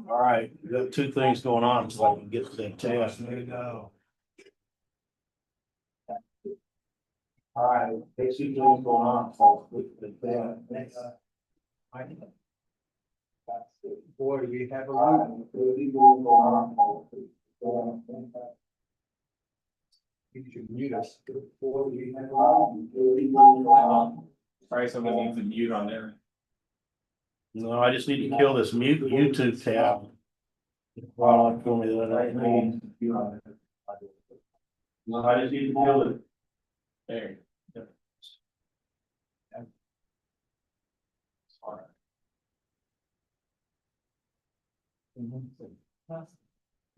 All right, we got two things going on, so I can get to the task. There you go. All right, there's two things going on. So with the Boy, do we have a all room. right, two things going on. You should mute us. Sorry, somebody needs a mute on there. No, I just need to kill this mute YouTube tab. Well, I'm going to that. No, I just need to kill it. There.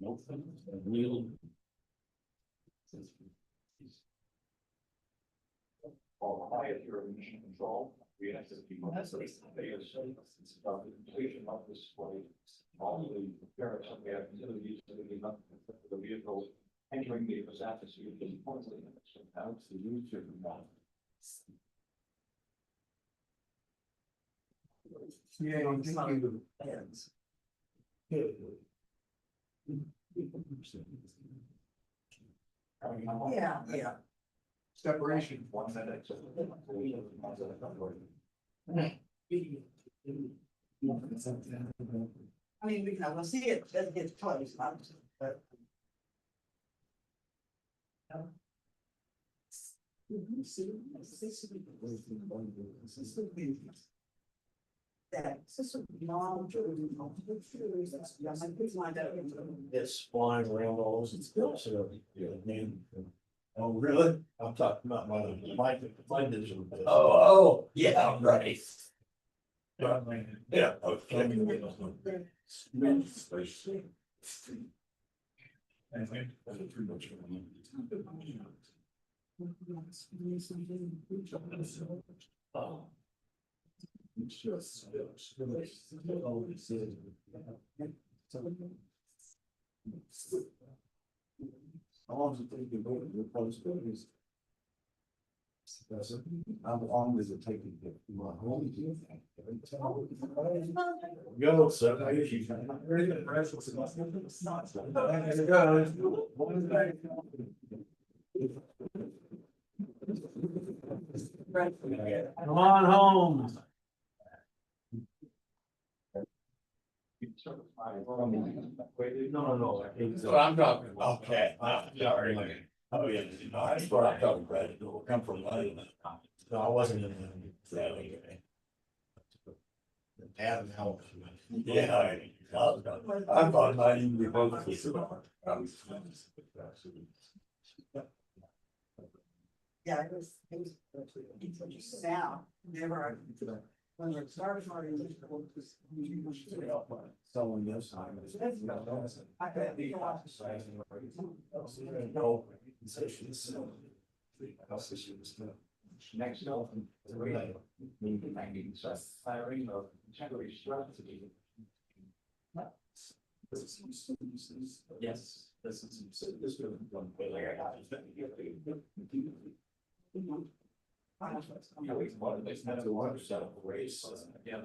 Nope. Real. All quiet here in mission control. We have to be completion of this way. All the parents of the activities that we have the vehicle entering the atmosphere is importantly out to use your mouth. Yeah, thank you. Yeah. Separation. 1 minute. I mean, we can, we'll see it as it gets close, but. It's flying around all those, it's still, so, yeah, man. Oh, really? I'm talking about my digital. Oh, yeah, right. Yeah, okay. Oh. How long does it take you to vote your possibilities? How long does it take you to get my home? Go, so I usually. Come on home. No. So I'm talking, okay, sorry. Oh, yeah, no, that's what I thought, right, it will come from London. No, I wasn't in that anyway. Adam helped. Yeah, I thought it might even be both. Yeah, it was sound, never. When it started, Someone else. I bet the. No. Next up, firing of temporary strategy. Yes, this is one way. That's a water cell race. Yeah.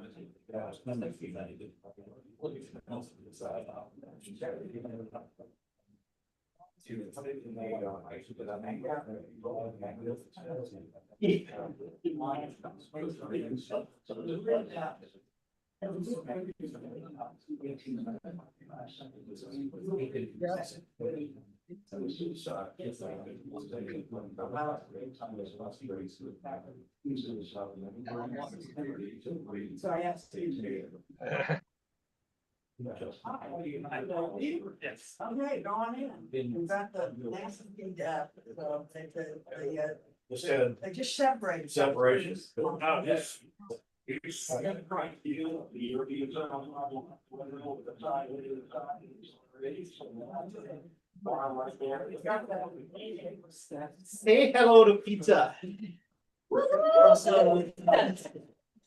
So I asked. Okay, go on in. We've got the next, Just had They just separated. separations. Oh, yes. Say hello to pizza.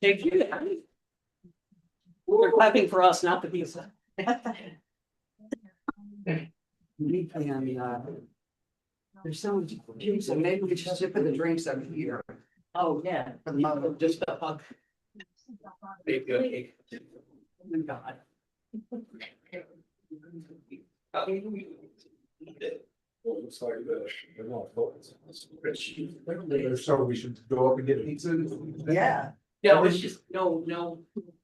Thank you. They're clapping for us, not the pizza. There's so much pizza, maybe we should sit for the drinks over here. Oh, yeah. For the moment. Just a hug. Maybe a cake. Thank God. Looks like they're not focused on this spreadsheet. So we should go up and get pizza. Yeah, No, it's just, no.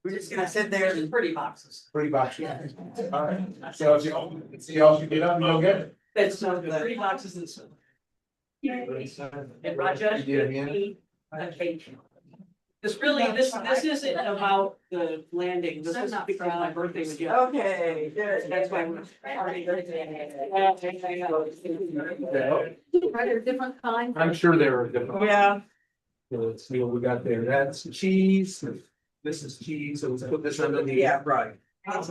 we're just gonna sit there There's and. pretty boxes. Pretty much. All right. So if you see else you get up, you'll get it. That's not the pretty boxes and stuff. And Rochester, a cake. This really, this isn't about the landing, this is because my birthday was yesterday. Okay, good. That's why we're. Are there different kinds? I'm sure there are different. Yeah. Let's see what we got there. That's cheese. This is cheese. So let's put this underneath. Yeah, right. There we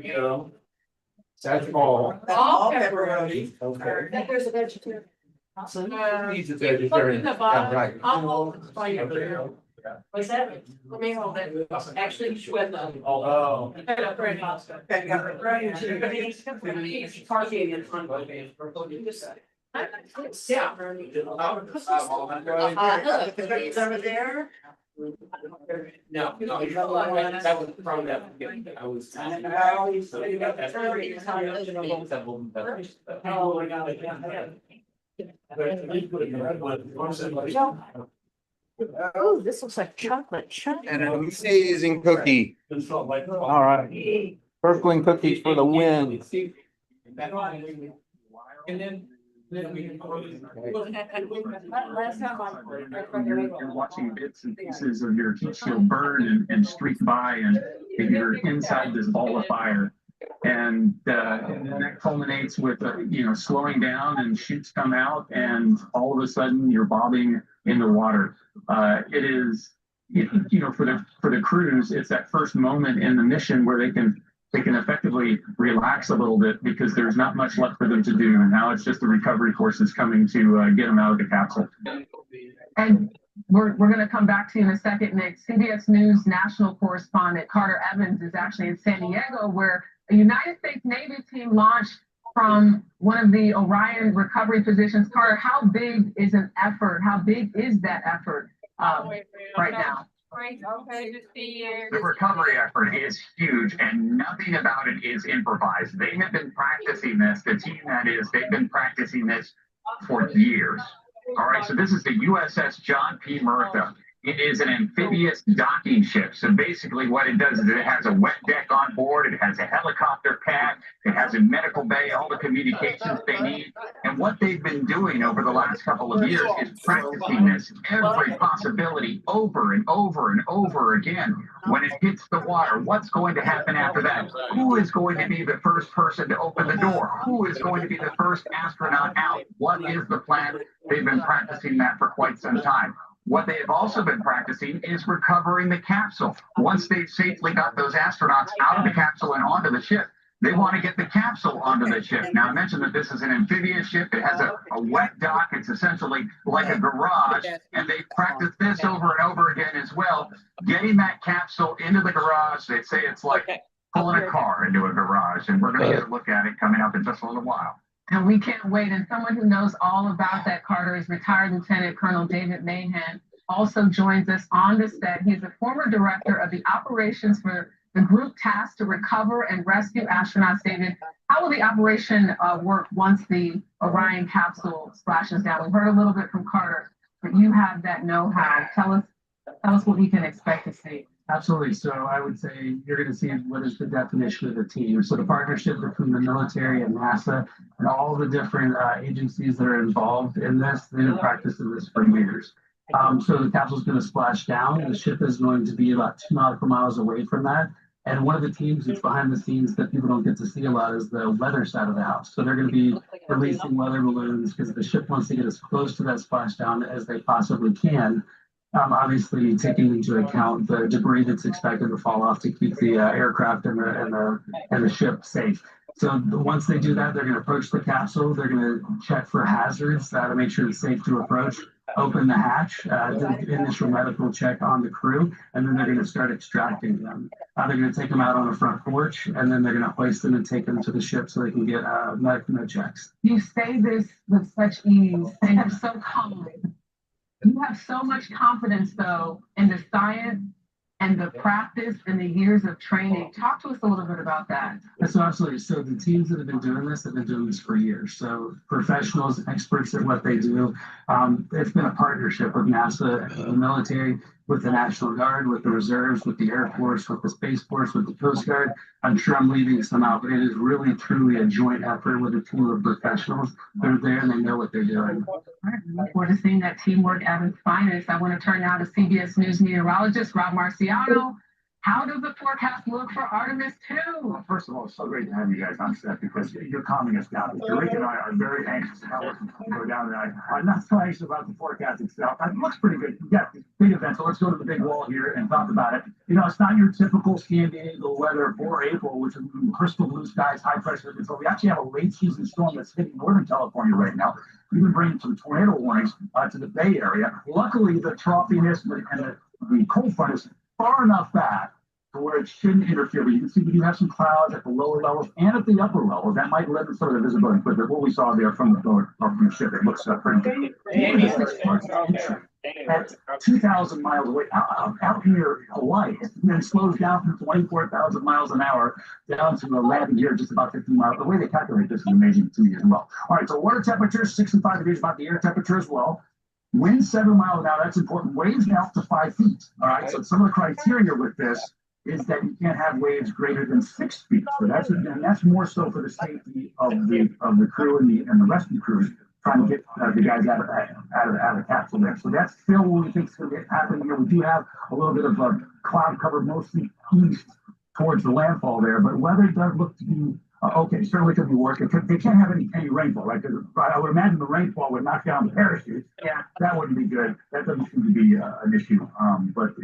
go. That's all. All pepperoni. Okay. There's a vegetarian. Cheese is vegetarian. Yeah, right. Oh, what's that? Let me hold it. Actually, Shweta. Oh. Bread pasta. Okay, got it. Right. Parking in front of me. Yeah. Over there. No, that was from that. I was. Oh, my God. Oh, this looks like chocolate chunk. And an amazing cookie. All right. Sparkling cookies for the win. And then. Last time You're watching bits and pieces of your heat shield burn and streak by, and you're inside this ball of fire. And then that culminates with, slowing down and shoots come out, and all of a sudden you're bobbing in the water. It is, for the crews, it's that first moment in the mission where they can effectively relax a little bit because there's not much left for them to do. And now it's just the recovery forces coming to get them out of the capsule. And we're going to come back to you in a second, Nick. CBS News national correspondent Carter Evans is actually in San Diego, where a United States Navy team launched from one of the Orion recovery positions. Carter, how big is an effort? How big is that effort right now? Okay, good to see you. The recovery effort is huge, and nothing about it is improvised. They have been practicing this, the team that is, they've been practicing this for years. All right, so this is the USS John P. Murtha. It is an amphibious docking ship. So basically what it does is it has a wet deck on board, it has a helicopter pad, it has a medical bay, all the communications they need. And what they've been doing over the last couple of years is practicing this every possibility over and over and over again. When it hits the water, what's going to happen after that? Who is going to be the first person to open the door? Who is going to be the first astronaut out? What is the plan? They've been practicing that for quite some time. What they have also been practicing is recovering the capsule. Once they've safely got those astronauts out of the capsule and onto the ship, they want to get the capsule onto the ship. Now, I mentioned that this is an amphibious ship. It has a wet dock. It's essentially like a garage, and they practice this over and over again as well. Getting that capsule into the garage, they say it's like pulling a car into a garage, and we're going to get a look at it coming up in just a little while. And we can't wait. And someone who knows all about that, Carter, is retired Lieutenant Colonel David Mahan, also joins us on the set. He's the former director of the operations for the group tasked to recover and rescue astronauts. David, how will the operation work once the Orion capsule splashes down? We've heard a little bit from Carter, but you have that know-how. Tell us what we can expect to see. Absolutely. So I would say you're going to see what is the definition of the team. So the partnership between the military and NASA and all the different agencies that are involved in this, they've been practicing this for years. So the capsule is going to splash down. The ship is going to be about 2 nautical miles away from that. And one of the teams that's behind the scenes that people don't get to see a lot is the weather side of the house. So they're going to be releasing weather balloons because the ship wants to get as close to that splashdown as they possibly can. Obviously, taking into account the debris that's expected to fall off to keep the aircraft and the ship safe. So once they do that, they're going to approach the capsule. They're going to check for hazards to make sure it's safe to approach. Open the hatch, do the initial medical check on the crew, and then they're going to start extracting them. They're going to take them out on the front porch, and then they're going to hoist them and take them to the ship so they can get medical checks. You say this with such ease and you're so calm. You have so much confidence, though, in the science and the practice and the years of training. Talk to us a little bit about that. So absolutely. So the teams that have been doing this have been doing this for years. So professionals, experts at what they do. It's been a partnership with NASA, the military, with the National Guard, with the reserves, with the Air Force, with the Space Force, with the Coast Guard. I'm sure I'm leaving some out, but it is really truly a joint effort with a team of professionals. They're there and they know what they're doing. Look forward to seeing that teamwork at its finest. I want to turn now to CBS News meteorologist Rob Marciano. How does the forecast look for Artemis 2? First of all, it's so great to have you guys on set because you're calming us down. Rick and I are very anxious about what's going to go down there. I'm not so anxious about the forecast itself. It looks pretty good. Yeah, big event. So let's go to the big wall here and talk about it. You know, it's not your typical San Diego weather for April, which is crystal blue skies, high pressure control. We actually have a late season storm that's hitting Northern California right now. We've been bringing some tornado warnings to the Bay Area. Luckily, the troughiness and the cold front is far enough back to where it shouldn't interfere. But you can see we do have some clouds at the lower levels and at the upper levels. That might limit some of the visibility. But what we saw there from the boat or from the ship, it looks pretty good. At 2,000 miles away, out near Hawaii, and then slows down from 24,000 miles an hour down to the landing here just about 50 miles. The way they calculate this is amazing to me as well. All right, so water temperature 65 degrees, about the air temperature as well. Wind 7 miles an hour, that's important. Waves now up to 5 feet. All right, so some of the criteria with this is that you can't have waves greater than 6 feet. So that's more so for the safety of the crew and the rescue crews trying to get the guys out of the capsule there. So that's still what we think is going to happen here. We do have a little bit of cloud cover, mostly east towards the landfall there, but weather does look to be okay. Certainly could be worse. They can't have any rainfall, right? Because I would imagine the rainfall would knock down the parachutes. Yeah, that wouldn't be good. That doesn't seem to be an issue. But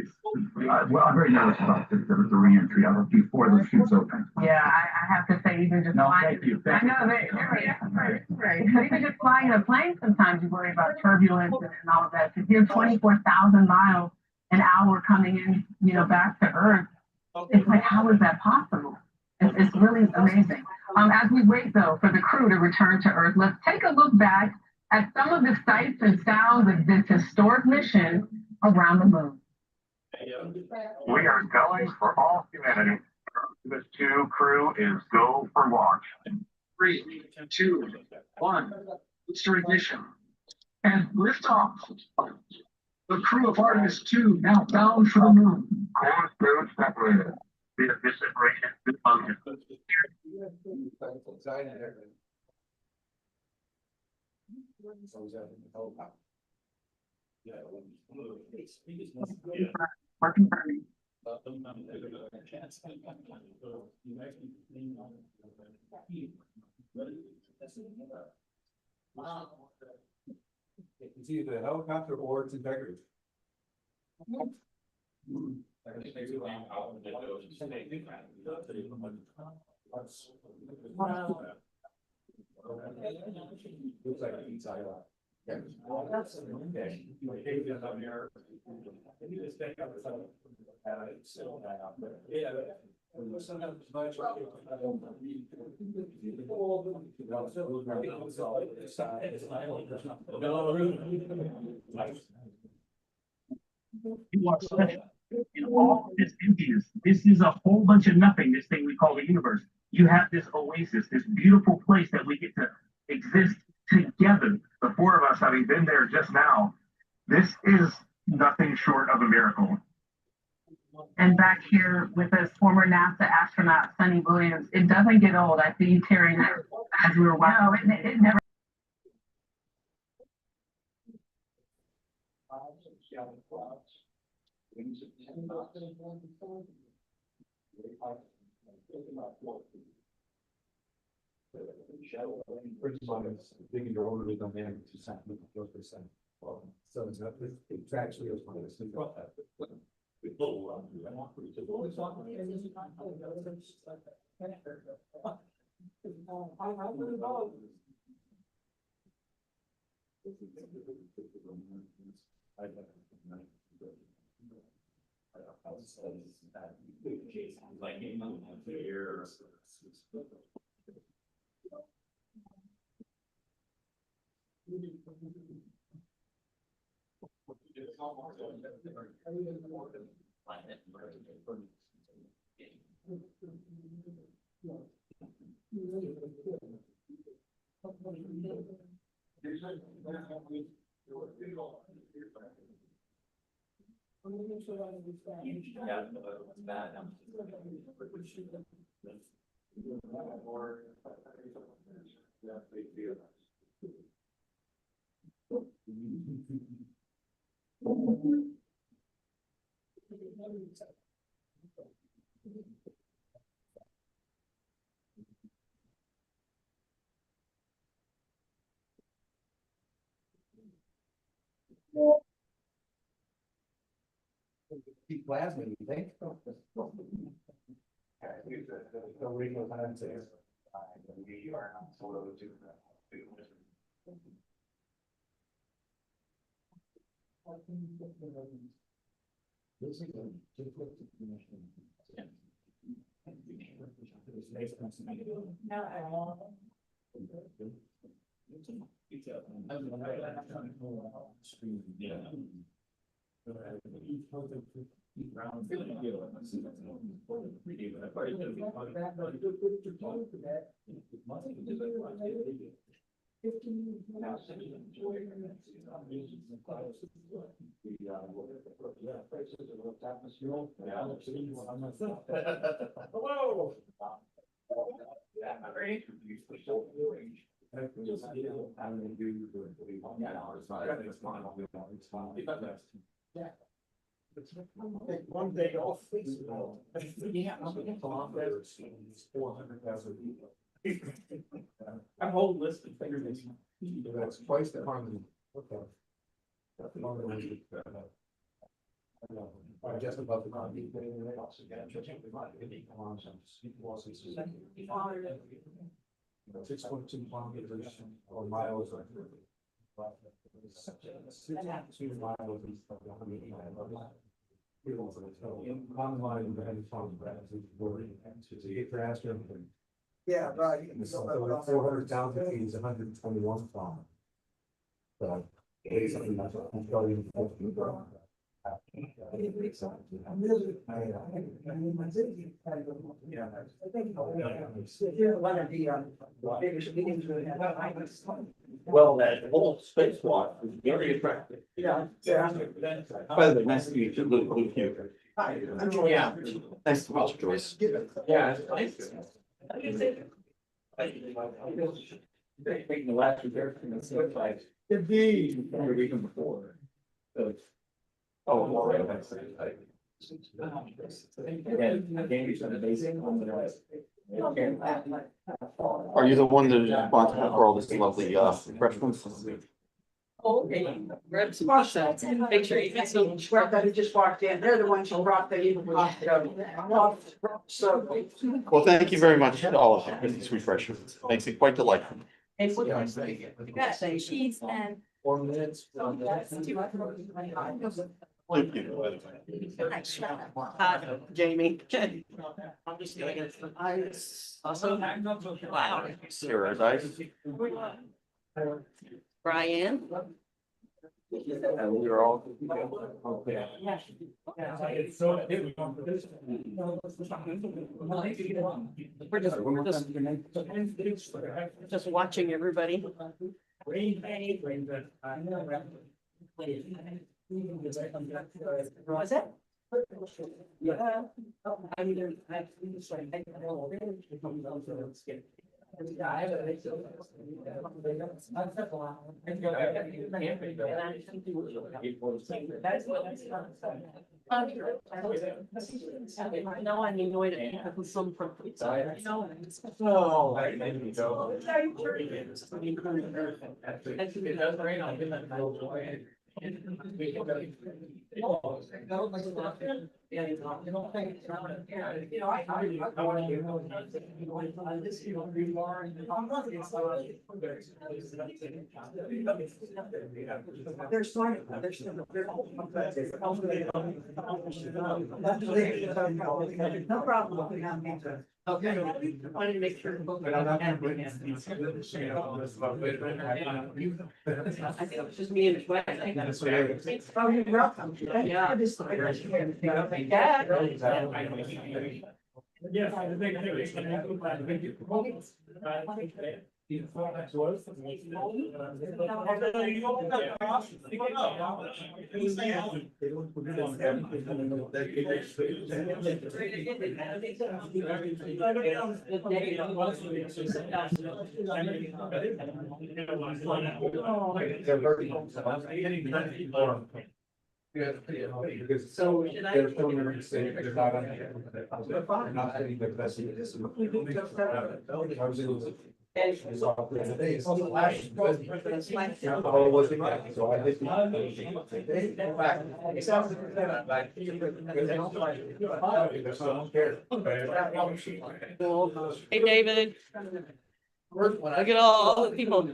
well, I'm very nervous about the reentry before the chutes open. yeah. I have to say, even just flying. Thank you. I know right. Even just flying a plane, sometimes you worry about turbulence and all of that. To hear 24,000 miles an hour coming in, back to Earth, it's like, how is that possible? It's really amazing. As we wait, though, for the crew to return to Earth, let's take a look back at some of the sights and sounds of this historic mission around the moon. We are going for all humanity. This 2 crew is go for launch. 3, 2, 1. Booster ignition. And liftoff. The crew of Artemis 2 now bound for the moon. Core crew separated. The disintegration dysfunction. We're confirming. It's either a helicopter or it's integrity. Looks like an inside out. Yeah. You are special. In all of this emptiness, this is a whole bunch of nothing, this thing we call the universe. You have this oasis, this beautiful place that we get to exist together. The 4 of us having been there just now, this is nothing short of a miracle. And back here with us, former NASA astronaut Sunny Williams. It doesn't get old. I see you carrying it as we were watching. No, it never. Thinking your order is on there, it's exactly what they said. So it's actually as well as. Plasma, you think? Hello. One day off. Yeah, I'm gonna come off there. 400,000 people. I'm holding this and fingers. That's twice the harmony. Okay. That's the harmony. Just above the harmony. 6.2 kilometers or miles. 6.2 miles east of the Honey Island. Common line of the heavy farm, to get grass or anything. Yeah, right. So 400,000 feet is 121 kilometers. So basically, that's what I'm starting to. Well, that whole spacewalk was very attractive. Yeah. By the way, nice to meet you, Luke here. Hi. Yeah. Nice to meet you, Joyce. Yeah, it's nice. Taking the last repair from the same place. Indeed. The weekend before. So. Oh, well, right, that's right. Again, I gave you some basic on the right. Are you the one that is responsible for all this lovely refreshments? Okay, grab some pasta, make sure you get some. That just walked in, they're the ones who brought the. So. Well, thank you very much to all of you for these refreshments. Makes it quite delightful. And what you got, cheese and. 4 minutes. Thank you. Jamie. I'm just gonna get some ice. Also, wow. Sarah, dice. Brian. And we are all. Okay. We're just watching everybody. Was it? Yeah. That's what. No, I'm annoyed at people who some from. Oh, there you go. It does rain on him. No problem. Okay, I wanted to make sure. I think it was just me and Joanne. Oh, you're welcome. Yeah. So should I? they're still going to say they're not on. They're not saying they're best. Oh, was it? So I think. Hey, David. Look at all the people.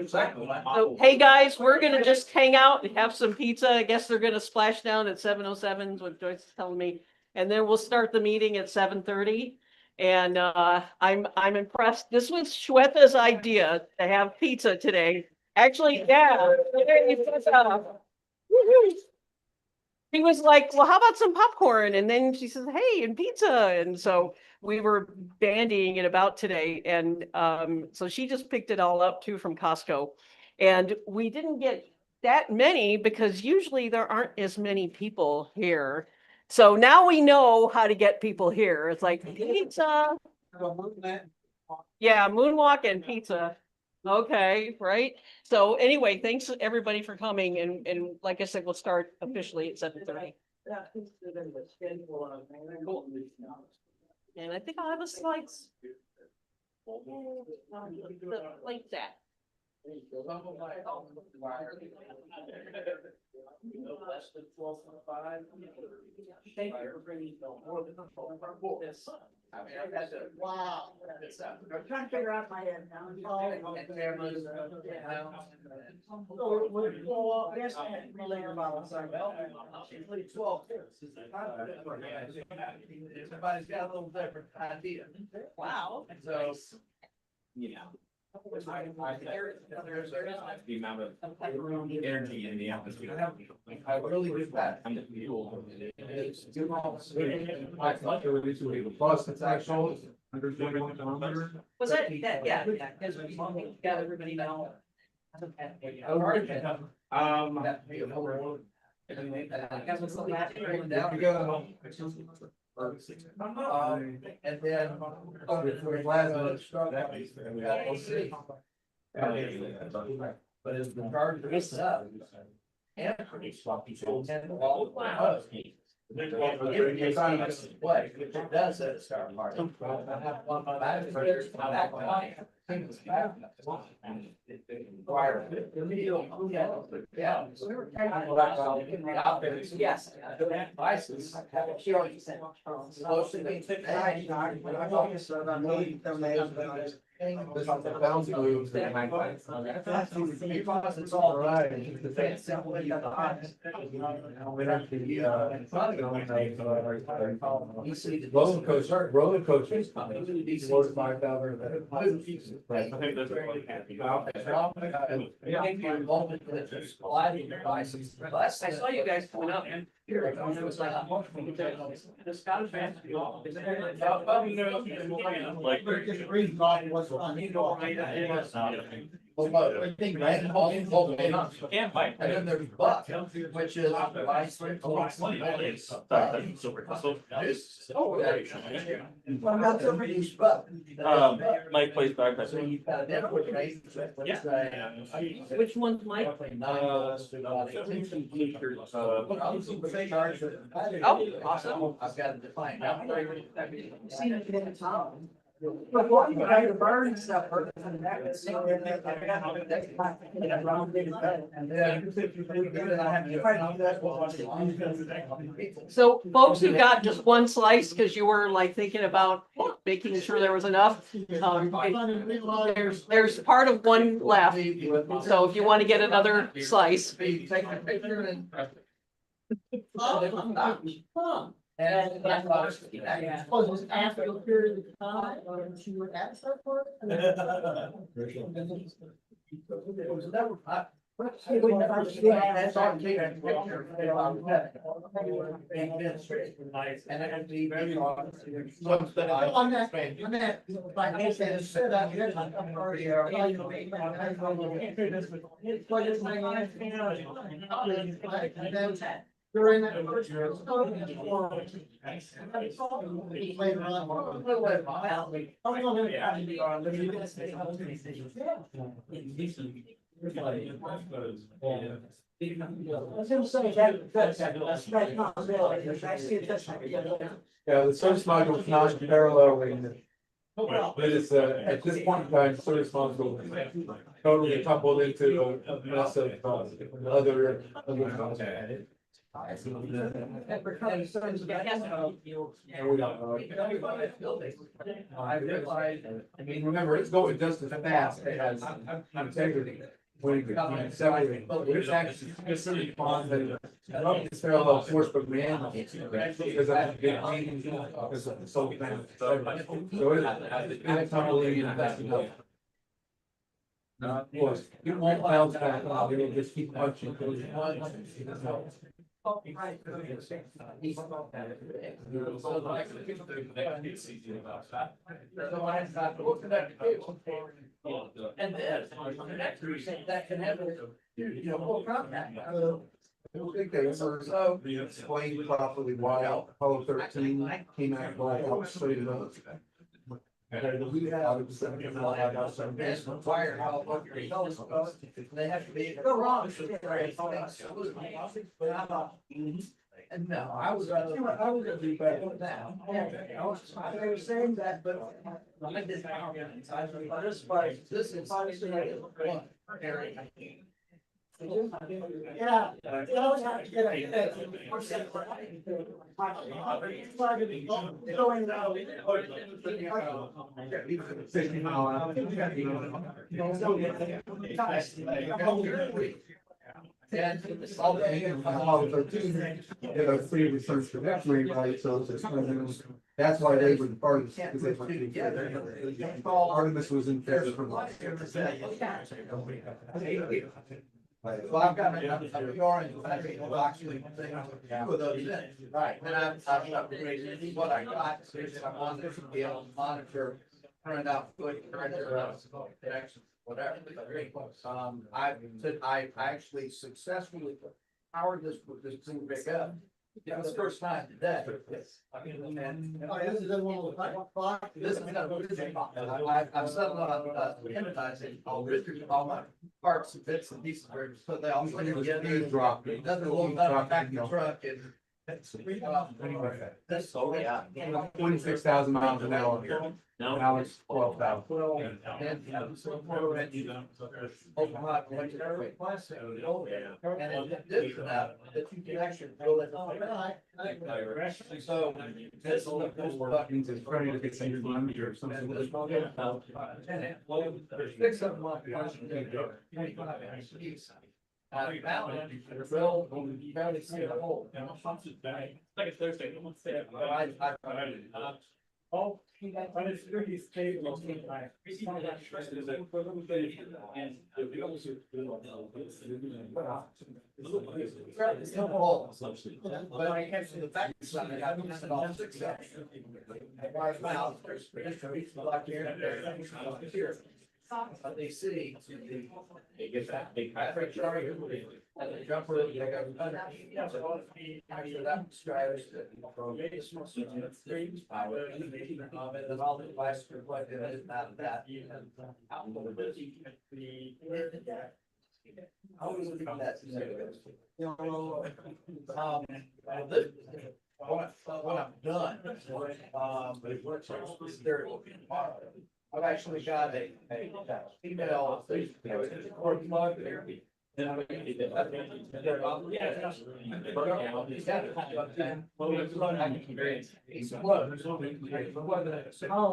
So, hey, guys, we're gonna just hang out and have some pizza. I guess they're gonna splash down at 7:07 is what Joyce is telling me. And then we'll start the meeting at 7:30. And I'm impressed. This was Shweta's idea to have pizza today. Actually, yeah. He was like, well, how about some popcorn? And then she says, hey, and pizza. And so we were bandying it about today. And so she just picked it all up too from Costco. And we didn't get that many because usually there aren't as many people here. So now we know how to get people here. It's like pizza. Yeah, moonwalk and pizza. Okay, right? So anyway, thanks everybody for coming. And like I said, we'll start officially at 7:30. And I think I'll have the slides. Like that. Thank you for bringing more than this. Wow. I'm trying to figure out my head now. Everybody's got a little different idea. Wow. So, you know. The amount of energy in the atmosphere. I really did that. I'm the fuel. Plus, it's actually 141 kilometers. Was that, yeah, because we got everybody now. And then. But as regard to this up. And pretty sloppy. And all it does at Starfront. I have one of my backers, my back line. Yeah. Yes. Devices. She already said. Bounce moves. Because it's all right. Roller coasters. Four to 5,000. Right. I think that's really happy. I saw you guys coming up and it was like. The Scottish fans. Like. I think Rand Paul's whole name. Can't fight. And then there's Buck, which is. Well, not so many Buck. Mike plays back. So you've got a network, right? Which one's Mike? Oh, awesome. I've got to define. Seen it in town. But what you got to burn and stuff. And then. So folks who got just one slice, because you were like thinking about making sure there was enough. There's part of one left. So if you want to get another slice. And Was this after a period of time when you were at Starfront? During that first year. Later I was gonna say that's not really, I see it this way. Yeah, the service module is not paralleling. But it's, at this point in time, service module is totally coupled into a mess of, other. I realized, I mean, remember, it's going just as fast as integrity. When you separate, but it's actually specifically on the parallel force of man. Because I have big meetings, because of the soul man. So it's totally invested. Of course, it won't bounce back, it'll just keep punching. And then, on the next percent, that can have a whole contact. I don't think they ever explained properly why Apollo 13 came out by straight up. We have Fire, how about your telescope? They have to be. Go wrong. And no, I was gonna be better than that. I was saying that, but. I did this is obviously one area. Yeah. You always have to get And Apollo 13, did a free research trajectory, right, so that's why they were the farthest, because they went together. Artemis was in there for Well, I've got a orange battery, well, actually, two of those in it, right, and I've upgraded what I got, so I wanted to be able to monitor, print out, connections, whatever. I actually successfully powered this with this thing back up. It was the first time today. This is the one with this is I've settled on immunizing all my parts and bits and pieces, so they all fit together. Drop. Nothing will back in the truck and. That's so, yeah. 26,000 miles an hour here. Now it's 12,000. Open hot, and it did that you can actually build it. So this is the first button. It's trying to get some money or something. Fix up my question. Barely see the hole. Like a Thursday. Oh, but it's really stable. It's no hole. But I came to the back side, I got it all fixed up. I mouth, there's black here. They see. They get that big. Jumper, they got. After that, strategy that. And all the devices reflected out of that. I was looking at that. When I'm done, I've actually got a email. Oh,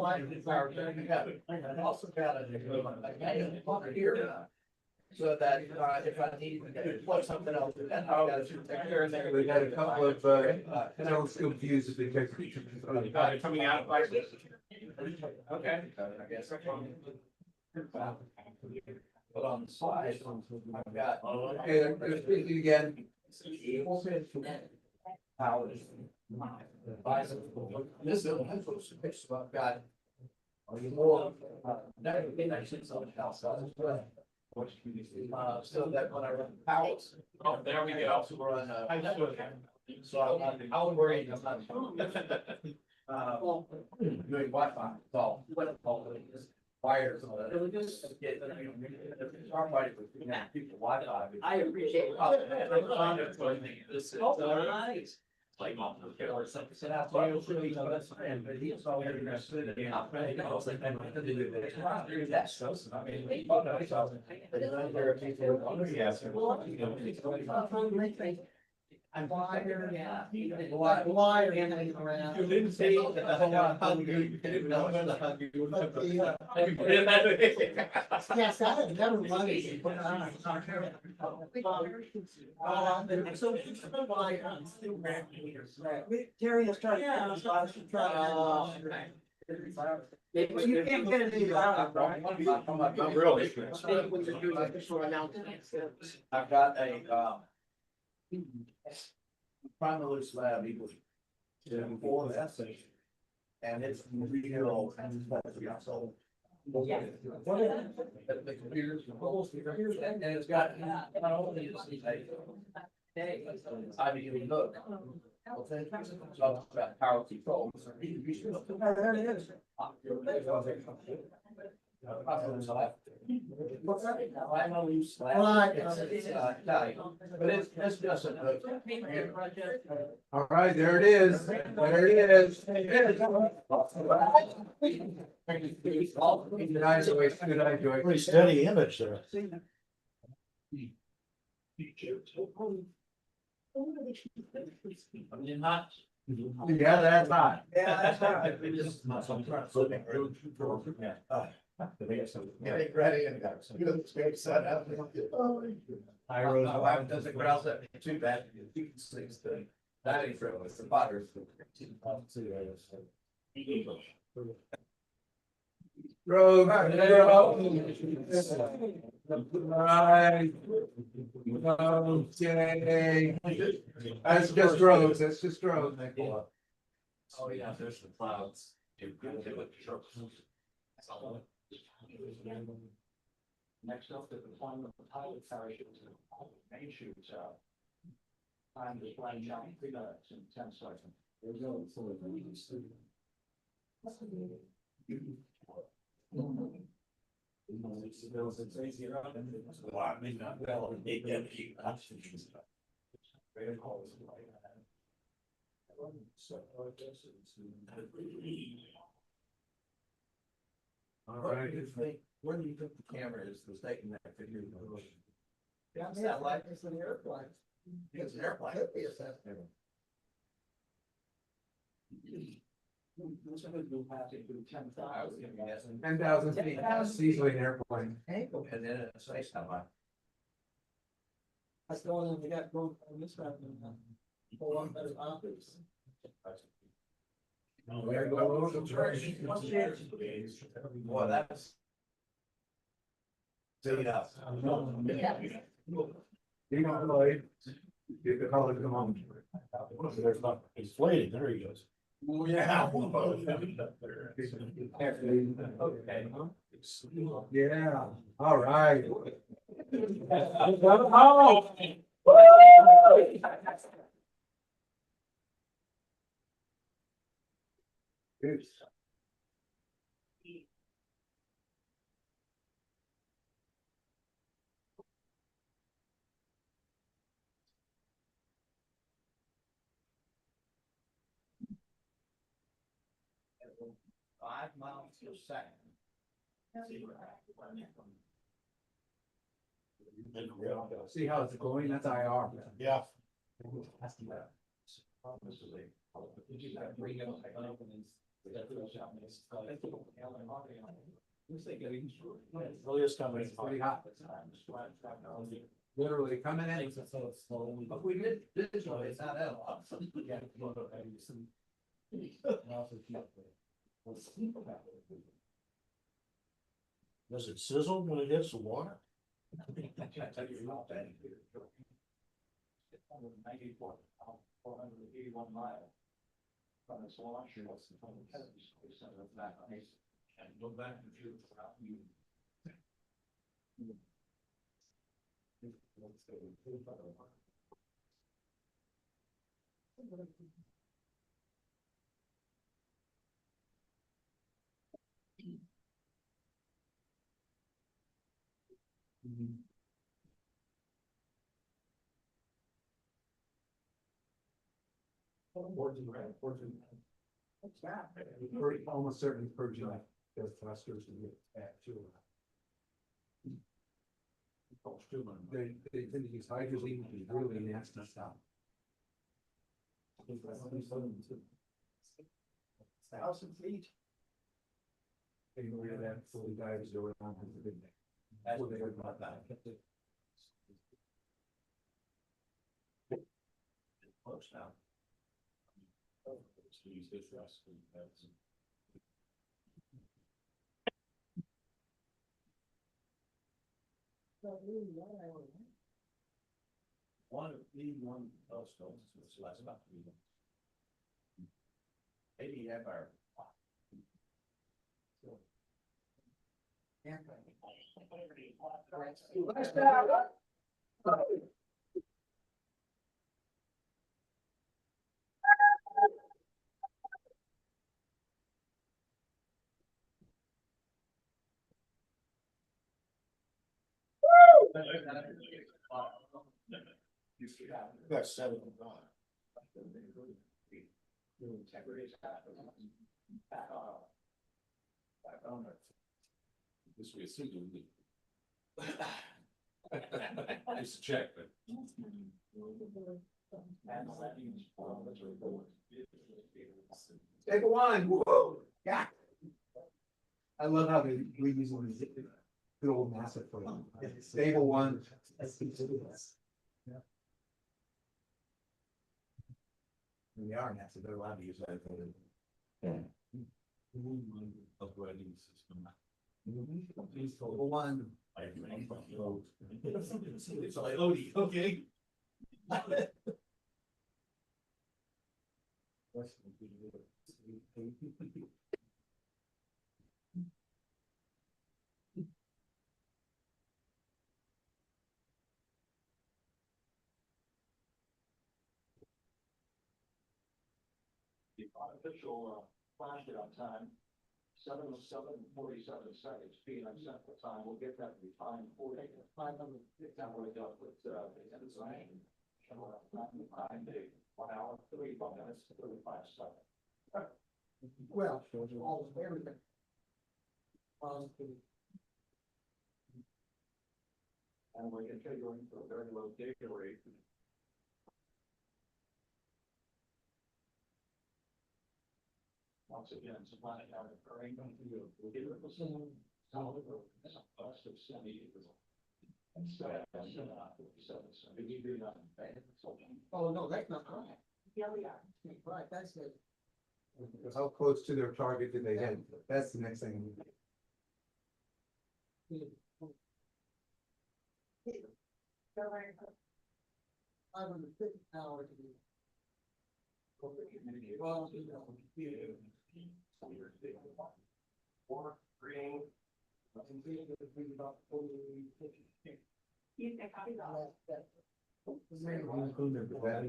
I also got a here. So that if I need to plug something else, then I've got to take care of that. We had a couple of, telescope views of the Coming out like this. Okay. I guess. But on the slide, I've got. Okay, they're speaking again. This is I've got. More. Never been actually something else. So that when I run powers. Oh, there we I go. also run, so I'll worry, I'm not. Doing Wi-Fi, it's all wires and all that. People Wi-Fi. I appreciate it. This is. Nice. Like, mom, okay, or something. So that's why I was really, that's fine, but he was already interested in it. I was like, I'm not gonna do that. That's so, I mean. I'm wired, yeah. Wired. You didn't say that the whole lot hungry, you didn't know when the hungry. Yes, I have never wanted to put Terry is trying you can't get it either out, right? Not really. When you're doing official announcements. I've got a, primary slab equals. Before that session. And it's real. So. The computers, and it's got, not only is it I mean, look. So about power control. There it is. But it's just a. All right, there it is. There it is. Good night, Joyce. Good night, Joyce. Pretty steady image there. Yeah, that's hot. Yeah, that's right. Getting ready and got some good straight set up. I rose, my wife doesn't grouse at me too bad. You can see the dining room with the butters. Rogue. Right. Okay. That's just roads. That's just roads. Oh, yeah, there's the clouds. Next up, the deployment of the pilot parachutes and main shoots out. Time to fly down 3 minutes and 10 seconds. There you go. All right. Where do you think the camera is that's taking that picture? Yeah, it's that light, it's an airplane. It's an airplane. Could be a satellite. I was gonna guess. 10,000 feet. That's easily an airplane. And then it's a satellite. That's the one that we got going on this round. Pull on those optics. Boy, that's. See, yeah. You know, like, get the color come on. There's not, he's fading, there he goes. Oh, yeah. Yeah, all right. Goose. 5 miles per second. See how it's going? That's IR. Yeah. Really is coming. It's pretty hot. Literally coming in. But we did digital, it's not that long. Does it sizzle when it hits the water? 481 miles from its launch. What's the center of that? And go back and view it around you. Almost certainly per July, the thrusters will get back to. They tend to use hydrogen, which is really nasty stuff. 1,000 feet. They know where that fully dives around. That's what they heard about that. Close now. One of the one telescopes was last about 3 months. Maybe have our. That's 7 5. This we assume. Just to check, but. Take a wine, whoa, yeah. I love how they reuse them. Good old NASA for them. Stable one. Yeah. We are NASA, they're allowed to use that. Upgrading system. Stable one. It's like Odie, okay? The unofficial flash it on time, 7:47 seconds, PM Central Time. We'll get that refined for you. 500. That worked out with the design. 1 hour, 35 minutes, 35 seconds. Well, all everything. And we're configuring for a very low data rate. Once again, it's a planetary occurring. Oh, no, that's not correct. Right, that's it. How close to their target did they hit? That's the next thing. 550 hours to be.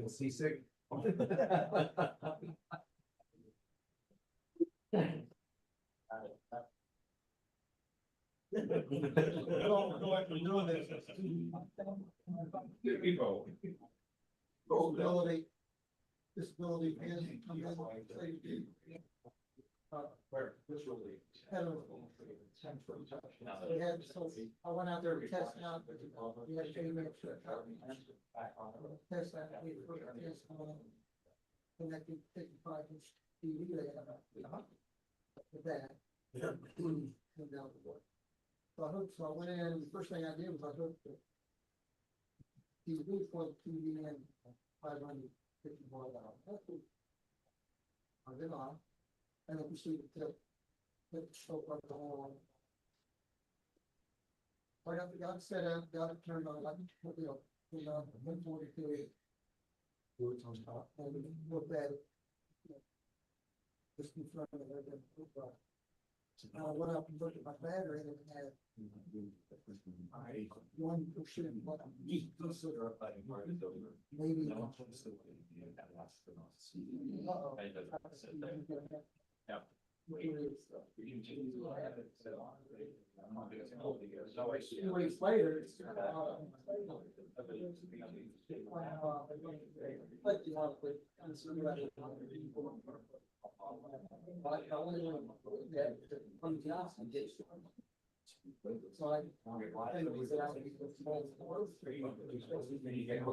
Seasick. Disability. Disability and safety. Where, this really. We had, so I went out there to test out, but we had 10 minutes to test that. We put a test on connected 55-inch TV they had. With that. Came down the board. So I went in, and the first thing I did was I hooked the TV for the TV in 550 volt. I did on, and then proceeded to put the scope up the whole. I got it set up, got it turned on, like, you know, 142. And looked at it. Just in front of it. I went up and looked at my battery and it had 1%. Maybe. Two weeks later, it's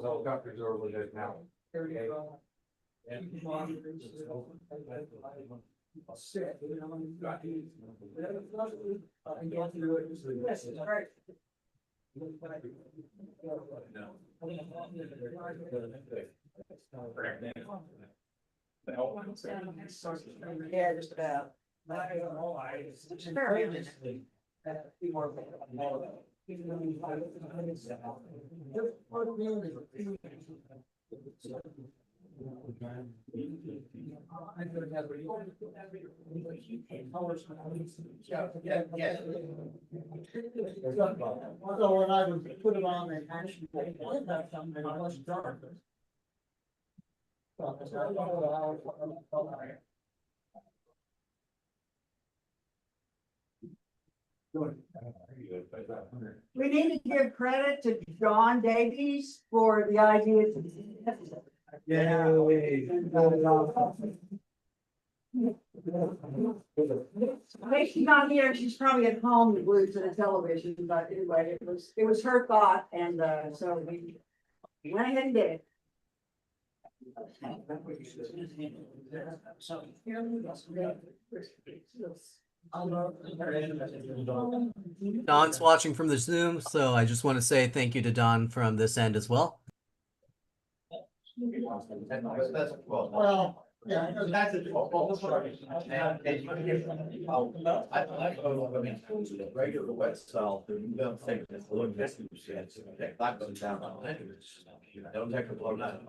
Helicopters are over there now. Sick, you know, and got to. And go through it. Yes, it's right. Yeah, just about. So when I would put it on and actually did that something, I wasn't dark. We need to give credit to John Davies for the idea. She's not here, she's probably at home glued to the television, but anyway, it was her thought, and so we went ahead and did it. Don's watching from the Zoom, so I just want to say thank you to Don from this end as well. Well, yeah, that's it. Regular wet style, you don't think it's a little bit. That goes down. Don't take a blow down.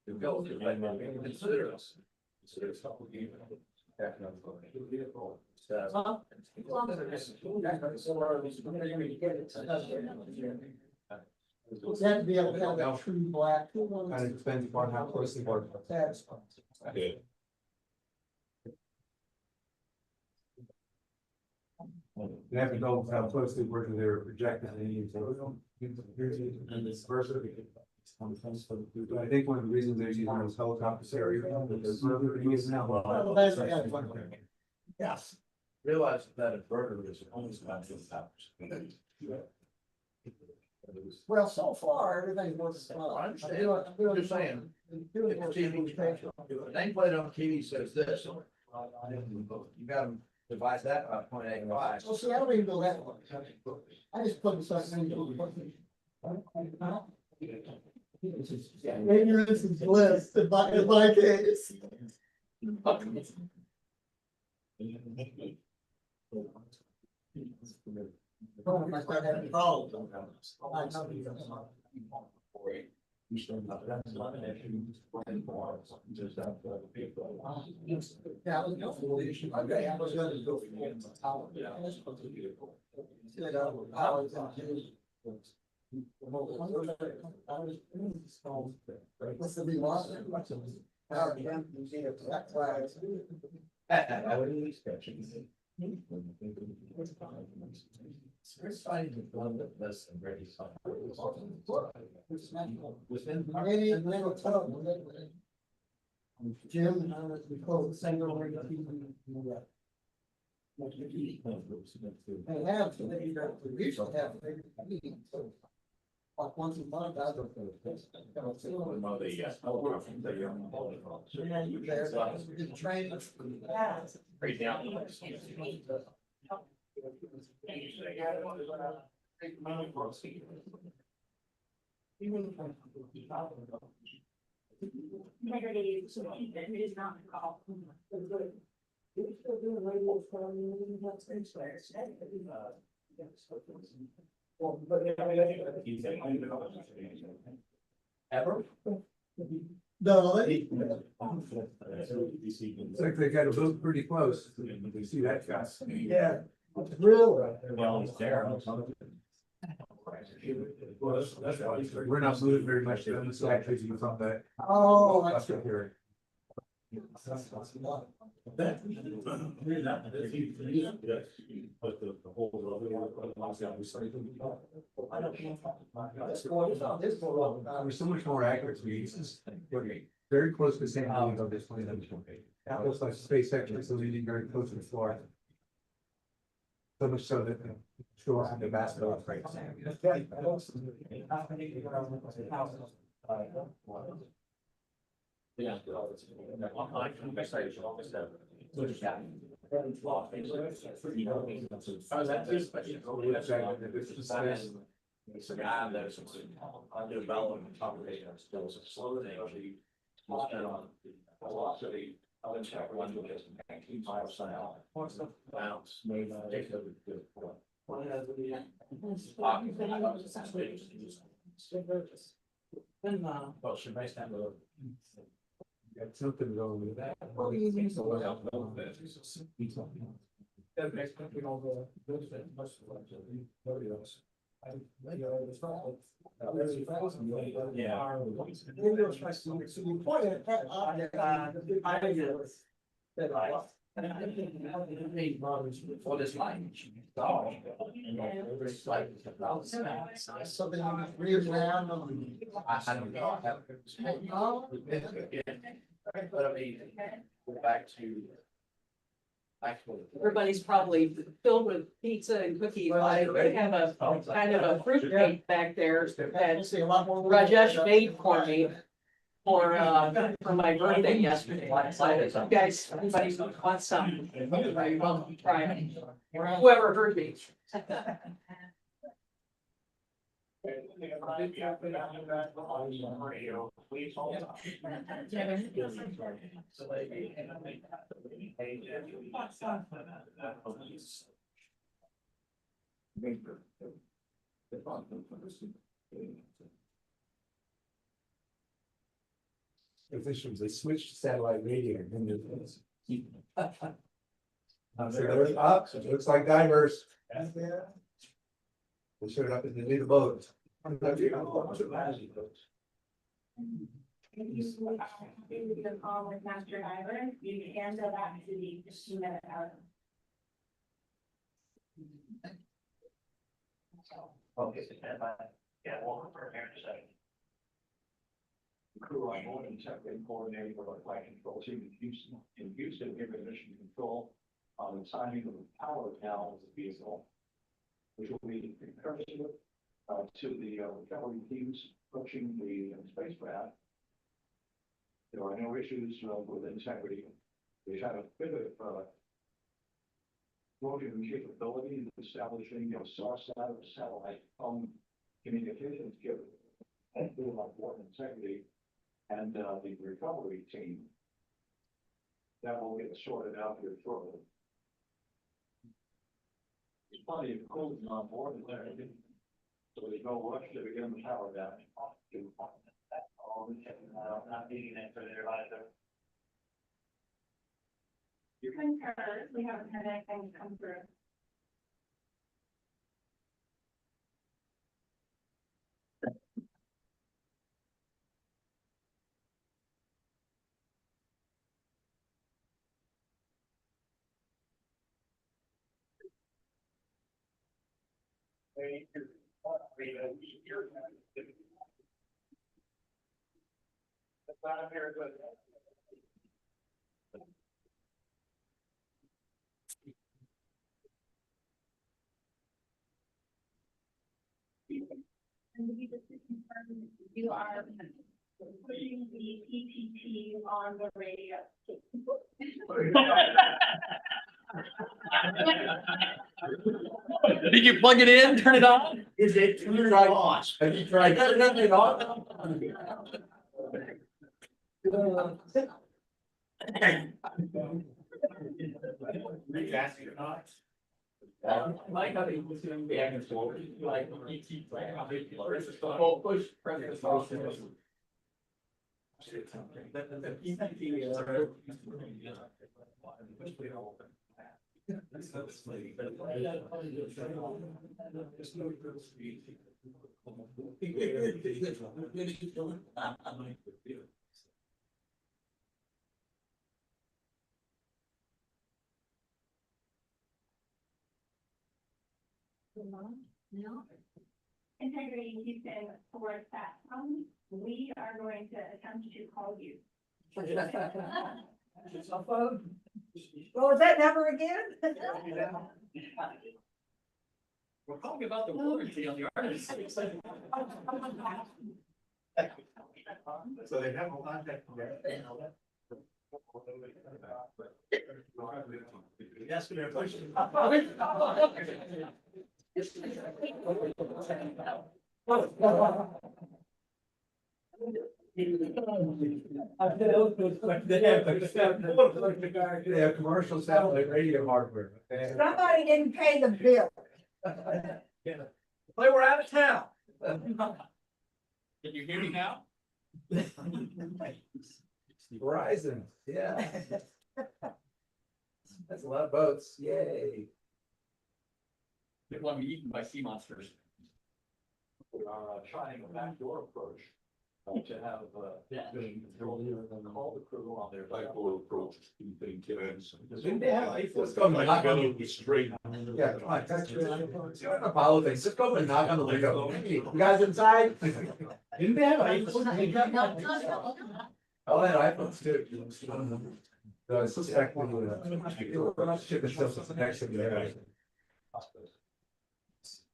You go, consider us. It's had to be able to have that true black. Kind of depends upon how closely work. That's. You have to know how closely working they're projecting. And this versa. I think one of the reasons they're using those helicopters area. Yes. Realize that a burger is almost about 2 hours. Well, so far, everything's working well. I understand. I'm just saying. Nameplate on TV says this. You gotta divide that by 0.85. Well, see, I don't even go that way. I just put something. Ignorance is bliss in my case. I start having problems. I know you don't. That's not an issue. Just that. Yeah, I was going okay, I was going to go. What's the big loss? Power camp, museum, that flags. I wouldn't expect it. It's fine to run with this and ready. Maybe a little tough. Jim, we call it single. They have, we usually have. Like once a month, I don't know. Training. Right down. Ever? No, Looks like they got a boat pretty close. You see that guy? yeah, really. Well, he's there. We're not moving very much on the side because you from that. Oh, Up here. We're so much more accurate. We're very close to the same height of this plane. That looks like SpaceX is leading very close to the floor. So much so that sure on the basketball right. Yeah. It's a guy that's developing operational skills, slow thing. On velocity. I would check one with this 19 miles an hour. Bounce. Maybe take a good point. Well, she may stand up. Got something wrong with that. For this line. Something real around. I don't know. But I mean, go back to. Everybody's probably filled with pizza and cookies. I have a kind of a fruit cake back there that Rajesh made for me for my birthday yesterday. So if you guys, anybody wants some, you're welcome to try it. Whoever heard me. Officials, they switched to satellite radio and then there's. So they're up, so it looks like divers. They showed up in the new boat. You can call with Master Diver, you can go back to the 15-minute hour. Okay, yeah, well, we're here to say. The crew on board and separately coordinating with our flight control team in Houston, giving mission control on the signing of the power panel of the vehicle, which will be encouraging to the recovery teams approaching the spacecraft. There are no issues with integrity. We had a bit of motion capability in establishing source out of satellite phone communications given on board integrity and the recovery team. That will get sorted out here shortly. There's plenty of cooling on board there, so there's no rush to begin the power down. Not being in for their either. You can hear, we haven't had anything come through. And we just confirm you are putting the PTT on the radio. Did you plug it in, turn it on? Is it turned on? Have you tried turning it on? Like how they was doing back and forth, like ET plan, how they the whole push president. No. Integrity Houston for that. We are going to attempt to call you. Well, was that never again? We're talking about the warranty on the Artemis. So they have a contact there. Yes, we are pushing. They have commercial satellite radio hardware. Somebody didn't pay the bill. They were out of town. Can you hear me now? Verizon, yeah. That's a lot of boats, yay. They want to be eaten by sea monsters. We are trying a backdoor approach. To have, call the crew on their backdoor approach. Didn't they have iPhones? Let's go knock on the straight. Yeah, come on, that's your Apollo thing, just go and knock on the window. Hey, you guys inside? Didn't they have iPhones? Oh, they had iPhones too. The suspect one, we're not shipping stuff next to the.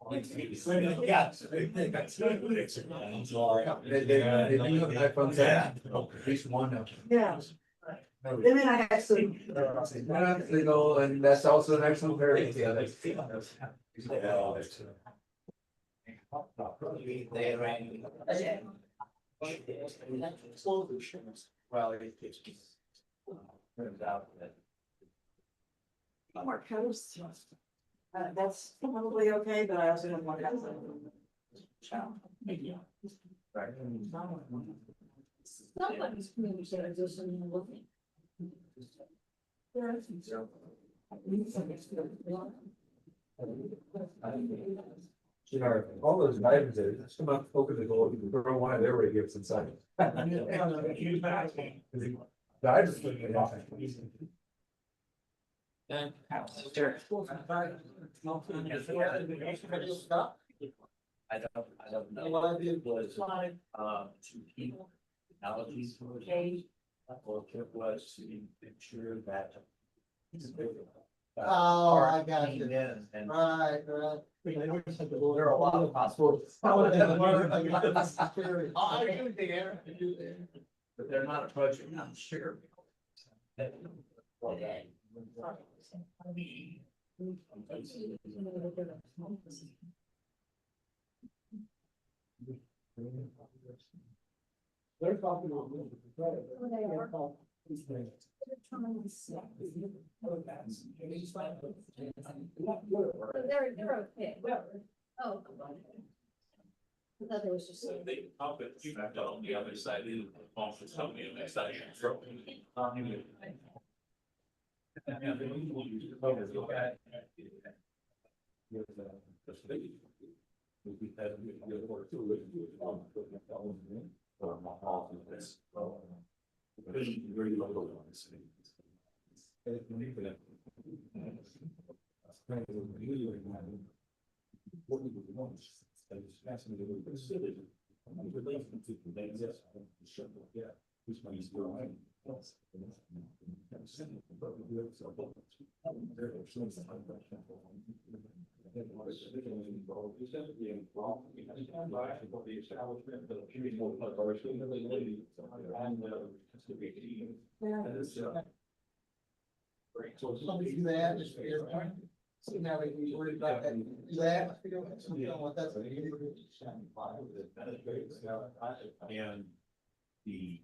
They do have iPhones, at least one of them. Yeah. Then I have some. Legal, and that's also an excellent variant. Yeah, that's. Well, turns out that. More coast. That's probably okay, but I also don't want to have some. Somebody's communicating this and looking. You know, all those items there, just come up, open the door, you can throw one of their radios inside. Divers looking at that. I don't know what it was, to keep technologies for the or if it was to make sure that. Oh, I got you. And Right. there are a lot of possibilities. But they're not approaching, I'm sure. They're talking about. They're okay. Oh. thought there was just. They pump it, you have to on the other side, the pump is coming in, next side. Somebody do that, just figure out. See now we worried about that, do that, figure out what that's. And the.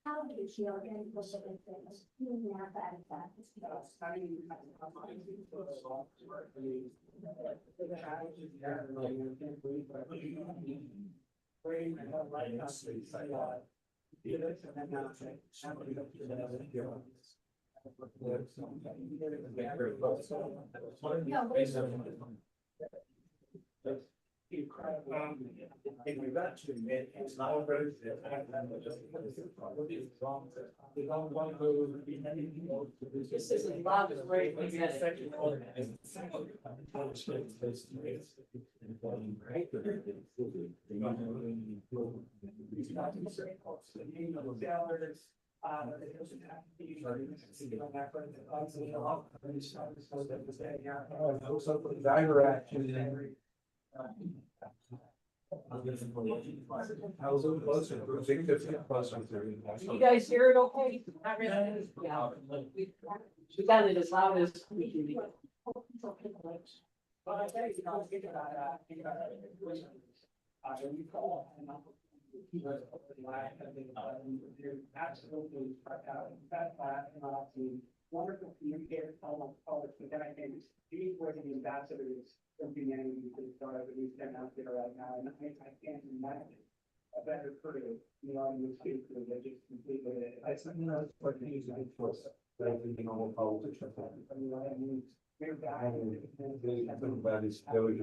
How do you feel again? If we got to admit, it's not very. This is a lot of great. Diver action. I was a little closer, big 50 closer. You guys hear it okay? Not really. Yeah. We got it as loud as we can be. Wonderful communicators, all the I think these were the ambassadors from humanity to start the new STEM out there right now, and I can't imagine a better crew, you know, in this case, that just completely. I think that's what he's doing for us. I think normal politicians. I mean, we're back. Everybody's very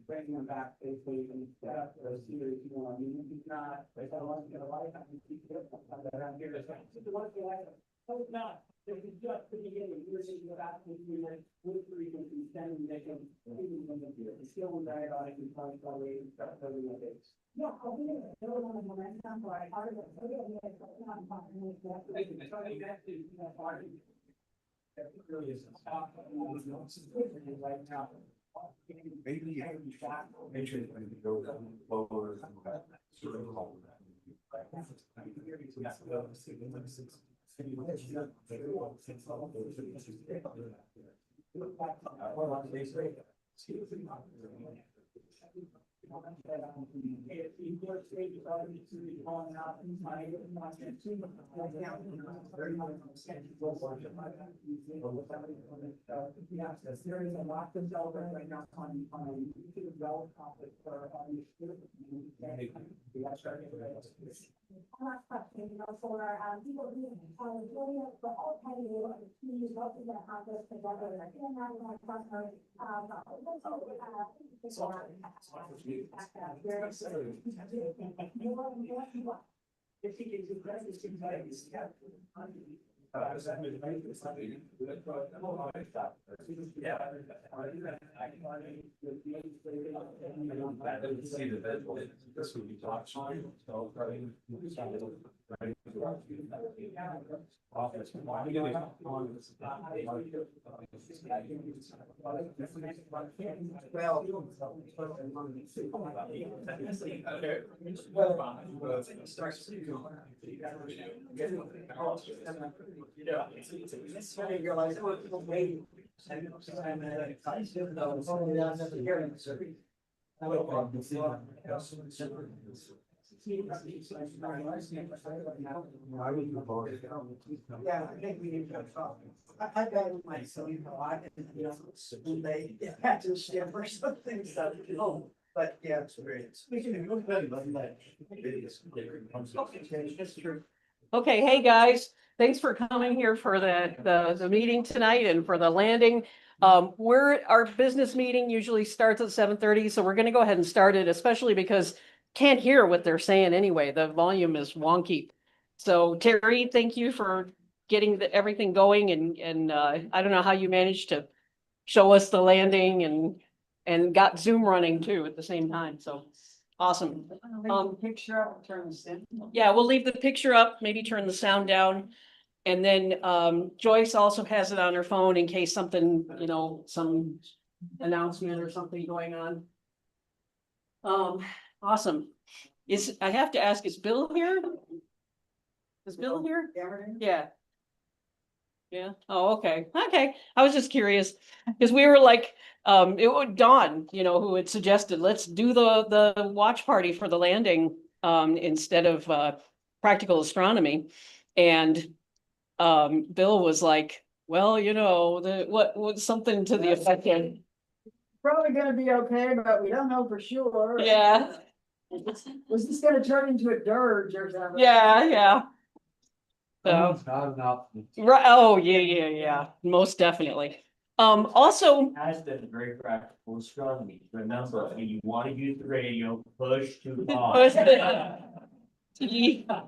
Bringing them back safely and set up a series, you know, I mean, it's not, I don't want to get a lot of time to keep it around here. So it's not, this is just the beginning, you're thinking about this, you're like, with frequency, sending, making, the skill and dialogue and probably and stuff, so we know this. Yeah, I'll be there. There was one momentum for I started it. So yeah, yeah, it's not fun. I think that's the, you know, part of it. That really is. Right now. Maybe make sure that you go lower. There is a lot to celebrate right now on YouTube development topic for Last question, you know, for people who really for all kinds of use what we're gonna accomplish together, like international partners, if he can do that, it's See the bed, this would be talked. Office. Yeah. It's funny, you're like, oh, waiting. Yeah, I think we need to talk. I got it myself, you know, I, you know, they had to ship or something, so, oh, but yeah, it's great. That's true. Okay, hey guys, thanks for coming here for the meeting tonight and for the landing. Our business meeting usually starts at 7:30, so we're gonna go ahead and start it, especially because can't hear what they're saying anyway. The volume is wonky. So Terry, thank you for getting everything going and I don't know how you managed to show us the landing and got Zoom running too at the same time. So awesome. Picture up, turn this in. Yeah, we'll leave the picture up, maybe turn the sound down. And then Joyce also has it on her phone in case something, you know, some announcement or something going on. Awesome. I have to ask, is Bill here? Is Bill here? Yeah. Yeah. Oh, okay. Okay. I was just curious because we were like, it would Dawn, you know, who had suggested, let's do the watch party for the landing instead of practical astronomy. And Bill was like, well, you know, what something to the effect of, Probably gonna be okay, but we don't know for sure. yeah. Was this gonna turn into a dirge or something? Yeah, yeah. So, Someone's not an option. right, oh, yeah, most definitely. Also, Has been very practical astronomy. Remember, when you want to use the radio, push to on. push the- Yeah.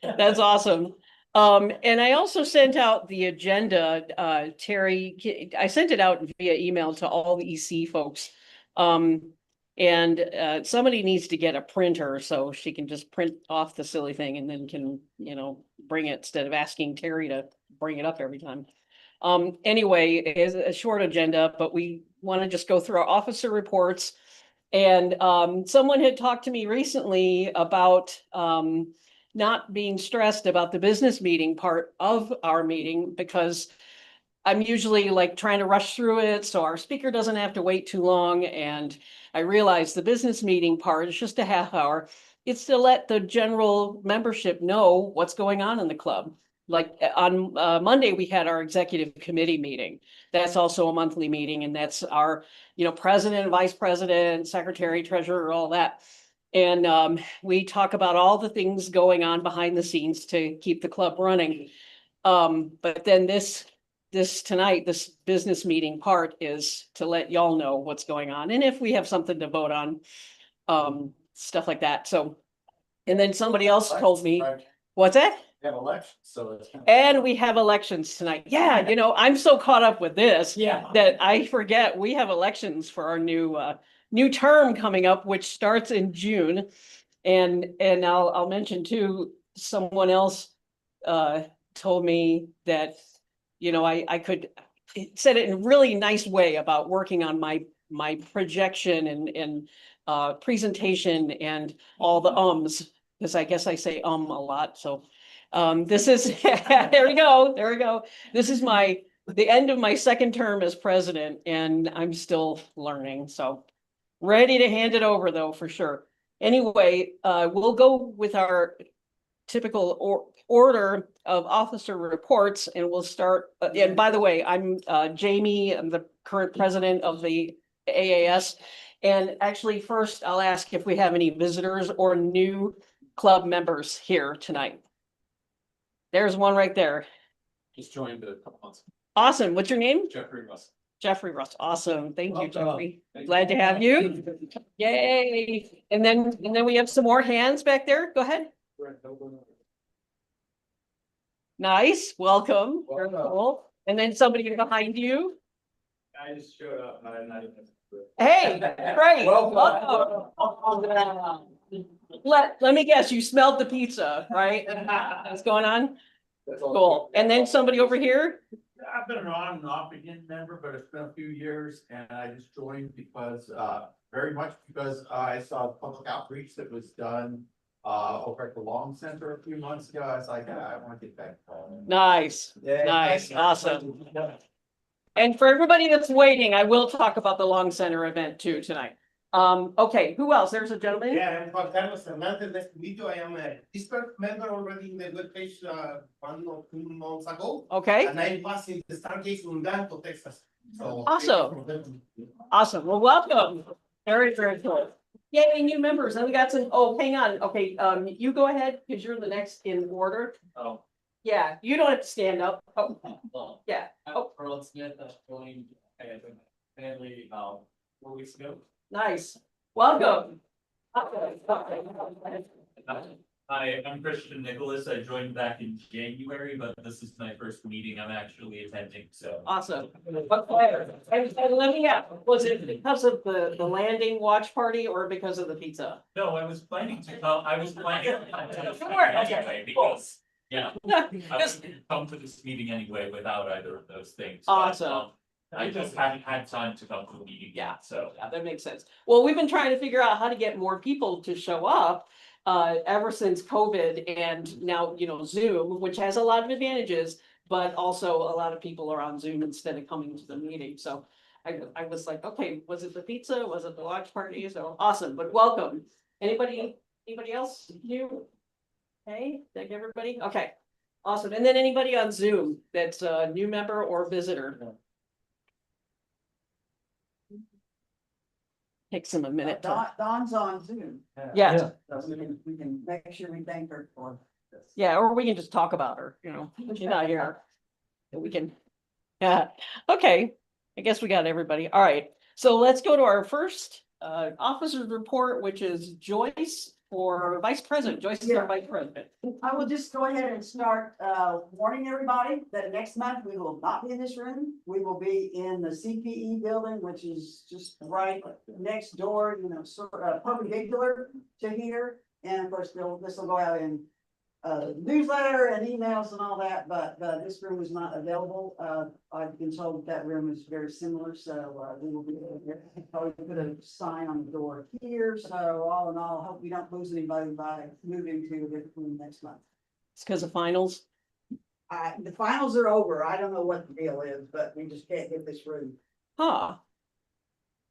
That's awesome. And I also sent out the agenda, Terry, I sent it out via email to all the EC folks. And somebody needs to get a printer so she can just print off the silly thing and then can, you know, bring it instead of asking Terry to bring it up every time. Anyway, it's a short agenda, but we want to just go through our officer reports. And someone had talked to me recently about not being stressed about the business meeting part of our meeting because I'm usually like trying to rush through it so our speaker doesn't have to wait too long. And I realize the business meeting part is just a half hour. It's to let the general membership know what's going on in the club. Like on Monday, we had our executive committee meeting. That's also a monthly meeting, and that's our, you know, president, vice president, secretary, treasurer, all that. And we talk about all the things going on behind the scenes to keep the club running. But then this tonight, this business meeting part is to let y'all know what's going on. And if we have something to vote on, stuff like that. So, and then somebody else told me, what's that? Have elections, so it's. And we have elections tonight. Yeah, you know, I'm so caught up with this that I forget we have elections for our new term coming up, which starts in June. And I'll mention too, someone else told me that, you know, I could said it in a really nice way about working on my projection and presentation and all the ums, because I guess I say a lot. So this is there we go. This is the end of my second term as president, and I'm still learning. So ready to hand it over though, for sure. Anyway, we'll go with our typical order of officer reports, and we'll start. And by the way, I'm Jamie. I'm the current president of the AAS. And actually, first, I'll ask if we have any visitors or new club members here tonight. There's one right there. Just joined a couple months. Awesome. What's your name? Jeffrey Russ. Jeffrey Russ. Awesome. Thank you, Welcome. Jeffrey. Glad to have you. Yay. And then we have some more hands back there. Go ahead. Nice. Welcome. Very cool. And then somebody behind you. I just showed up, Hey, great. Welcome. Let me guess, you smelled the pizza, right? What's going on? Cool. And then somebody over here. I've been an on and off again member, but it's been a few years and I just joined because, very much because I saw the public outreach that was done over at the Long Center a few months ago. I was like, I want to get back home. Nice, Yeah, nice, thank you. awesome. And for everybody that's waiting, I will talk about the Long Center event too tonight. Okay, who else? There's a gentleman. Yeah, I'm Juan Carlos Hernandez, nice to meet you. I am a Discord member already in the webpage, 1 or 2 months ago. Okay, And I was in the Stargate in Dalton, Texas. So. awesome, awesome. Well, welcome. Very, very cool. Yay, new members. And we got some, oh, hang on. Okay, you go ahead because you're the next in order. Oh. Yeah, you don't have to stand up. Oh, yeah. Oh, Earl Smith, joined family, 4 weeks ago. nice. Welcome. Hi, I'm Christian Nicholas. I joined back in January, but this is my first meeting I'm actually attending, so. Awesome. What player? And let me ask, was it because of the landing watch party or because of the pizza? No, I was planning to come, I was planning. Sure, okay. Anyway, because, yeah, I was gonna come to this meeting anyway without either of those things. but, Awesome. I just hadn't had time to come to the meeting yet, so. Yeah, that makes sense. Well, we've been trying to figure out how to get more people to show up ever since COVID and now, you know, Zoom, which has a lot of advantages, but also a lot of people are on Zoom instead of coming to the meeting. So I was like, okay, was it the pizza? Was it the watch party? So awesome, but welcome. Anybody else new? Hey, thank everybody. Okay, awesome. And then anybody on Zoom that's a new member or visitor? Takes them a minute. Don's on Zoom. Yeah. So we can make sure we thank her for this. Yeah, or we can just talk about her, you know, she's not here. And we can, yeah, okay, I guess we got everybody. All right, so let's go to our first officer's report, which is Joyce for Vice President. Joyce is our Vice President. I will just go ahead and start warning everybody that next month we will not be in this room. We will be in the CPE building, which is just right next door, you know, sort of perpendicular to here. And of course, this will go out in newsletter and emails and all that, but this room is not available. I've been told that room is very similar, so we will be probably put a sign on the door here. So all in all, I hope we don't lose anybody by moving to a different room next month. It's because of finals. The finals are over. I don't know what the deal is, but we just can't get this room. Huh,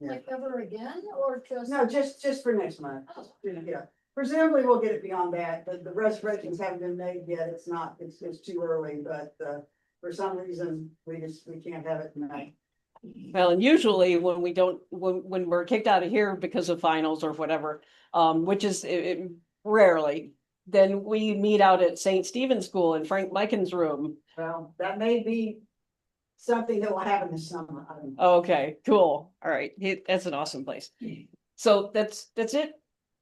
Like ever again, or just? No, just for next month. Yeah. Presumably we'll get it beyond that, but the reservations haven't been made yet. It's too early, but for some reason, we can't have it tonight. well, and usually when we don't, when we're kicked out of here because of finals or whatever, which is rarely, then we meet out at St. Stephen's School in Frank Miken's room. Well, that may be something that will happen this summer. I don't know. Okay, cool. All right. That's an awesome place. So that's it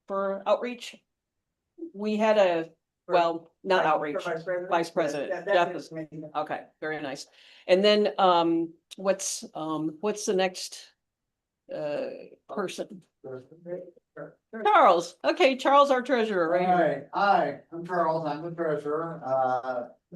for outreach. We had not outreach, Vice President. Jeff is- okay, very nice. And then what's the next person? Charles. Okay, Charles, our treasurer, right here. Alright, hi, I'm Charles, I'm the treasurer.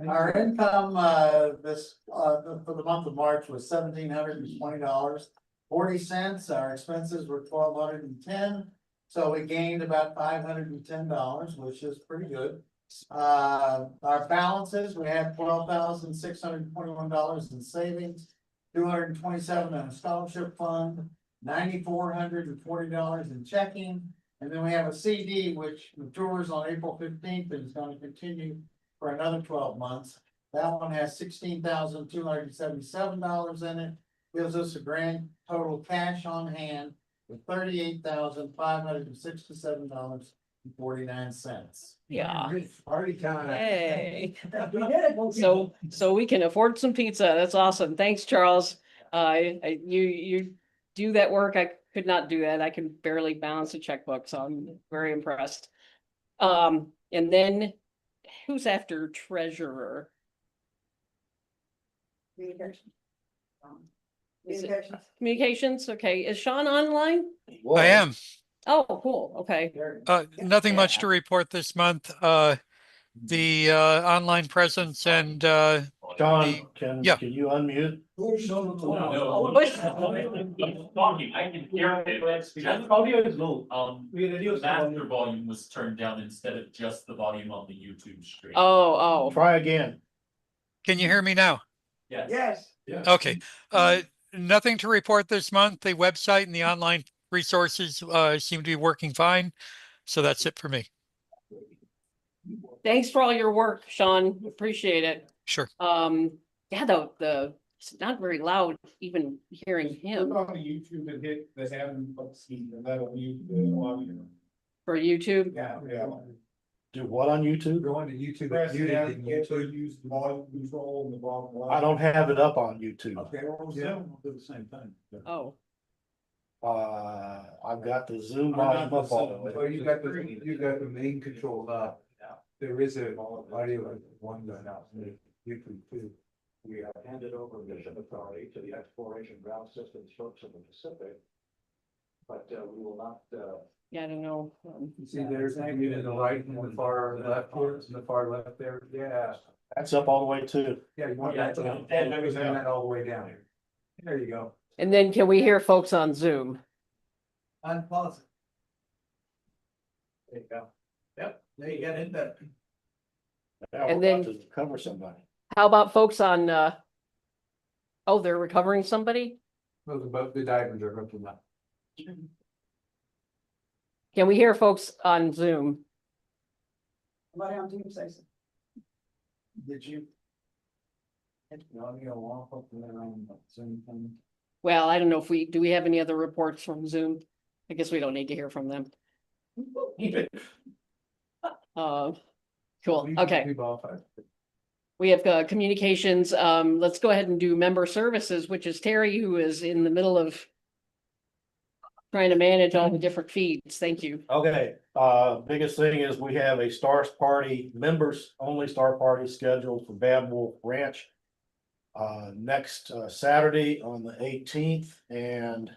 Our income, for the month of March was $1,720.40. Our expenses were $1,210. So we gained about $510, which is pretty good. Our balances, we had $12,621 in savings, $227 in a scholarship fund, $9,440 in checking. And then we have a CD which matures on April 15th and is going to continue for another 12 months. That one has $16,277 in it, gives us a grand total cash on hand with $38,567.49. Yeah. Party time. Hey. We did it. So we can afford some pizza. That's awesome. Thanks, Charles. You do that work. I could not do that. I can barely balance a checkbook, so I'm very impressed. And then who's after treasurer? Communications. Okay. Is Sean online? Whoa. I am. Oh, cool. Okay. Nothing much to report this month. The online presence and John, can Yeah. you unmute? Talking, I can hear it. Just audio is low. The master volume was turned down instead of just the volume on the YouTube stream. Oh, Try again. Can you hear me now? Yes. Okay. Nothing to report this month. The website and the online resources seem to be working fine. So that's it for me. thanks for all your work, Sean. Appreciate it. Sure. Yeah, it's not very loud even hearing him On the YouTube and hit the hand, let's see, and that'll mute the audio. for YouTube. Yeah. Do what on YouTube? Go into YouTube. Press and use the volume control in the bottom left. I don't have it up on YouTube. Okay, well, yeah, we'll do the same thing. Oh, I've got the Zoom volume up all the way. Well, you got the main control up. There is a audio one that out, YouTube too. We have handed over mission authority to the exploration ground systems folks in the Pacific. But we will not, yeah, I don't know. You see, there's you in the right and the far left here, in the far left there, yeah. That's up all the way too. Yeah, you want that to, and that all the way down here. There you go. And then can we hear folks on Zoom? Unpause it. There you go. Yep, there you got it better. Yeah, And we're then- about to cover somebody. How about folks on, oh, they're recovering somebody? Both the divers are hooking up. Can we hear folks on Zoom? Somebody on team say something. Did you? Audio off up there on the same thing. Well, I don't know if do we have any other reports from Zoom? I guess we don't need to hear from them. Cool, okay. We have communications. Let's go ahead and do member services, which is Terry, who is in the middle of trying to manage all the different feeds. Thank you. Okay, biggest thing is we have a Stars Party, members only Star Party scheduled for Bad Wolf Ranch. Next Saturday on the 18th, and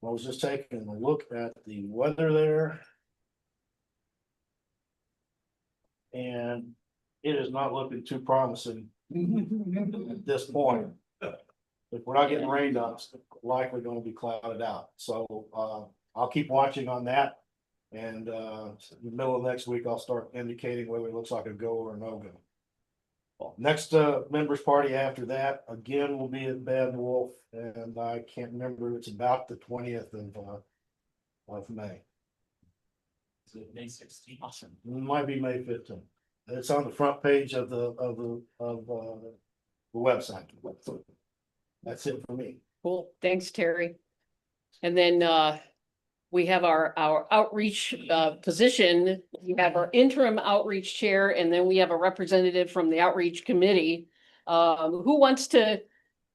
I was just taking a look at the weather there. And it is not looking too promising at this point. If we're not getting rained on, it's likely going to be clouded out. So I'll keep watching on that. And in the middle of next week, I'll start indicating whether it looks like a go or a no go. Next members party after that, again, will be at Bad Wolf, and I can't remember, it's about the 20th of May. Is it May 16th? Awesome. It might be May 15th. It's on the front page of the website. That's it for me. Cool. Thanks, Terry. And then we have our outreach position. We have our interim outreach chair, and then we have a representative from the outreach committee. Who wants to,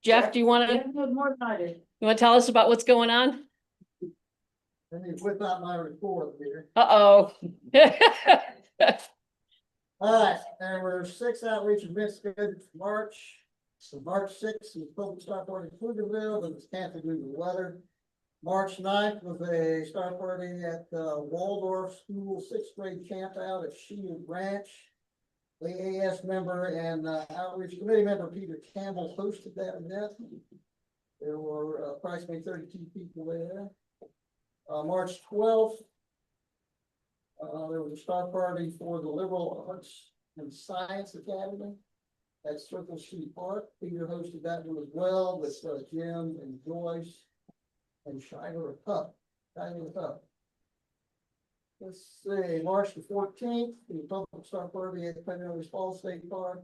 Jeff, do you want to, More than I did. you want to tell us about what's going on? Let me whip out my report here. Uh-oh. Alright, there were 6 outreach events scheduled for March. So March 6th was Public Star Party in Pflugerville, that was canceled due to weather. March 9th was a Star Party at the Waldorf School 6th grade camp out at Shield Ranch. The AS member and outreach committee member Peter Campbell hosted that event. There were approximately 32 people there. March 12th. There was a Star Party for the Liberal Arts and Science Academy at Circle City Park. Peter hosted that one as well with Jim and Joyce and Shiler Cup. Let's see, March the 14th, the Public Star Party at Penrose Falls State Park.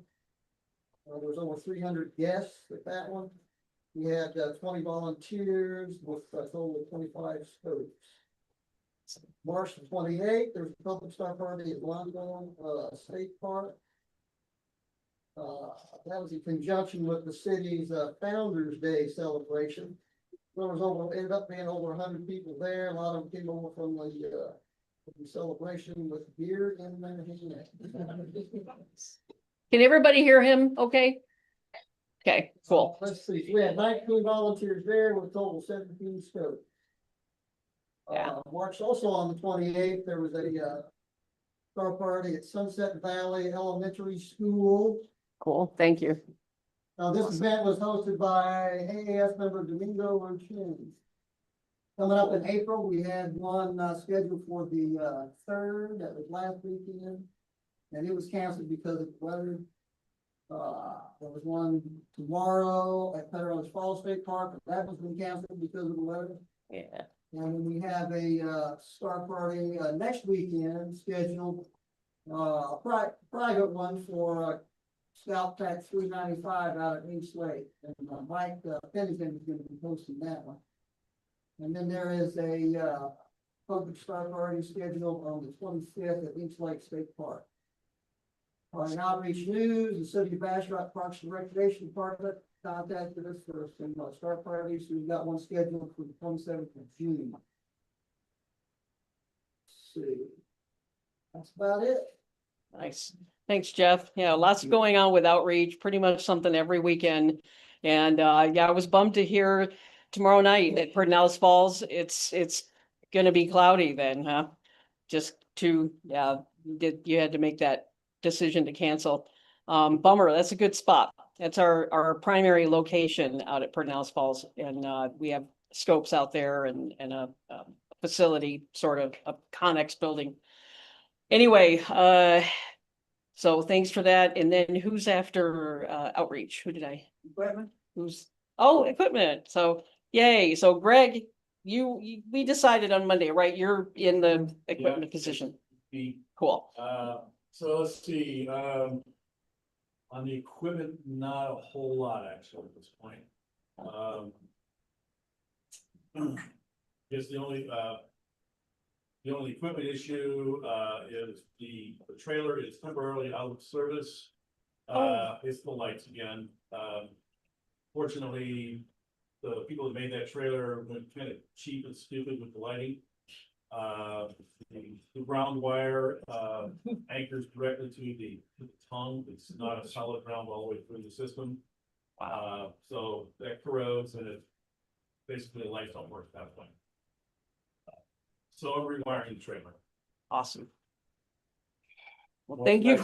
There was over 300 guests at that one. We had 20 volunteers with a total of 25 scopes. March the 28th, there's a Public Star Party at London State Park. That was in conjunction with the city's Founders Day celebration. There was ended up being over 100 people there. A lot of them came over from the celebration with beer in their hand. Can everybody hear him? Okay. Okay, cool. Let's see, we had 19 volunteers there with a total of 17 scopes. March also on the 28th, there was a Star Party at Sunset Valley Elementary School. Cool, thank you. This event was hosted by AAS member Domingo Ronchin. Coming up in April, we had one scheduled for the 3rd, that was last weekend, and it was canceled because of the weather. There was one tomorrow at Federal Falls State Park, but that was been canceled because of the weather. Yeah. And then we have a Star Party next weekend scheduled, a private one for Scout Pack 395 out at East Lake. And Mike Pennington is going to be hosting that one. And then there is a public Star Party scheduled on the 25th at East Lake State Park. In outreach news, the City of Bastrop Parks and Recreation Department contacted us for some Star Parties. We've got one scheduled for the 27th of June. Let's see. That's about it. Nice. Thanks, Jeff. Yeah, lots going on with outreach, pretty much something every weekend. And yeah, I was bummed to hear tomorrow night at Pedernales Falls, it's gonna be cloudy then, huh? Just you had to make that decision to cancel. Bummer, that's a good spot. That's our primary location out at Pedernales Falls. And we have scopes out there and a facility, sort of a Connex building. Anyway, so thanks for that. And then who's after outreach? Who did I? Equipment? Equipment. So yay. So Greg, we decided on Monday, right? You're in the equipment position. Cool. So let's see, on the equipment, not a whole lot actually at this point. Guess the only equipment issue is the trailer is temporarily out of service. It's the lights again. Fortunately, the people that made that trailer went kind of cheap and stupid with the lighting. The ground wire anchors directly to the tongue. It's not a solid ground all the way through the system. So that corrodes and it basically the lights don't work at that point. So I'm rewiring the trailer. Awesome. Well, thank you.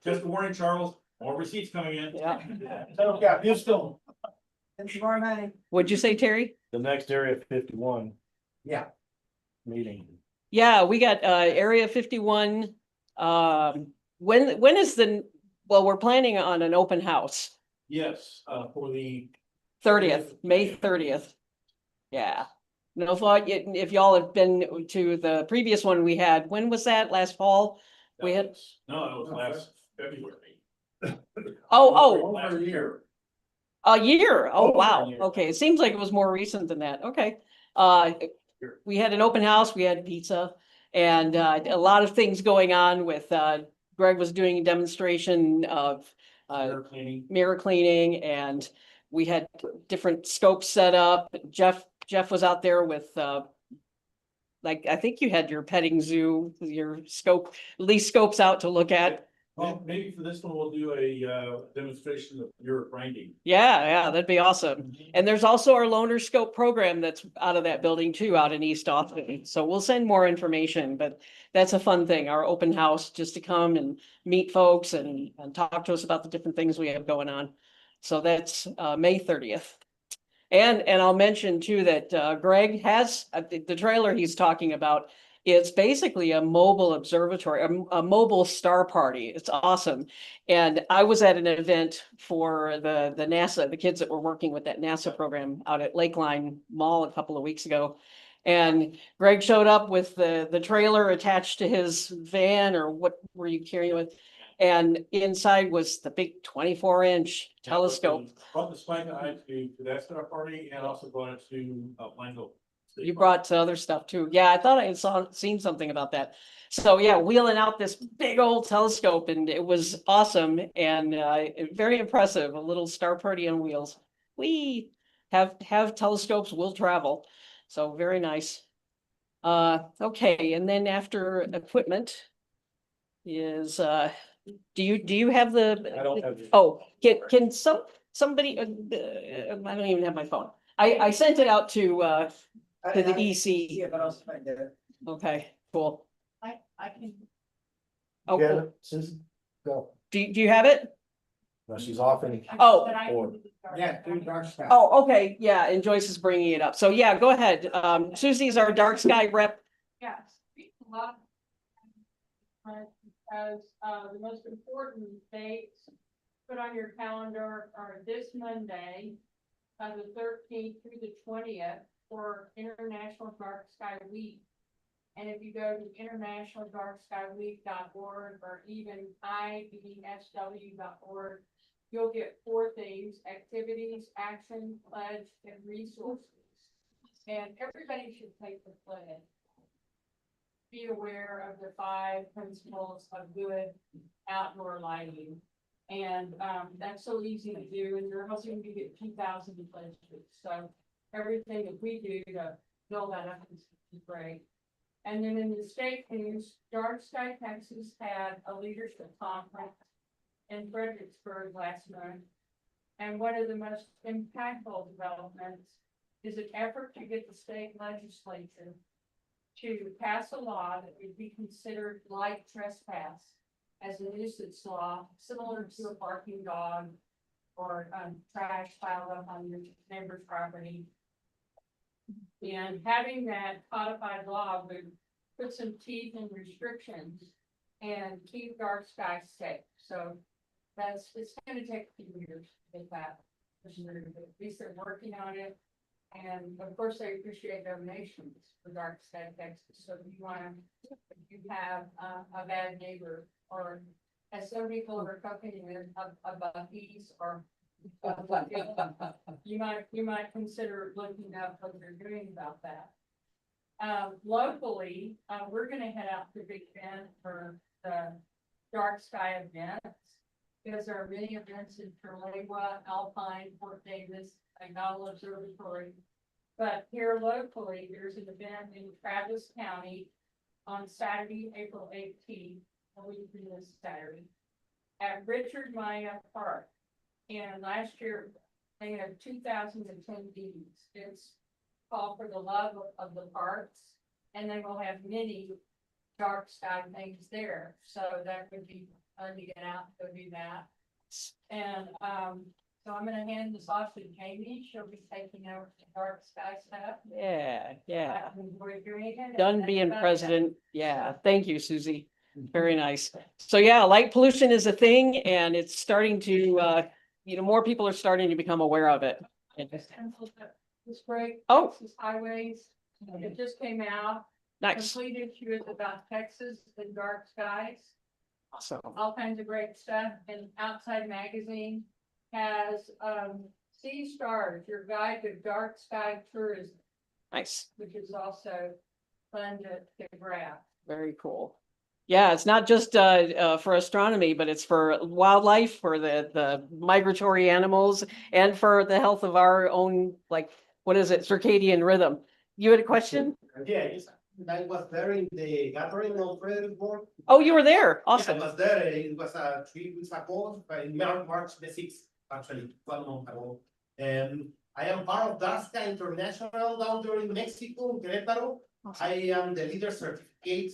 Just a warning, Charles, more receipts coming in. Yeah. Yeah, you still. And tomorrow night. What'd you say, Terry? The next Area 51. Yeah. Meeting. Yeah, we got Area 51. When is we're planning on an open house. Yes, for the 30th, May 30th. Yeah. No thought if y'all have been to the previous one we had, when was that? Last fall? No, it was last February. Over a year. A year. Oh, Over wow. a year. Okay. It seems like it was more recent than that. Okay. We had an open house, we had pizza and a lot of things going on with Greg was doing a demonstration of mirror cleaning and we had different scopes set up. Jeff was out there with like I think you had your petting zoo, your scope, at least scopes out to look at. Maybe for this one, we'll do a demonstration of mirror grinding. Yeah, that'd be awesome. And there's also our loaner scope program that's out of that building too, out in East Austin. So we'll send more information, but that's a fun thing, our open house, just to come and meet folks and talk to us about the different things we have going on. So that's May 30th. And I'll mention too that Greg has the trailer he's talking about. It's basically a mobile observatory, a mobile star party. It's awesome. And I was at an event for the NASA, the kids that were working with that NASA program out at Lakeline Mall a couple of weeks ago. And Greg showed up with the trailer attached to his van, or what were you carrying with? And inside was the big 24-inch telescope. Brought the spike eye to that star party and also brought it to Plango. You brought other stuff too. Yeah, I thought I had seen something about that. So yeah, wheeling out this big old telescope and it was awesome and very impressive. A little star party on wheels. We have telescopes will travel. So very nice. Okay, and then after equipment is do you have the I don't have can somebody I don't even have my phone. I sent it out to the EC. Yeah, but I'll find it. Okay, cool. I can. Oh, Get cool. it, Susan? Go. Do you have it? No, she's off in. Oh. Or- Yeah, do dark sky. Oh, okay, yeah, and Joyce is bringing it up. So yeah, go ahead. Susie's our dark sky rep. Yes, a lot. Because the most important dates put on your calendar are this Monday, the 13th through the 20th for International Dark Sky Week. And if you go to internationaldarkskyweek.org or even ibsw.org, you'll get 4 things: activities, action, pledge, and resources. And everybody should take the pledge. Be aware of the 5 principles of good outdoor lighting. And that's so easy to do, and you're hoping to get 2,000 pledges. So everything that we do to build that up is great. And then in the state news, Dark Sky Texas had a leadership conference in Fredericksburg last month. And one of the most impactful developments is an effort to get the state legislature to pass a law that would be considered light trespass as a nuisance law, similar to a barking dog or trash piled up on your neighbor's property. And having that codified law would put some teeth and restrictions and keep dark skies safe. So it's going to take a few years to get that. At least they're working on it. And of course, I appreciate donations for Dark Sky Texas. So if you have a bad neighbor, or as some people are cooking with a Buc-ee's, or you might consider looking up what they're doing about that. Locally, we're going to head out to Big Bend for the Dark Sky events, because there are many events in Terlewa, Alpine, Fort Davis, Untitled Observatory. But here locally, there's an event in Travis County on Saturday, April 18th, a week from this Saturday, at Richard Maya Park. And last year, they had 2,000 attendees. It's called For the Love of the Parks, and they will have many dark sky things there. So that would be fun to get out to do that. And so I'm going to hand this off to Jamie. She'll be taking over the dark sky stuff. Yeah. We're doing it. Done being president. Yeah, thank you, Susie. Very nice. So yeah, light pollution is a thing, and it's starting to, more people are starting to become aware of it. This break. Oh. Texas highways. It just came out. Nice. Complete issue is about Texas and dark skies. Awesome. All kinds of great stuff. And Outside Magazine has Sea Stars, your guide to dark sky tourism. Nice. Which is also fun to grab. Very cool. Yeah, it's not just for astronomy, but it's for wildlife, for the migratory animals, and for the health of our own, like, what is it, circadian rhythm. You had a question? Yeah, I was there in the gathering of Fredericksburg. Oh, you were there. Awesome. Yeah, I was there. It was 3 weeks ago, in March the 6th, actually, 1 month ago. And I am part of DASCA International down there in Mexico, Querétaro. Awesome. I am the leader certificate.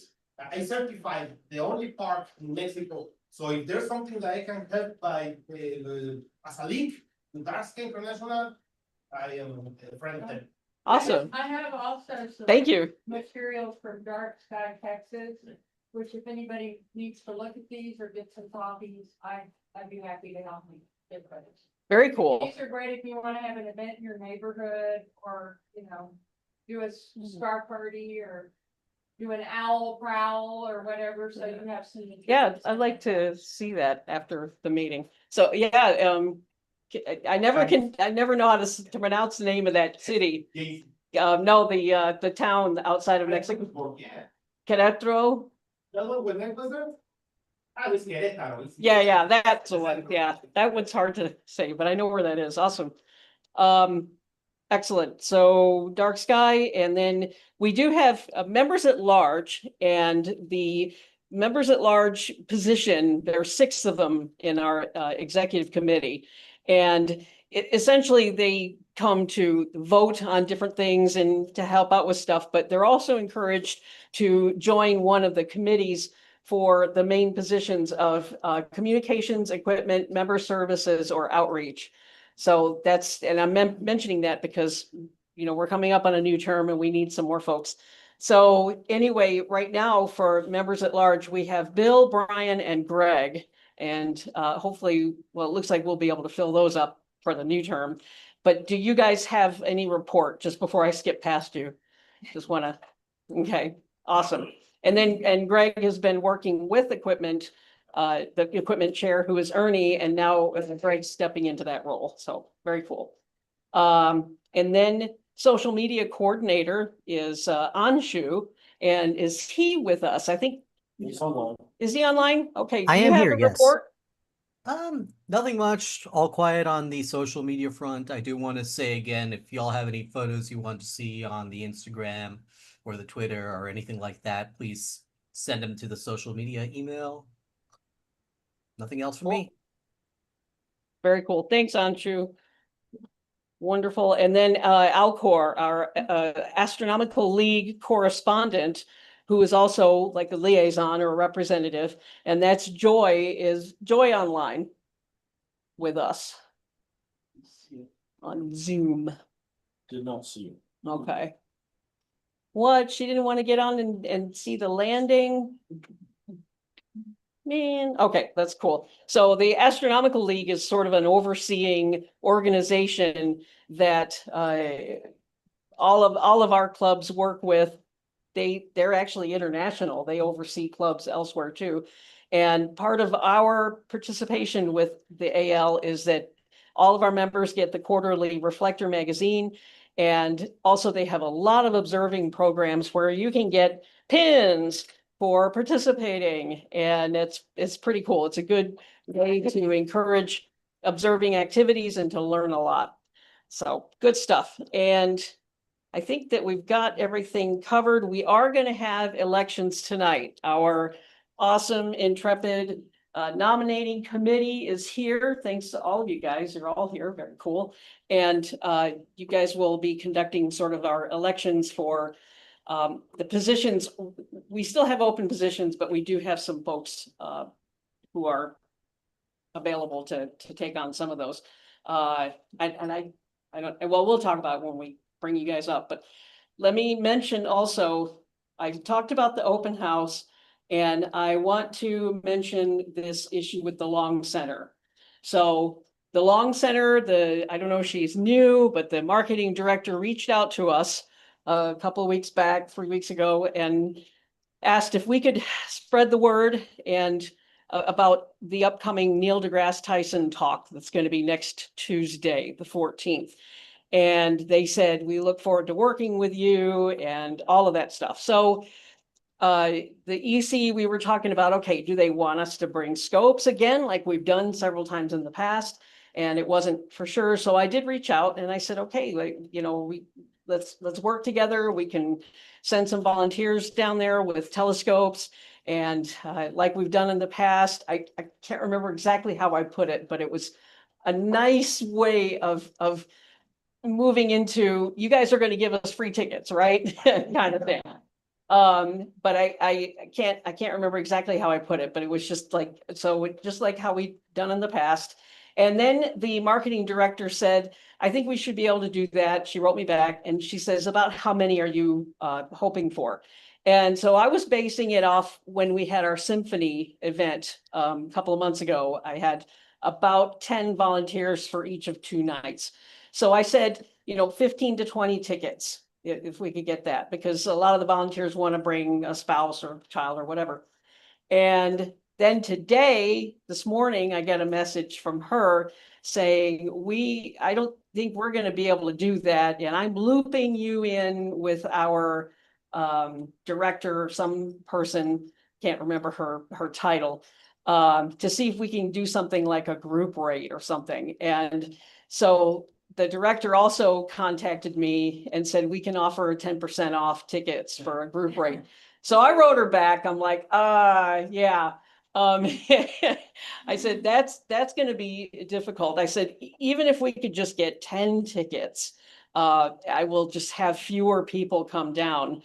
I certified the only park in Mexico. So if there's something that I can help by as a link to DASCA International, I am a friend of them. Awesome. I have also some Thank you. Materials from Dark Sky Texas, which if anybody needs to look at these or get some copies, I'd be happy to help you get those. Very cool. These are great if you want to have an event in your neighborhood, or do a star party, or do an owl prowl or whatever. So you have some. Yeah, I'd like to see that after the meeting. So yeah, I never know how to pronounce the name of that city. No, the town outside of Mexico. Yeah. Querétaro. Yeah, that's the one. Yeah, that one's hard to say, but I know where that is. Awesome. Excellent. So dark sky, and then we do have members at large, and the members at large position, there are 6 of them in our executive committee. And essentially they come to vote on different things and to help out with stuff, but they're also encouraged to join one of the committees for the main positions of communications, equipment, member services, or outreach. So that's, and I'm mentioning that because, you know, we're coming up on a new term and we need some more folks. So anyway, right now for members at large, we have Bill, Brian, and Greg. And hopefully, well, it looks like we'll be able to fill those up for the new term. But do you guys have any report just before I skip past you? Just want to, okay, awesome. And then, and Greg has been working with equipment, the equipment chair who is Ernie, and now Greg's stepping into that role. So very cool. And then social media coordinator is Anshu, and is he with us? I think He's online. Is he online? Okay. I do you am have here, a yes. report? Nothing much, all quiet on the social media front. I do want to say again, if y'all have any photos you want to see on the Instagram or the Twitter or anything like that, please send them to the social media email. Nothing else from me. Very cool. Thanks, Anshu. Wonderful. And then Alcor, our Astronomical League correspondent, who is also like a liaison or a representative, and that's Joy, is Joy online with us on Zoom. Did not see you. Okay. What? She didn't want to get on and see the landing? Man, okay, that's cool. So the Astronomical League is sort of an overseeing organization that all of our clubs work with. They're actually international. They oversee clubs elsewhere too. And part of our participation with the AL is that all of our members get the quarterly Reflector magazine. And also they have a lot of observing programs where you can get pins for participating. And it's pretty cool. It's a good way to encourage observing activities and to learn a lot. So good stuff. And I think that we've got everything covered. We are going to have elections tonight. Our awesome, intrepid nominating committee is here. Thanks to all of you guys. You're all here. Very cool. And you guys will be conducting sort of our elections for the positions. We still have open positions, but we do have some folks who are available to take on some of those. I don't, well, we'll talk about it when we bring you guys up, but let me mention also, I talked about the open house, and I want to mention this issue with the Long Center. So the Long Center, I don't know if she's new, but the marketing director reached out to us a couple of weeks back, 3 weeks ago, and asked if we could spread the word and about the upcoming Neil deGrasse Tyson talk that's going to be next Tuesday, the 14th. And they said, we look forward to working with you and all of that stuff. So the EC, we were talking about, okay, do they want us to bring scopes again, like we've done several times in the past? And it wasn't for sure. So I did reach out and I said, okay, like, you know, let's work together. We can send some volunteers down there with telescopes. And like we've done in the past, I can't remember exactly how I put it, but it was a nice way of moving into, you guys are going to give us free tickets, right? kind of thing. But I can't remember exactly how I put it, but it was just like, so just like how we've done in the past. And then the marketing director said, I think we should be able to do that. She wrote me back and she says, about how many are you hoping for? And so I was basing it off when we had our symphony event a couple of months ago. I had about 10 volunteers for each of 2 nights. So I said, you know, 15 to 20 tickets, if we could get that, because a lot of the volunteers want to bring a spouse or child or whatever. And then today, this morning, I got a message from her saying, I don't think we're going to be able to do that. And I'm looping you in with our director, some person, can't remember her title, to see if we can do something like a group rate or something. And so the director also contacted me and said, we can offer 10% off tickets for a group rate. So I wrote her back. I'm like, yeah. I said, that's going to be difficult. I said, even if we could just get 10 tickets, I will just have fewer people come down.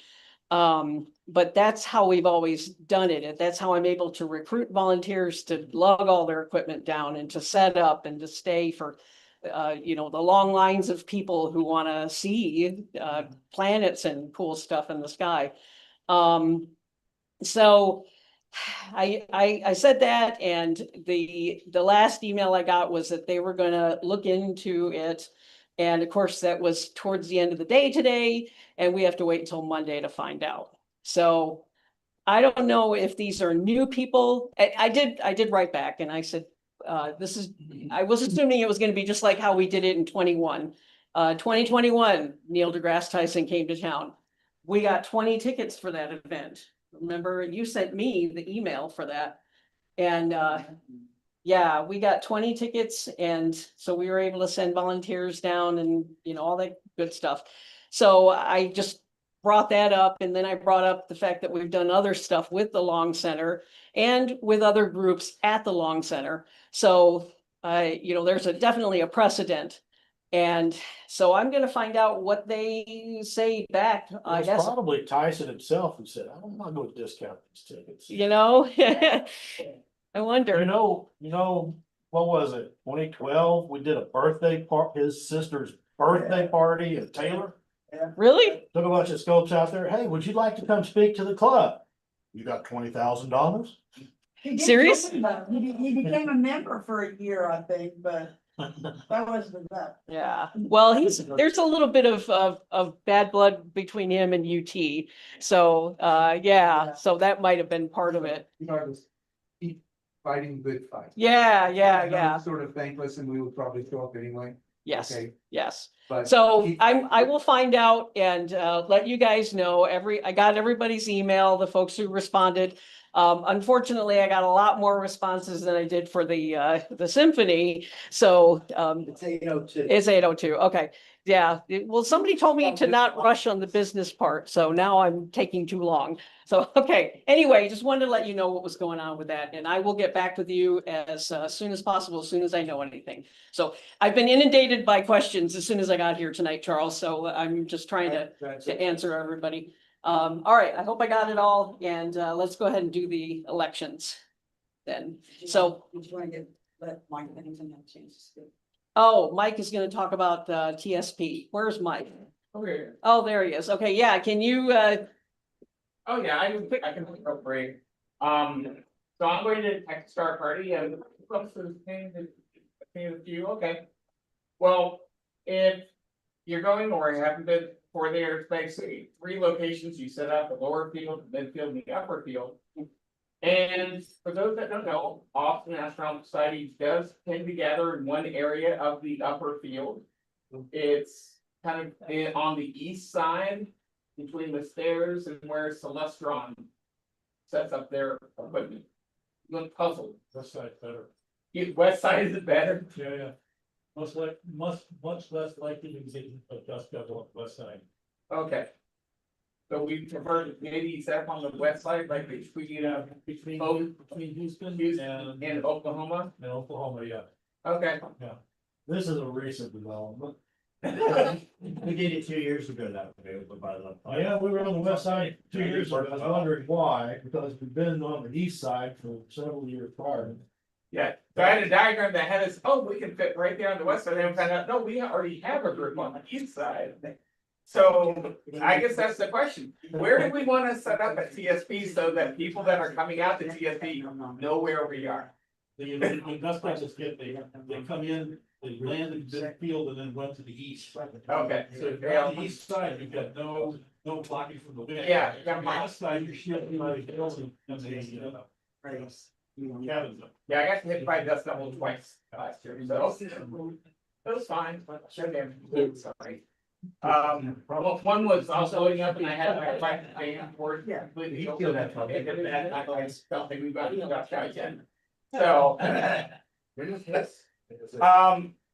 But that's how we've always done it. That's how I'm able to recruit volunteers to lug all their equipment down and to set up and to stay for, you know, the long lines of people who want to see planets and cool stuff in the sky. So I said that, and the last email I got was that they were gonna look into it. And of course, that was towards the end of the day today, and we have to wait until Monday to find out. So I don't know if these are new people. I did write back and I said, this is, I was assuming it was gonna be just like how we did it in 21. 2021, Neil deGrasse Tyson came to town. We got 20 tickets for that event. Remember, you sent me the email for that. And yeah, we got 20 tickets, and so we were able to send volunteers down and, you know, all that good stuff. So I just brought that up, and then I brought up the fact that we've done other stuff with the Long Center and with other groups at the Long Center. So you know, there's definitely a precedent. And so I'm gonna find out what they say back, I It's guess. probably Tyson himself who said, I'm not going to discount these tickets. You know, I wonder. You know, what was it? 2012, we did a birthday part, his sister's birthday party in Taylor. Really? Took a bunch of scopes out there. Hey, would you like to come speak to the club? You got $20,000? Serious? He became a member for a year, I think, but that wasn't enough. Yeah, well, there's a little bit of bad blood between him and UT. So, yeah, so that might have been part of it. Regardless, keep fighting the good fight. Yeah, yeah, I know yeah. it's sort of thankless, and we would probably show up anyway. Yes, Okay. yes. But So I will find out and let you guys know. I got everybody's email, the folks who responded. Unfortunately, I got a lot more responses than I did for the symphony. So It's 8:02. it's 8:02. Okay. Yeah. Well, somebody told me to not rush on the business part, so now I'm taking too long. So, okay. Anyway, just wanted to let you know what was going on with that, and I will get back with you as soon as possible, as soon as I know anything. So I've been inundated by questions as soon as I got here tonight, Charles, so I'm just trying to answer everybody. All right, I hope I got it all, and let's go ahead and do the elections then. So. Just want to let Mike Pennington have a chance to speak. Oh, Mike is gonna talk about TSP. Where's Mike? Okay. Oh, there he is. Okay, yeah, can you Oh, yeah, I can go Bray. So I'm going to Tech Star Party and close to the thing with you, okay. Well, if you're going or you haven't been before there, it's basically 3 locations. You set up the lower field, the midfield, and the upper field. And for those that don't know, Austin Astronomical Society does tend to gather in one area of the upper field. It's kind of on the east side between the stairs and where Celestron sets up their equipment. Look puzzled. West side's better. West side is it better? Yeah. Much less likely to get a dust devil on the west side. Okay. So we prefer maybe set up on the west side, like between Houston and Oklahoma. And Oklahoma, yeah. Okay. Yeah. This is a recent development. We did it 2 years ago that way, but by the. Yeah, we were on the west side 2 years ago. I was wondering why, because we've been on the east side for several years prior. Yeah, so I had a diagram that had us, oh, we can fit right there on the west side, and we found out, no, we already have a group on the east side. So I guess that's the question, where do we want to set up at TSP so that people that are coming out to TSP know where we are? The dust devils they come in, they land in the field and then run to the east. Okay. So if you're on the east side, you've got no blocking from the wind. Yeah. On the west side, you're shielding by the hills and the cabins. Yeah, I got hit by dust devil twice last year, so it was fine. Sorry. Well, one was I was loading up and I had my fan for it. Completely. You feel that trouble. I felt like we got shot again. So.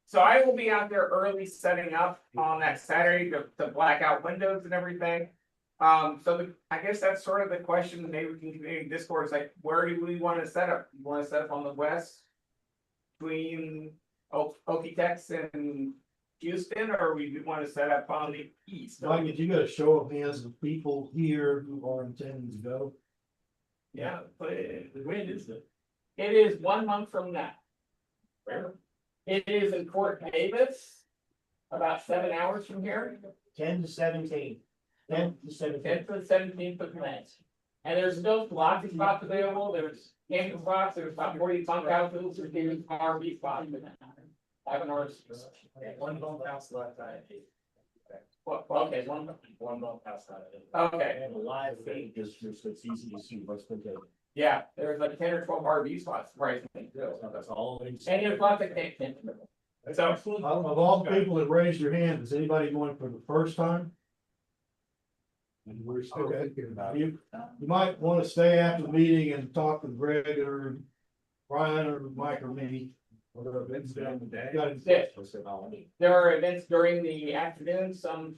So I will be out there early setting up on that Saturday to black out windows and everything. So I guess that's sort of the question, maybe we can community Discord is like, where do we want to set up? You want to set up on the west between Okie-Tex and Houston, or we want to set up on the east? Mike, if you got a show of hands of people here who are intending to go. Yeah, but when is it? It is 1 month from now. Where? It is in Fort Davis, about 7 hours from here. 10 to 17. 10 to 17. 10th to the 17th of May. And there's still lots of spots available. There's camping spots. There's about 40 bunkhouses. There's RV spots. I have an RV. One bunkhouse left, Well, okay, one bunkhouse out of it. Okay. And a live feed, just so it's easy to see what's been taken. Yeah, there's like 10 or 12 RV spots, surprisingly. That's all. And there's lots of camping. So, Of all the people that raised your hand, is anybody going for the first time? And we're still Okay. thinking about it. You might want to stay after the meeting and talk with Greg or Brian or Mike or me. Are there events during the day? there are events during the afternoon, some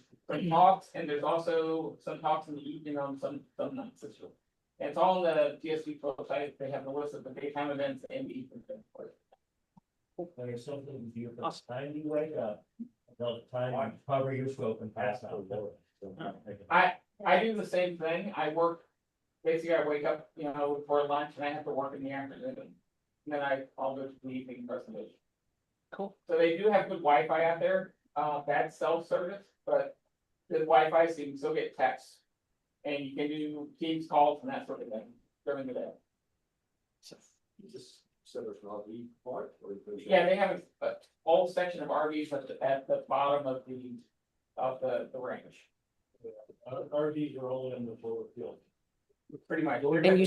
talks, and there's also some talks in the evening on some nights. And it's all on the GSV website. They have the list of the daytime events and the evening events. There's something you, the time you wake up, the time you cover your scope and pass out. I do the same thing. I work, basically I wake up, for lunch and I have to work in the afternoon. And then I'll go to the evening presentation. Cool. So they do have good Wi-Fi out there, bad self-service, but the Wi-Fi, so you can still get texts. And you can do Teams calls and that sort of thing during the day. Just so there's an RV park or. Yeah, they have a whole section of RVs at the bottom of the range. RVs are all in the forward field. Pretty much. And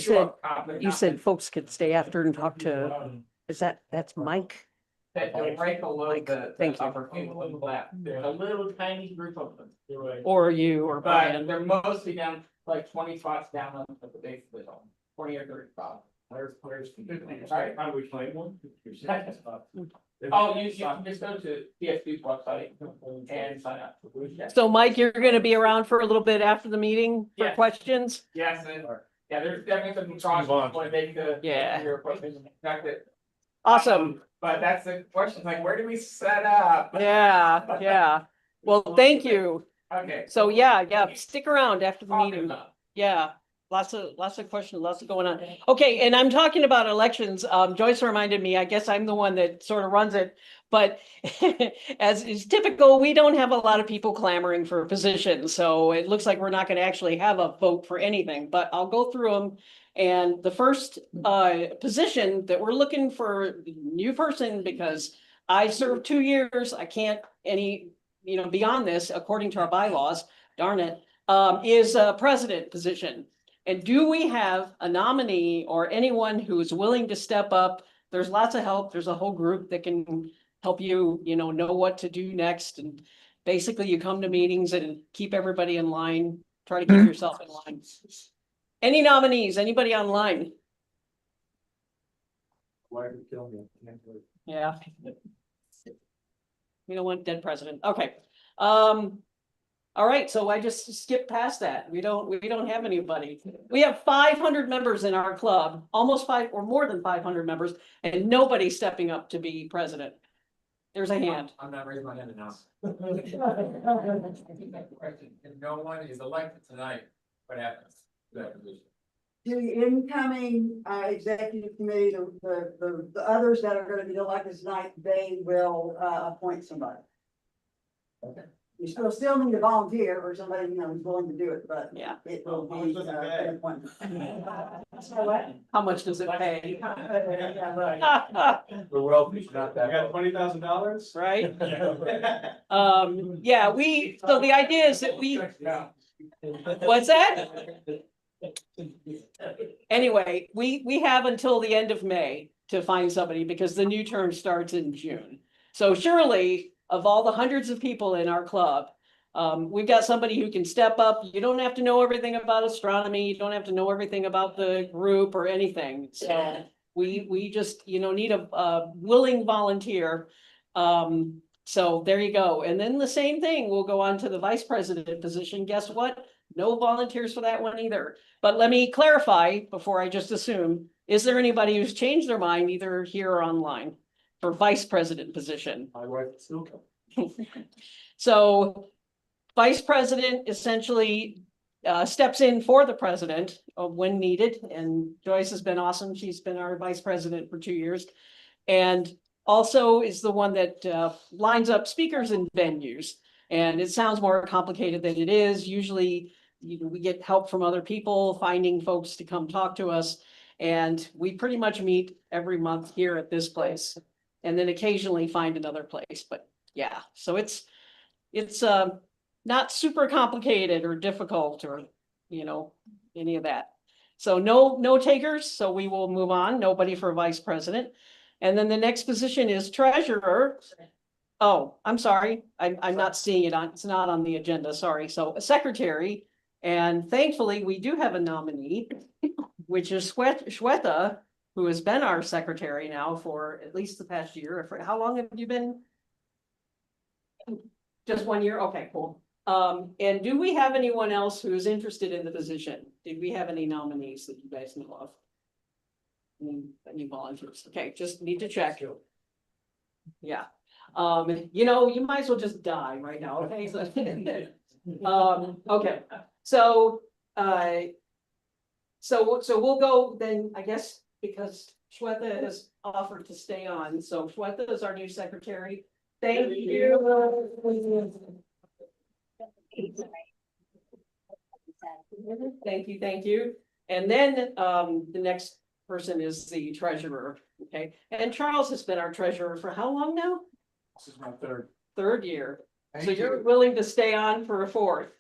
you said folks could stay after and talk to, that's Mike? They're right below the Thank you. upper field on the left. There's a little tiny group of them. Or you or But Brian. they're mostly down, like 20 spots down at the base of the dome, 20 or 30 spots. Where's. Sorry. How do we claim one? Oh, you can just go to PSP's website and sign up. So Mike, you're gonna be around for a little bit after the meeting for Yes. questions? Yes, and yeah, there's definitely some precautions when they make Yeah. your appointment. Awesome. But that's the question, like, where do we set up? Yeah. Well, thank you. Okay. So yeah, stick around after the Talking meeting. about- Yeah, lots of questions, lots of going on. Okay, and I'm talking about elections. Joyce reminded me, I guess I'm the one that sort of runs it. But as is typical, we don't have a lot of people clamoring for positions. So it looks like we're not gonna actually have a vote for anything, but I'll go through them. And the first position that we're looking for new person, because I served 2 years, I can't beyond this, according to our bylaws, darn it, is a president position. And do we have a nominee or anyone who is willing to step up? There's lots of help. There's a whole group that can help you, know what to do next. And basically you come to meetings and keep everybody in line, try to keep yourself in line. Any nominees, anybody online? Why did it kill me? I can't believe it. Yeah. We don't want dead president. Okay. All right, so I just skipped past that. We don't have anybody. We have 500 members in our club, almost 5 or more than 500 members, and nobody's stepping up to be president. There's a hand. I'm not raising my hand enough. If no one is elected tonight, what happens to that position? To the incoming executive committee, the others that are gonna be elected tonight, they will appoint somebody. Okay. You still need a volunteer or somebody, who's willing to do it, but Yeah. it will be an appointment. How much does it pay? The wealthy, not that. $20,000? Right? Yeah, so the idea is that what's that? Anyway, we have until the end of May to find somebody because the new term starts in June. So surely, of all the hundreds of people in our club, we've got somebody who can step up. You don't have to know everything about astronomy. You don't have to know everything about the group or anything. So we just, need a willing volunteer. So there you go. And then the same thing, we'll go on to the vice president position. Guess what? No volunteers for that one either. But let me clarify before I just assume, is there anybody who's changed their mind either here or online for vice president position? My wife still. So vice president essentially steps in for the president when needed, and Joyce has been awesome. She's been our vice president for 2 years. And also is the one that lines up speakers and venues. And it sounds more complicated than it is. Usually, we get help from other people, finding folks to come talk to us. And we pretty much meet every month here at this place, and then occasionally find another place. But yeah, so it's not super complicated or difficult or, any of that. So no takers, so we will move on. Nobody for vice president. And then the next position is treasurer. Oh, I'm sorry. I'm not seeing it on, it's not on the agenda, sorry. So a secretary, and thankfully we do have a nominee, which is Shweta, who has been our secretary now for at least the past year. How long have you been? Just 1 year? Okay, cool. And do we have anyone else who is interested in the position? Did we have any nominees that you guys know of? Any volunteers? Okay, just need to check. Yeah. You might as well just die right now, okay? Okay, so we'll go then, I guess, because Shweta has offered to stay on, so Shweta is our new secretary. Thank you. Thank you. And then the next person is the treasurer, okay? And Charles has been our treasurer for how long now? This is my Third year. So Thank you're you. willing to stay on for a fourth?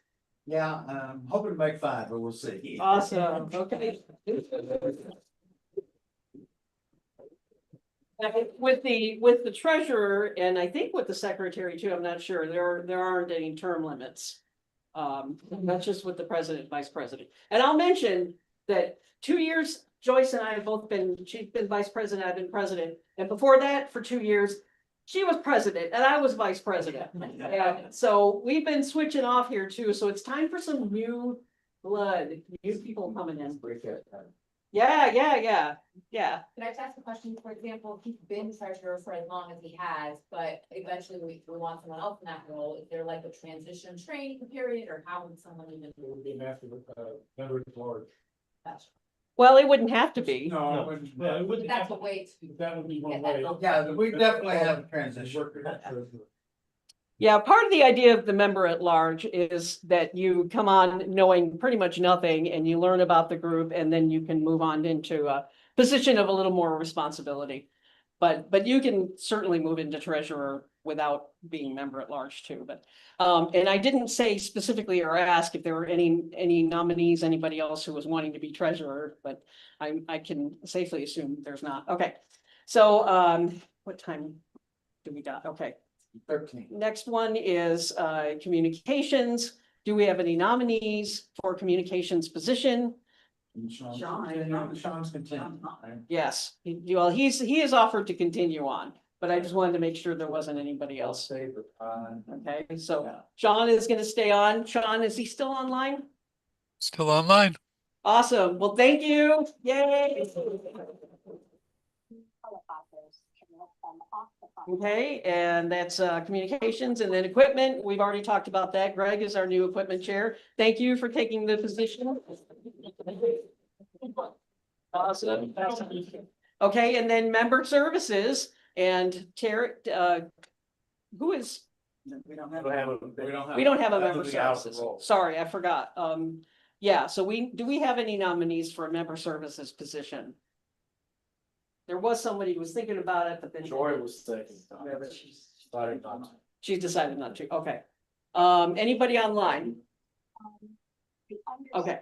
Yeah, I'm hoping to make 5, but we'll see. Awesome, okay. With the treasurer, and I think with the secretary too, I'm not sure, there aren't any term limits. That's just with the president, vice president. And I'll mention that 2 years, Joyce and I have both been, she's been vice president, I've been president. And before that, for 2 years, she was president and I was vice president. And so we've been switching off here too. So it's time for some new blood, new people coming in. Yeah. Can I just ask a question? For example, he's been treasurer for as long as he has, but eventually we want someone else in that role. Is there like a transition training period, or how would someone even? It would be an after member at large. Gotcha. Well, it wouldn't have to be. No, it wouldn't. That's a way to. That would be one get that way. done. Yeah, we definitely have a transition. Yeah, part of the idea of the member at large is that you come on knowing pretty much nothing and you learn about the group, and then you can move on into a position of a little more responsibility. But you can certainly move into treasurer without being member at large too. But and I didn't say specifically or ask if there were any nominees, anybody else who was wanting to be treasurer, but I can safely assume there's not. Okay, so what time do we got? Okay. 13. Next one is communications. Do we have any nominees for communications position? Sean's continuing. Yes, he has offered to continue on, but I just wanted to make sure there wasn't anybody else. Okay, so Sean is going to stay on. Sean, is he still online? Still online. Awesome. Well, thank you. Yay. Okay, and that's communications, and then equipment. We've already talked about that. Greg is our new equipment chair. Thank you for taking the position. Awesome. Okay, and then member services and Terry, who is? We don't have a. We don't have a member services. Sorry, I forgot. Yeah, so do we have any nominees for a member services position? There was somebody who was thinking about it, but then. Joy was thinking. Yeah, but she's decided not to. She's decided not to. Okay. Anybody online? Okay.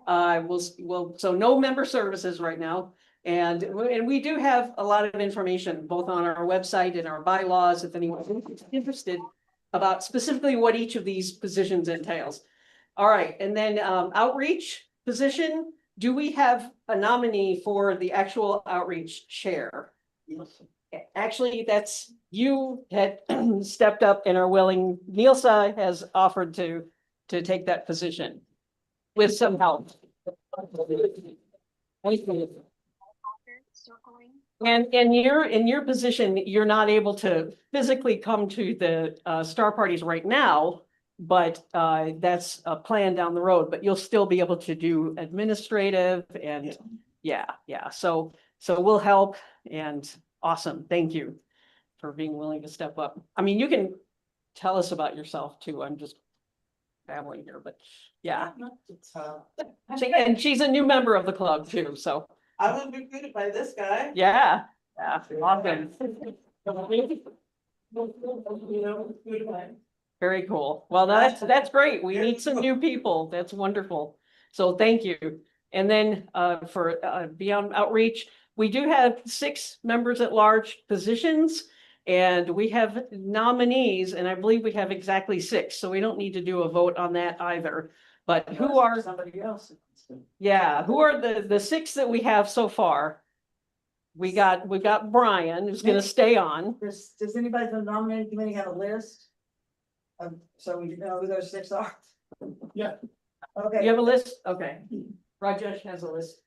So no member services right now. And we do have a lot of information both on our website and our bylaws, if anyone's interested, about specifically what each of these positions entails. All right, and then outreach position. Do we have a nominee for the actual outreach chair? Actually, that's you had stepped up and are willing. Nielsa has offered to take that position with some help. And in your position, you're not able to physically come to the star parties right now, but that's a plan down the road, but you'll still be able to do administrative and yeah. So we'll help and awesome. Thank you for being willing to step up. I mean, you can tell us about yourself too. I'm just babbling here, but yeah. And she's a new member of the club too, so. I was recruited by this guy. Yeah, awesome. Very cool. Well, that's great. We need some new people. That's wonderful. So thank you. And then for Beyond Outreach, we do have 6 members at large positions. And we have nominees, and I believe we have exactly 6. So we don't need to do a vote on that either. But who are somebody else? Yeah, who are the 6 that we have so far? We got Brian, who's gonna stay on. Does anybody from the nominating committee have a list? So we know who those 6 are? Yeah. Okay. You have a list? Okay. Rajesh has a list.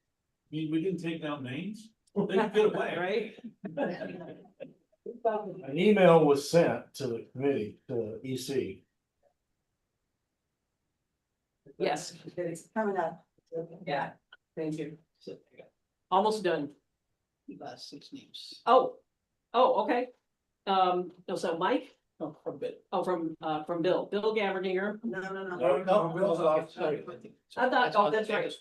I mean, we didn't take down names, they can get away. Right? An email was sent to the committee, to EC. Yes. It's coming up. Yeah, thank you. Almost done. Last 6 names. Oh, okay. So Mike? Oh, from Bill. Oh, from Bill Gaverdinger. No. Will's off. I thought, oh, that's right.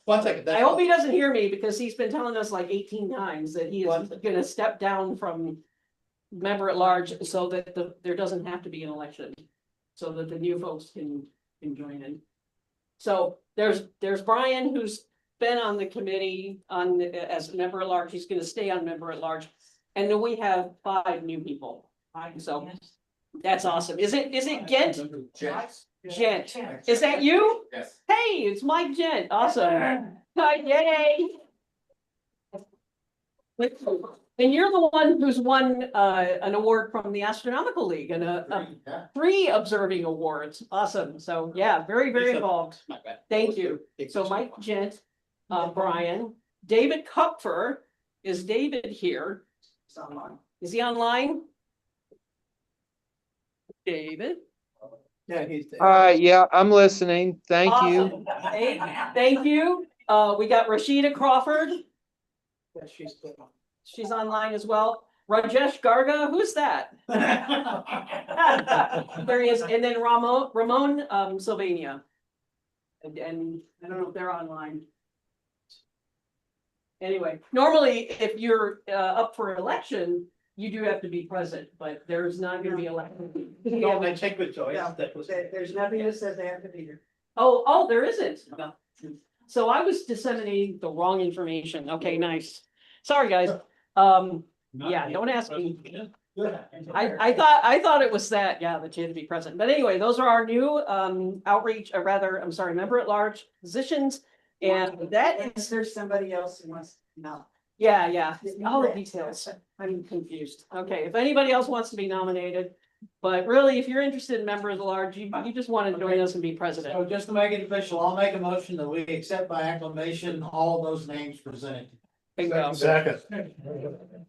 One second. I hope he doesn't hear me because he's been telling us like 18 times that he is gonna step down from member at large so that there doesn't have to be an election. So that the new folks can join in. So there's Brian, who's been on the committee as a member at large. He's gonna stay on member at large. And then we have 5 new people. So that's awesome. Is it Gent? Gent. Is that you? Yes. Hey, it's Mike Gent. Awesome. Yay. And you're the one who's won an award from the Astronomical League and 3 observing awards. Awesome. So yeah, very, very involved. Thank you. So Mike Gent, Brian, David Kupfer. Is David here? Is he online? David? Yeah, he's there. Yeah, I'm listening. Thank you. Awesome. Hey, thank you. We got Rashida Crawford. Yeah, she's good. She's online as well. Rajesh Garga, who's that? There he is. And then Ramon Sylvania. And I don't know if they're online. Anyway, normally if you're up for election, you do have to be present, but there's not going to be election. No, they take the choice. There's nothing that says they have to be here. Oh, there isn't. So I was disseminating the wrong information. Okay, nice. Sorry, guys. Yeah, don't ask me. I thought it was that, yeah, that you had to be present. But anyway, those are our new outreach, or rather, I'm sorry, member at large positions. And that is, There's somebody else who wants to know. yeah. All the details. I'm confused. Okay, if anybody else wants to be nominated, but really, if you're interested in member at large, you just want to join us and be president. So just to make it official, I'll make a motion that we accept by acclamation all those names presented. Bingo. Second.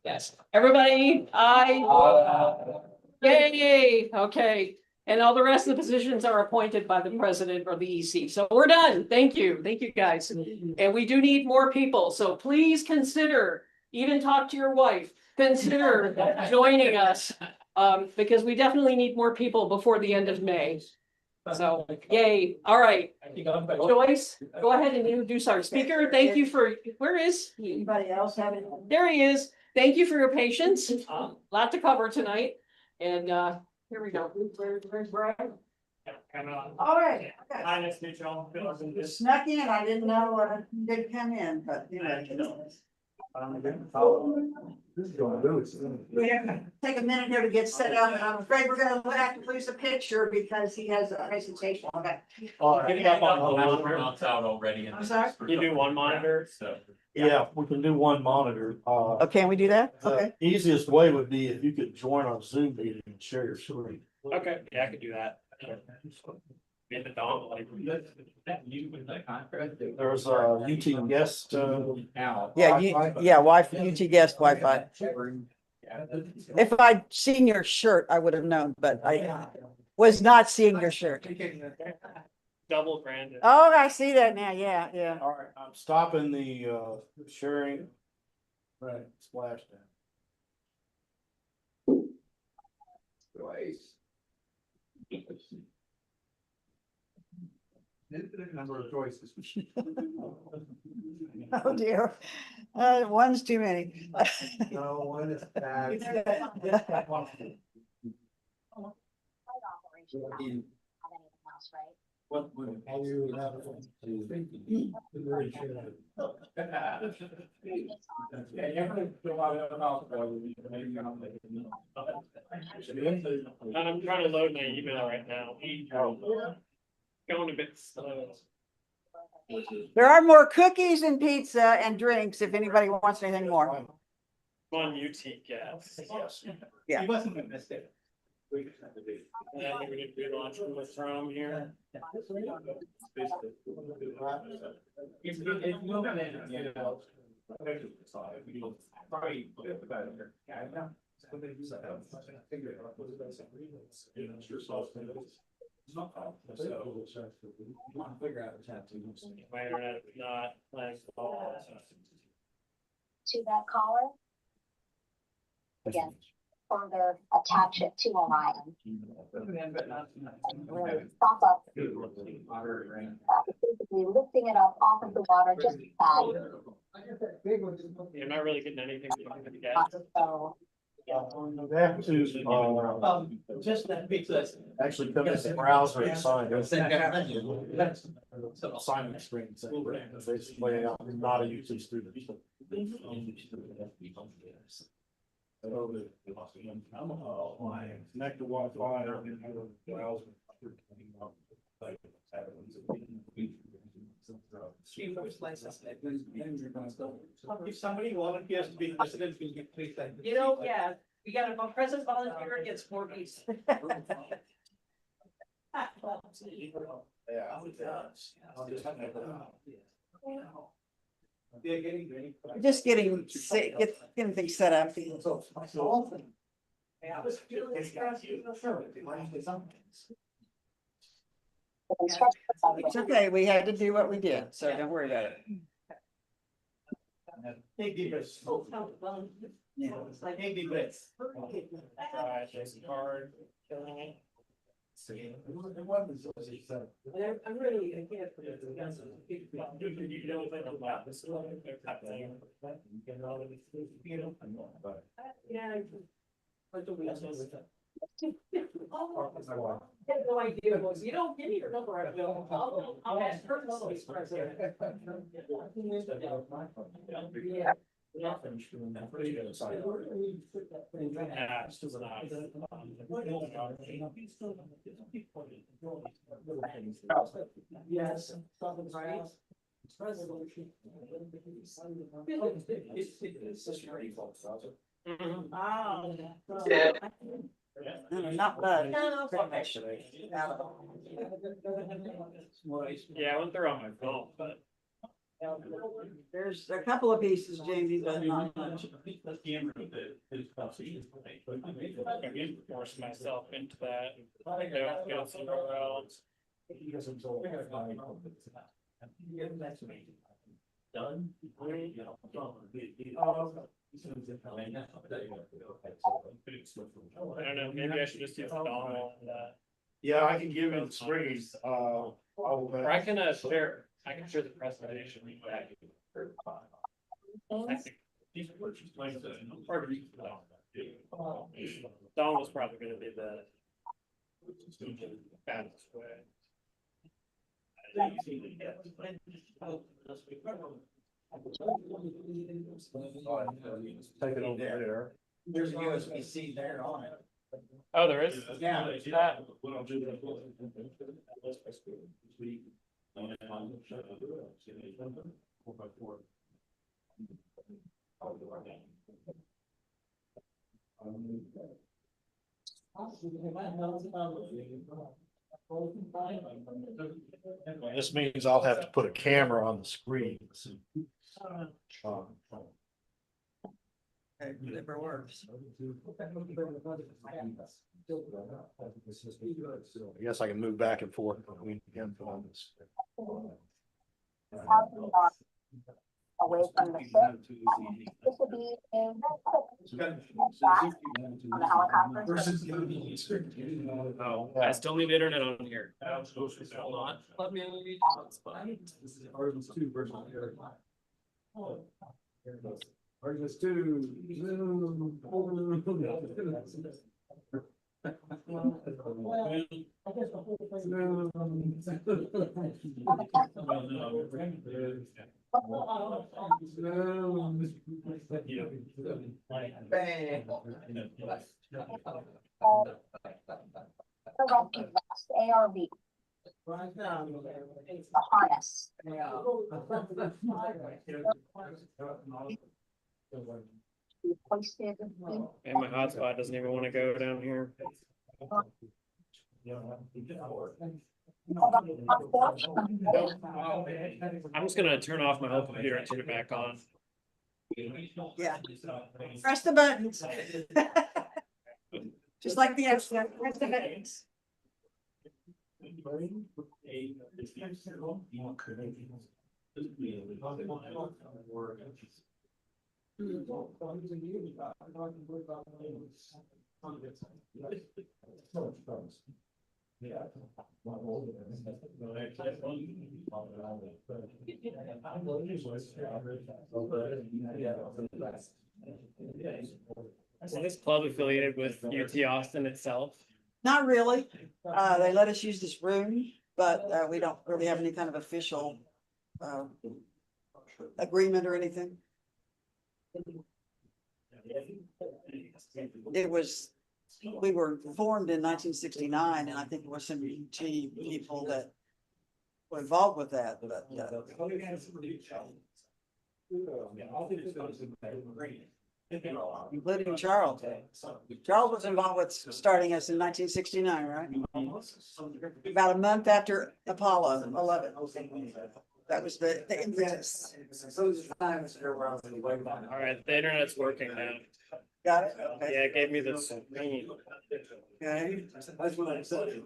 Yes. Everybody, aye. Yay, okay. And all the rest of the positions are appointed by the president or the EC. So we're done. Thank you. Thank you, guys. And we do need more people. So please consider, even talk to your wife, consider joining us. Because we definitely need more people before the end of May. So, yay. All right. Joyce, go ahead and introduce our speaker. Thank you for, where is he? Anybody else have any? There he is. Thank you for your patience. Lot to cover tonight. And here we go. Where's Brian? All All right. Hi, nice to meet you all. Snuck in, I didn't know he did come in, but you know. We have to take a minute here to get set up, and I'm afraid we're gonna have to lose a picture because he has a presentation. Okay. Getting up on the line, out already. I'm sorry? You do one monitor, so. Yeah, we can do one monitor. Oh, can we do that? The Okay. easiest way would be if you could join our Zoom meeting and share your screen. Okay, yeah, I could do that. Made the dog like. There's a UT guest, Yeah, Wi-Fi, UT guest Wi-Fi. If I'd seen your shirt, I would have known, but I was not seeing your shirt. Double branded. Oh, I see that now. Yeah, yeah. all right, I'm stopping the, sharing. Right, splashdown. Twice. Infinite number of choices. Oh dear. One's too many. No, one is bad. What would you have? I'm trying to load my email right now. Going a bit slow. There are more cookies and pizza and drinks if anybody wants anything more. One UT gas. Yeah. He wasn't a mistake. And then we're gonna do launch with Chrome here. My internet is not playing. To that caller. Again, further attach it to a line. Really stop up. Basically lifting it up off of the water, just You're not really getting anything from the gas. so. They have to, Just that pizza. actually come in the browser and sign. Sign the screen, basically, I'm not a UT student. Connect to Wi-Fi. If somebody volunteers to be president, we'll get please. You know, yeah, we got a present volunteer gets 4 pieces. Just getting things set up. It's okay. We had to do what we did, so don't worry about it. Yeah, it's like big breaths. Card. I'm really, I can't. Yeah. I had no idea, was, you don't give me your number, I will, I'll ask her to be president. Yeah. Yes. Resolution. Not bad. Yeah, I went through on my phone, but. There's a couple of pieces, Jamie, but not much. Force myself into that. I don't go somewhere else. Done. I don't know, maybe I should just use the dongle on that. Yeah, I can give it screens, Or I can share the presentation. Don was probably gonna be the fastest way. Take it over there. There's a USB-C there on it. Oh, there is? Yeah. That. This means I'll have to put a camera on the screen. Whatever works. I guess I can move back and forth between him on this. Away from the ship. This will be in on the helicopter. Oh, I still need internet on here. Hold on. Let me. Artemis 2 versus Artemis 2. ARV. A harness. And my hotspot doesn't even want to go down here. I'm just gonna turn off my whole computer and turn it back on. Yeah. Press the buttons. Just like the accident, press the buttons. Is this club affiliated with UT Austin itself? Not really. They let us use this room, but we don't really have any kind of official agreement or anything. It was, we were formed in 1969, and I think it was some UT people that were involved with that, but including Charles. Charles was involved with starting us in 1969, right? About a month after Apollo 11. That was the impetus. All right, the internet's working now. Got it? Okay. Yeah, it gave me this. Okay. That's what I said.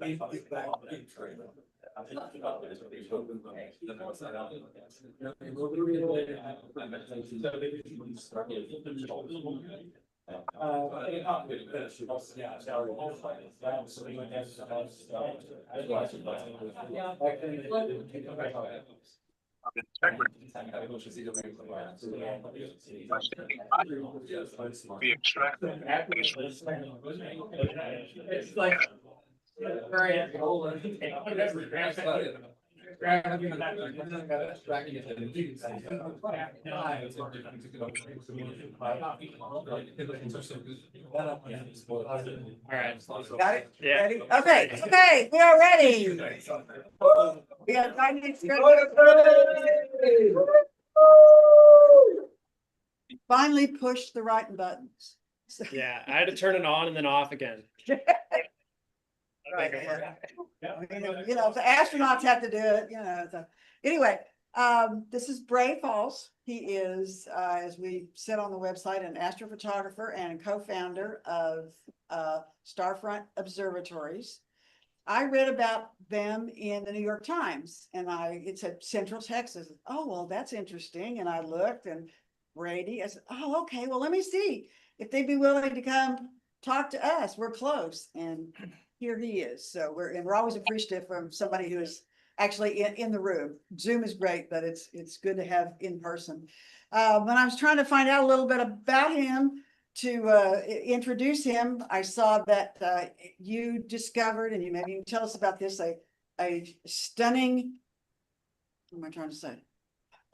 Be extracted. It's like. Alright. Got it? Yeah. Ready? Okay, okay, we are ready. We got 5 minutes. Finally pushed the right buttons. Yeah, I had to turn it on and then off again. Right, you know, the astronauts have to do it, you know, so, anyway, this is Bray Falls. He is, as we said on the website, an astrophotographer and co-founder of, Starfront Observatories. I read about them in the New York Times, and it said Central Texas. Oh, well, that's interesting, and I looked, and Brady, I said, oh, okay, well, let me see if they'd be willing to come talk to us. We're close, and here he is. So we're always appreciative from somebody who is actually in the room. Zoom is great, but it's good to have in person. When I was trying to find out a little bit about him to introduce him, I saw that you discovered, and maybe you can tell us about this, a stunning, what am I trying to say?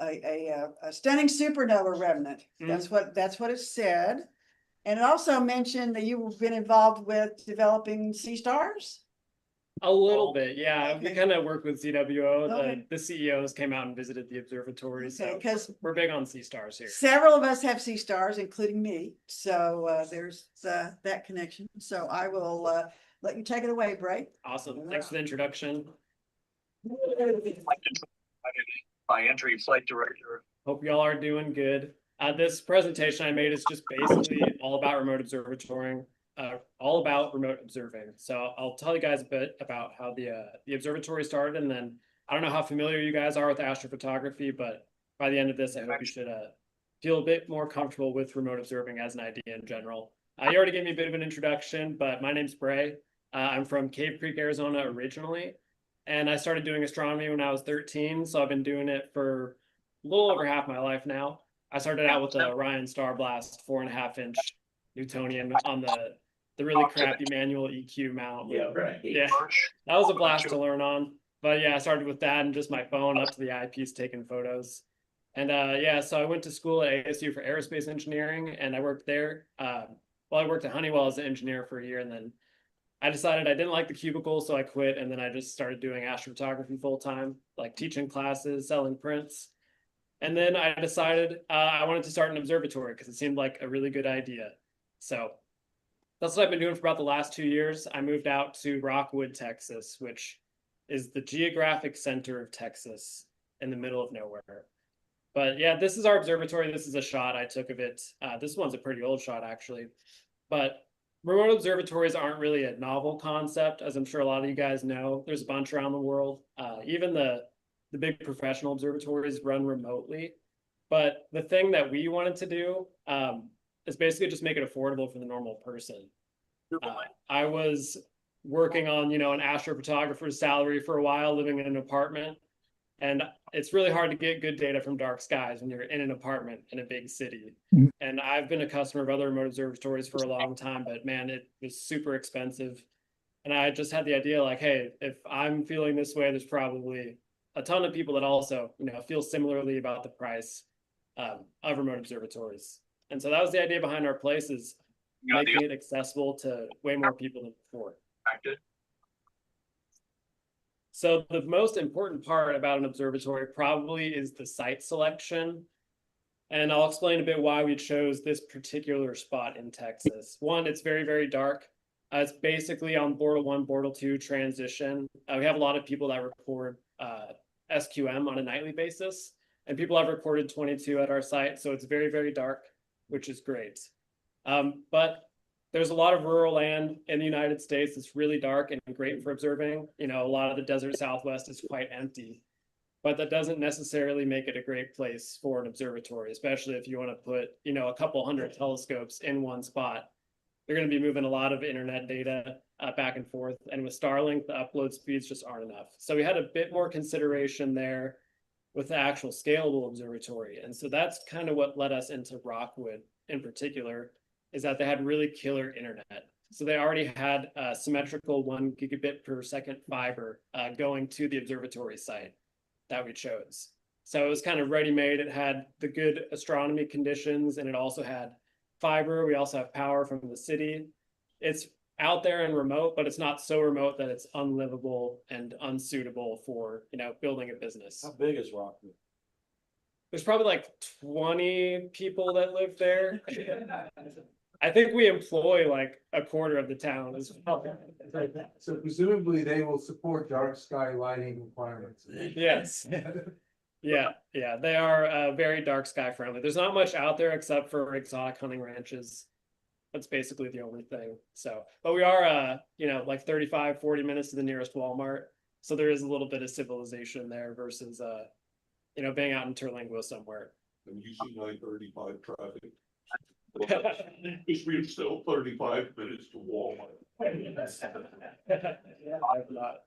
A stunning supernova remnant. Mm-hmm. That's what it said. And it also mentioned that you've been involved with developing sea stars. A little bit, yeah. Okay. We kind of work with CWO. Okay. The CEOs came out and visited the observatories. Okay, so because we're big on sea stars here. several of us have sea stars, including me. So there's that connection. So I will let you take it away, Bray. Awesome. Thanks for the introduction. By entry flight director. Hope y'all are doing good. This presentation I made is just basically all about remote observatory, all about remote observing. So I'll tell you guys a bit about how the observatory started, and then I don't know how familiar you guys are with astrophotography, but by the end of this, I hope you should feel a bit more comfortable with remote observing as an idea in general. You already gave me a bit of an introduction, but my name's Bray. I'm from Cave Creek, Arizona originally, and I started doing astronomy when I was 13, so I've been doing it for a little over half my life now. I started out with the Orion Star Blast 4.5-inch Newtonian on the really crappy manual EQ mount. Yeah, right. Yeah, that was a blast to learn on. But yeah, I started with that and just my phone up to the eyepiece taking photos. And yeah, so I went to school at ASU for aerospace engineering, and I worked there. Well, I worked at Honeywell as an engineer for a year, and then I decided I didn't like the cubicle, so I quit. And then I just started doing astrophotography full time, like teaching classes, selling prints. And then I decided I wanted to start an observatory because it seemed like a really good idea. So that's what I've been doing for about the last 2 years. I moved out to Rockwood, Texas, which is the geographic center of Texas in the middle of nowhere. But yeah, this is our observatory. This is a shot I took of it. This one's a pretty old shot, actually. But remote observatories aren't really a novel concept, as I'm sure a lot of you guys know. There's a bunch around the world. Even the big professional observatories run remotely. But the thing that we wanted to do is basically just make it affordable for the normal person. I was working on, an astrophotographer's salary for a while, living in an apartment. And it's really hard to get good data from dark skies when you're in an apartment in a big city. And I've been a customer of other remote observatories for a long time, but man, it was super expensive. And I just had the idea like, hey, if I'm feeling this way, there's probably a ton of people that also, feel similarly about the price of remote observatories. And so that was the idea behind our place, is making it accessible to way more people than before. So the most important part about an observatory probably is the site selection. And I'll explain a bit why we chose this particular spot in Texas. One, it's very, very dark. It's basically on Bortle 1, Bortle 2 transition. We have a lot of people that record SQM on a nightly basis, and people have recorded 22 at our site. So it's very, very dark, which is great. But there's a lot of rural land in the United States that's really dark and great for observing. A lot of the desert Southwest is quite empty, but that doesn't necessarily make it a great place for an observatory, especially if you want to put, a couple hundred telescopes in one spot. You're going to be moving a lot of internet data back and forth. And with Starlink, the upload speeds just aren't enough. So we had a bit more consideration there with the actual scalable observatory. And so that's kind of what led us into Rockwood in particular, is that they had really killer internet. So they already had symmetrical 1 gigabit per second fiber going to the observatory site that we chose. So it was kind of ready-made. It had the good astronomy conditions, and it also had fiber. We also have power from the city. It's out there and remote, but it's not so remote that it's unlivable and unsuitable for, building a business. How big is Rockwood? There's probably like 20 people that live there. I think we employ like a quarter of the town as well. So presumably they will support dark sky lighting requirements. Yes. Yeah, they are very dark sky friendly. There's not much out there except for exotic hunting ranches. That's basically the only thing. So, but we are, like 35, 40 minutes to the nearest Walmart. So there is a little bit of civilization there versus, being out in Terlingua somewhere. And you see 935 traffic. Because we're still 35 minutes to Walmart. I've not.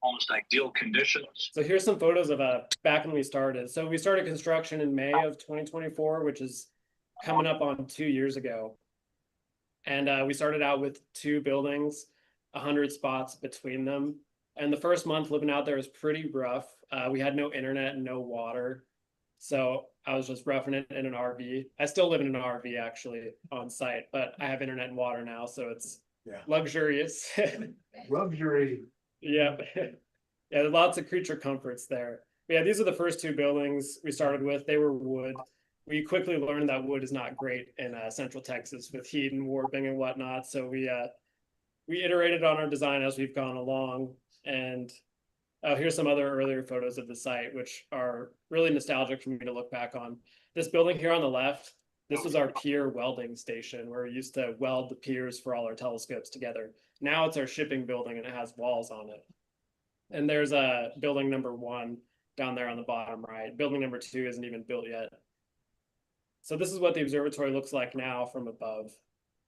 Almost ideal conditions. So here's some photos of back when we started. So we started construction in May of 2024, which is coming up on 2 years ago. And we started out with 2 buildings, 100 spots between them. And the first month living out there was pretty rough. We had no internet and no water. So I was just roughing it in an RV. I still live in an RV actually on site, but I have internet and water now. So it's luxurious. Luxury. Yeah. Yeah, lots of creature comforts there. But yeah, these are the first 2 buildings we started with. They were wood. We quickly learned that wood is not great in Central Texas with heat and warping and whatnot. So we we iterated on our design as we've gone along. And here's some other earlier photos of the site, which are really nostalgic for me to look back on. This building here on the left, this was our pier welding station where we used to weld the piers for all our telescopes together. Now it's our shipping building and it has walls on it. And there's a building number 1 down there on the bottom right. Building number 2 isn't even built yet. So this is what the observatory looks like now from above.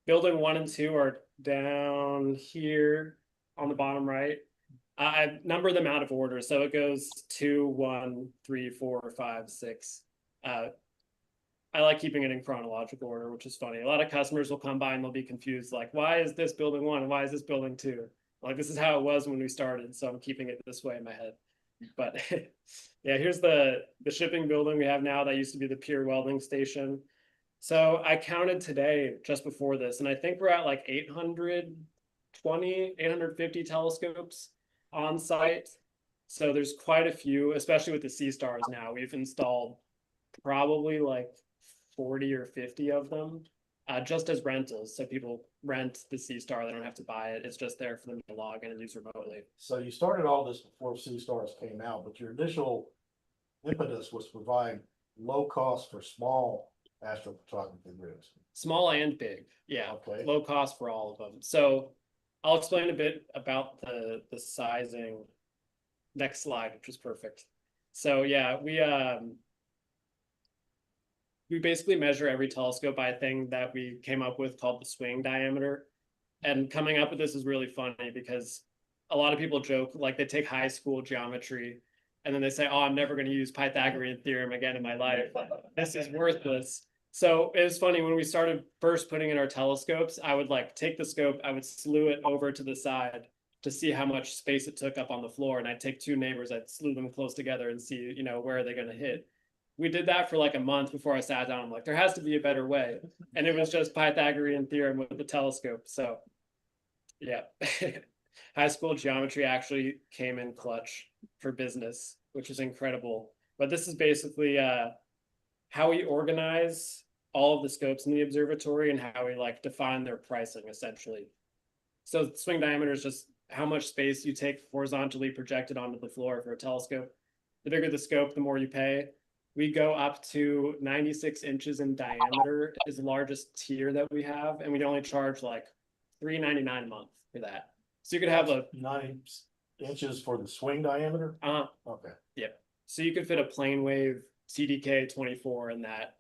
Building 1 and 2 are down here on the bottom right. I number them out of order, so it goes 2, 1, 3, 4, 5, 6. I like keeping it in chronological order, which is funny. A lot of customers will come by and they'll be confused, like, why is this building 1 and why is this building 2? Like, this is how it was when we started, so I'm keeping it this way in my head. But yeah, here's the shipping building we have now. That used to be the pier welding station. So I counted today just before this, and I think we're at like 820, 850 telescopes on site. So there's quite a few, especially with the sea stars now. We've installed probably like 40 or 50 of them just as rentals. So people rent the sea star, they don't have to buy it. It's just there for them to log in and use remotely. So you started all this before sea stars came out, but your initial impetus was to provide low cost for small astrophotography rigs. Small and big, yeah. Okay. Low cost for all of them. So I'll explain a bit about the sizing. Next slide, which is perfect. So yeah, we basically measure every telescope by a thing that we came up with called the swing diameter. And coming up with this is really funny because a lot of people joke, like they take high school geometry and then they say, oh, I'm never going to use Pythagorean theorem again in my life. This is worthless. So it was funny when we started first putting in our telescopes, I would like take the scope, I would slew it over to the side to see how much space it took up on the floor. And I'd take 2 neighbors, I'd slew them close together and see, you know, where are they going to hit? We did that for like a month before I sat down. I'm like, there has to be a better way. And it was just Pythagorean theorem with the telescope. So yeah, high school geometry actually came in clutch for business, which is incredible. But this is basically how we organize all of the scopes in the observatory and how we like define their pricing essentially. So swing diameter is just how much space you take horizontally projected onto the floor for a telescope. The bigger the scope, the more you pay. We go up to 96 inches in diameter is the largest tier that we have, and we only charge like $3.99 a month for that. So you could have a 9 inches for the swing diameter. Okay. Yep. So you could fit a plane wave CDK 24 in that.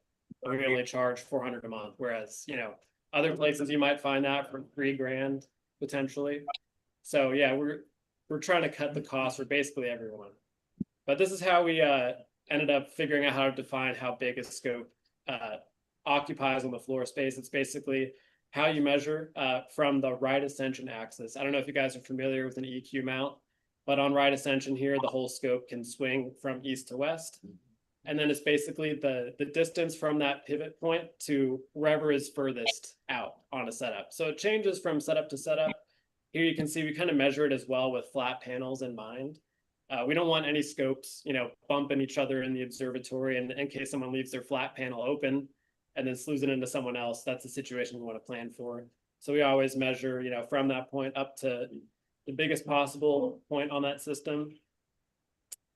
We only charge $400 a month, whereas you know other places you might find that for $3,000 potentially. So yeah, we're trying to cut the cost for basically everyone. But this is how we ended up figuring out how to define how big a scope occupies on the floor space. It's basically how you measure from the right ascension axis. I don't know if you guys are familiar with an EQ mount, but on right ascension here, the whole scope can swing from east to west. And then it's basically the distance from that pivot point to wherever is furthest out on a setup. So it changes from setup to setup. Here you can see we kind of measure it as well with flat panels in mind. We don't want any scopes, you know, bumping each other in the observatory. And in case someone leaves their flat panel open and then slews it into someone else, that's the situation we want to plan for. So we always measure, you know, from that point up to the biggest possible point on that system.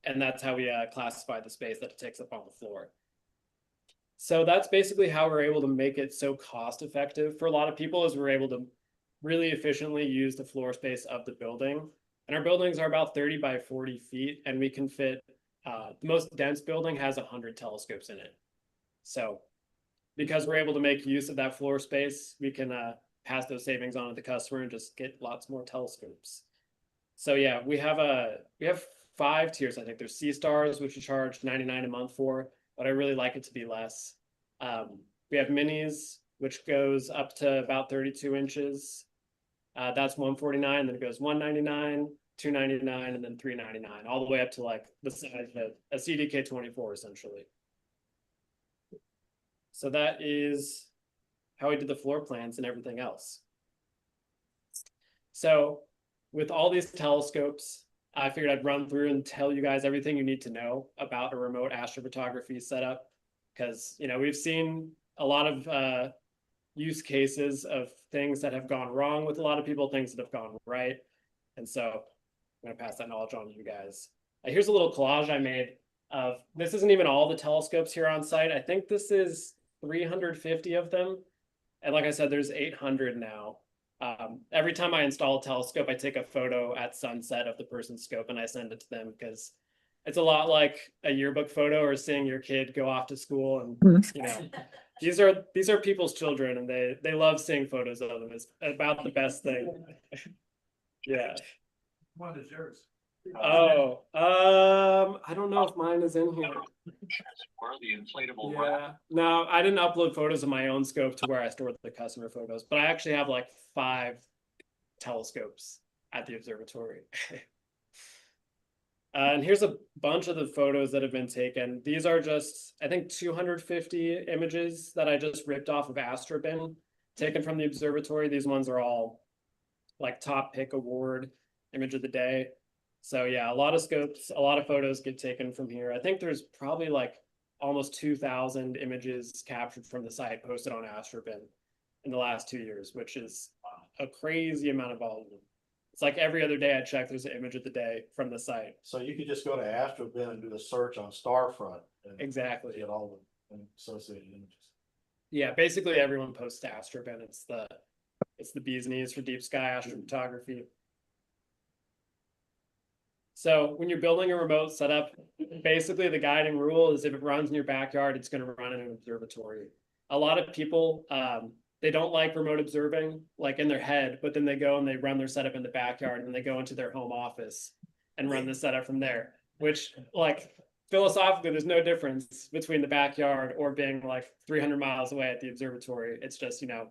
And that's how we classify the space that it takes up on the floor. So that's basically how we're able to make it so cost effective for a lot of people, is we're able to really efficiently use the floor space of the building. And our buildings are about 30 by 40 feet, and we can fit, the most dense building has 100 telescopes in it. So because we're able to make use of that floor space, we can pass those savings on to the customer and just get lots more telescopes. So yeah, we have 5 tiers. I think there's sea stars, which we charge $99 a month for, but I really like it to be less. We have minis, which goes up to about 32 inches. That's $149, then it goes $199, $299, and then $399, all the way up to like the size of a CDK 24 essentially. So that is how we did the floor plans and everything else. So with all these telescopes, I figured I'd run through and tell you guys everything you need to know about a remote astrophotography setup, because you know we've seen a lot use cases of things that have gone wrong with a lot of people, things that have gone right. And so I'm gonna pass that knowledge on to you guys. Here's a little collage I made of, this isn't even all the telescopes here on site. I think this is 350 of them. And like I said, there's 800 now. Every time I install a telescope, I take a photo at sunset of the person's scope and I send it to them, because it's a lot like a yearbook photo or seeing your kid go off to school. And you know, these are people's children, and they love seeing photos of them. It's about the best thing. Yeah. One is yours. Oh, I don't know if mine is in here. Or the inflatable Yeah, no, I didn't upload photos of my own scope to where I stored the customer photos, but I actually have like 5 telescopes at the observatory. And here's a bunch of the photos that have been taken. These are just, I think, 250 images that I just ripped off of Astrobin, taken from the observatory. These ones are all like top pick award image of the day. So yeah, a lot of scopes, a lot of photos get taken from here. I think there's probably like almost 2,000 images captured from the site posted on Astrobin in the last 2 years, which is a crazy amount of volume. It's like every other day I check, there's an image of the day from the site. So you could just go to Astrobin and do the search on Starfront. And exactly. Get all the associated images. Yeah, basically everyone posts to Astrobin. It's the bee's knees for deep sky astrophotography. So when you're building a remote setup, basically the guiding rule is if it runs in your backyard, it's going to run in an observatory. A lot of people, they don't like remote observing, like in their head, but then they go and they run their setup in the backyard and they go into their home office and run the setup from there, which like philosophically, there's no difference between the backyard or being like 300 miles away at the observatory. It's just, you know,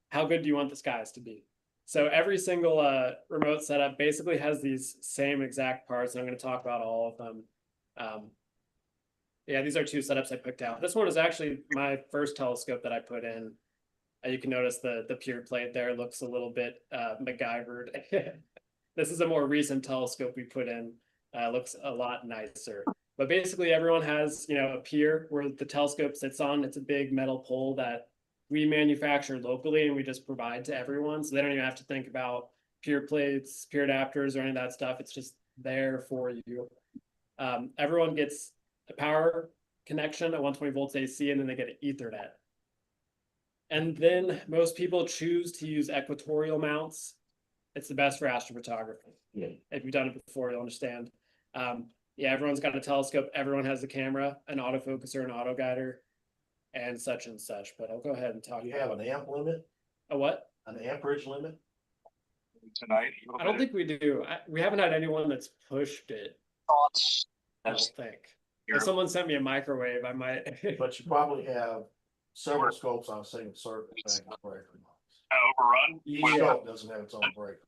how good do you want the skies to be? So every single remote setup basically has these same exact parts, and I'm going to talk about all of them. Yeah, these are 2 setups I picked out. This one is actually my first telescope that I put in. You can notice the pure plate there looks a little bit MacGyvered. This is a more recent telescope we put in. Looks a lot nicer. But basically everyone has, you know, a pier where the telescope sits on. It's a big metal pole that we manufacture locally and we just provide to everyone. So they don't even have to think about pure plates, pure adapters, or any of that stuff. It's just there for you. Everyone gets a power connection at 120 volts AC, and then they get an Ethernet. And then most people choose to use equatorial mounts. It's the best for astrophotography. Yeah. If you've done it before, you'll understand. Yeah, everyone's got a telescope. Everyone has a camera, an autofocuser, an auto guider, and such. But I'll go ahead and talk. Do you have an amp limit? A what? An amperage limit? Tonight. I don't think we do. We haven't had anyone that's pushed it. Thoughts? I don't think. If someone sent me a microwave, I might. But you probably have several scopes on a single circuit. Breaker. Overrun? Each scope doesn't have its own breaker.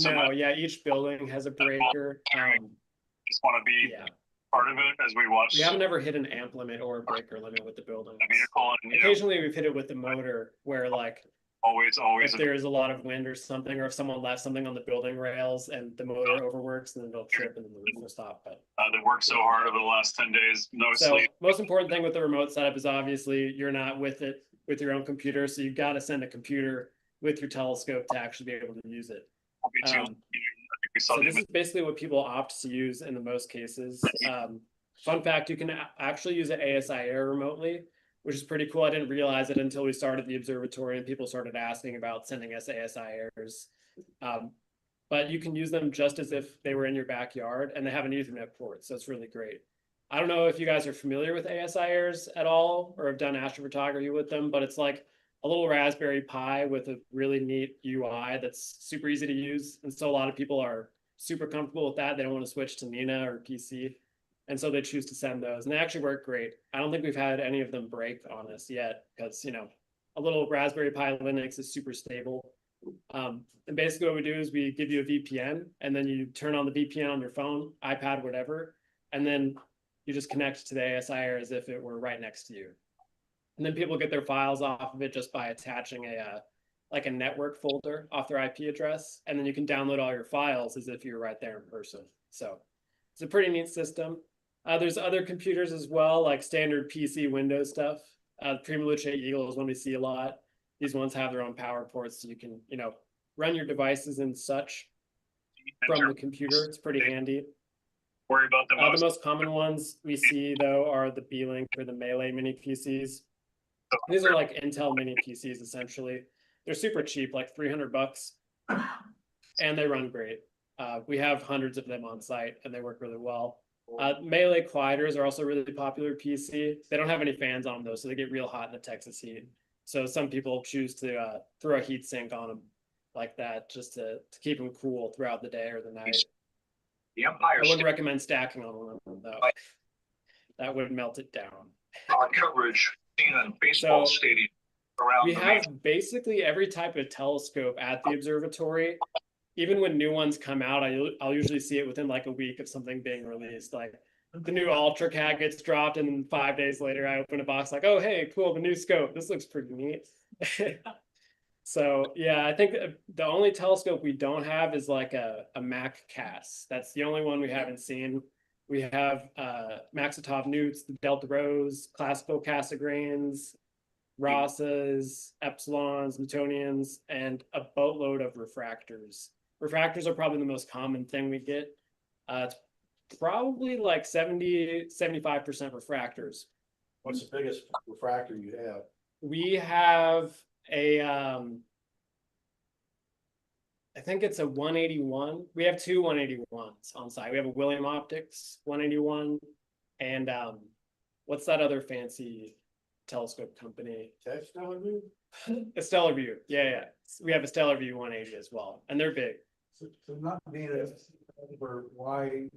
No, yeah, each building has a breaker. Just want to be part of it as we watch. We haven't ever hit an amp limit or a breaker limit with the building. Vehicle and, occasionally we've hit it with the motor where like always if there's a lot of wind or something, or if someone left something on the building rails and the motor overworks, then it'll trip and then the roof will stop. But they worked so hard over the last 10 days, no sleep. Most important thing with the remote setup is obviously you're not with it with your own computer, so you've got to send a computer with your telescope to actually be able to use it. So this is basically what people opt to use in the most cases. Fun fact, you can actually use an ASI Air remotely, which is pretty cool. I didn't realize it until we started the observatory and people started asking about sending us ASI Airs. But you can use them just as if they were in your backyard, and they have an Ethernet port, so it's really great. I don't know if you guys are familiar with ASI Airs at all or have done astrophotography with them, but it's like a little Raspberry Pi with a really neat UI that's super easy to use. And so a lot of people are super comfortable with that. They don't want to switch to Nina or PC. And so they choose to send those, and they actually work great. I don't think we've had any of them break on us yet because, you know, a little Raspberry Pi Linux is super stable. And basically what we do is we give you a VPN, and then you turn on the VPN on your phone, iPad, whatever, and then you just connect to the ASI Air as if it were right next to you. And then people get their files off of it just by attaching like a network folder off their IP address. And then you can download all your files as if you're right there in person. So it's a pretty neat system. There's other computers as well, like standard PC Windows stuff. Prima Luce Eagle is one we see a lot. These ones have their own power ports, so you can, run your devices and such from the computer. It's pretty handy. Worry about The most common ones we see though are the B-Link or the Melee mini PCs. These are like Intel mini PCs essentially. They're super cheap, like $300, and they run great. We have hundreds of them on site and they work really well. Melee quieters are also really popular PC. They don't have any fans on them though, so they get real hot in the Texas heat. So some people choose to throw a heat sink on them like that just to keep them cool throughout the day or the night. The Empire I wouldn't recommend stacking on one of them though. That would melt it down. coverage seen on baseball stadium around We have basically every type of telescope at the observatory. Even when new ones come out, I'll usually see it within like a week of something being released. Like the new Ultra Cat gets dropped, and then 5 days later, I open a box like, oh hey, cool, the new scope. This looks pretty neat. So yeah, I think the only telescope we don't have is like a Mac Cass. That's the only one we haven't seen. We have Maxitov Newts, the Delta Rose, classical Cassegrains, Rossas, Epsilons, Newtonians, and a boatload of refractors. Refractors are probably the most common thing we get. It's probably like 70-75% refractors. What's the biggest refractor you have? We have a I think it's a 181. We have two 181s on site. We have a William Optics 181 and what's that other fancy telescope company? Stellar View? A Stellar View. Yeah. We have a Stellar View 180 as well, and they're big. So not being for why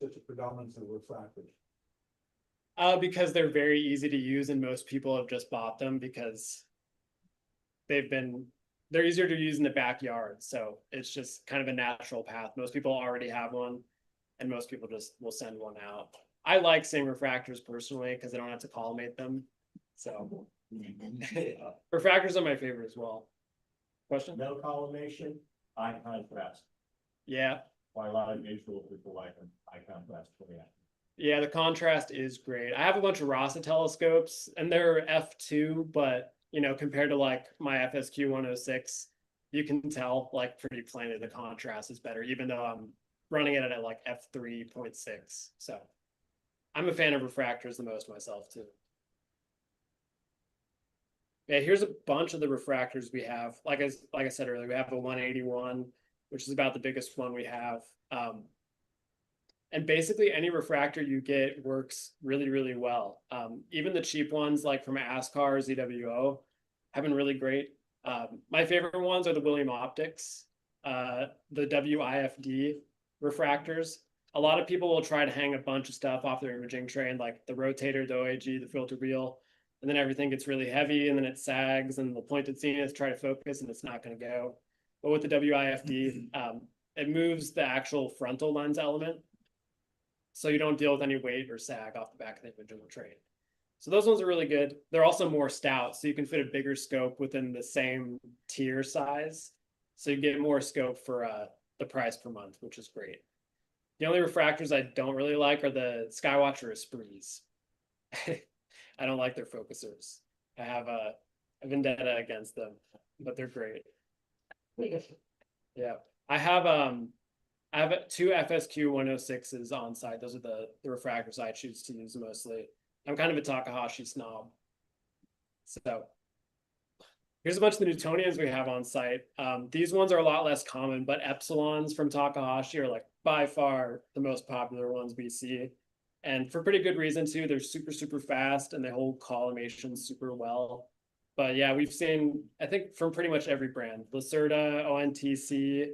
such a predominance of refractors? Because they're very easy to use, and most people have just bought them because they're easier to use in the backyard. So it's just kind of a natural path. Most people already have one, and most people just will send one out. I like seeing refractors personally because I don't have to collimate them. So refractors are my favorite as well. Question? No collimation, eye contrast. Yeah. Why a lot of visual people like them, eye contrast for that. Yeah, the contrast is great. I have a bunch of Rasa telescopes and they're f2, but compared to like my FSQ 106, you can tell like pretty plainly the contrast is better, even though I'm running it at like f3.6. So I'm a fan of refractors the most myself too. Yeah, here's a bunch of the refractors we have. Like I said earlier, we have a 181, which is about the biggest one we have. And basically any refractor you get works really, really well. Even the cheap ones like from ASCAR, ZWO, have been really great. My favorite ones are the William Optics, the WIFD refractors. A lot of people will try to hang a bunch of stuff off their imaging tray, like the rotator, the OAG, the filter wheel, and then everything gets really heavy and then it sags and the pointed zenith try to focus and it's not going to go. But with the WIFD, it moves the actual frontal lens element, so you don't deal with any weight or sag off the back of the image on the tray. So those ones are really good. They're also more stout, so you can fit a bigger scope within the same tier size. So you get more scope for the price per month, which is great. The only refractors I don't really like are the Skywatcher Esprits. I don't like their focusers. I have a vendetta against them, but they're great. Yeah, I have two FSQ 106s on site. Those are the refractors I choose to use mostly. I'm kind of a Takahashi snob. So here's a bunch of the Newtonians we have on site. These ones are a lot less common, but Epsilons from Takahashi are like by far the most popular ones we see. And for pretty good reason too. They're super, super fast and they hold collimation super well. But yeah, we've seen, I think from pretty much every brand, Lacerda, ONTC,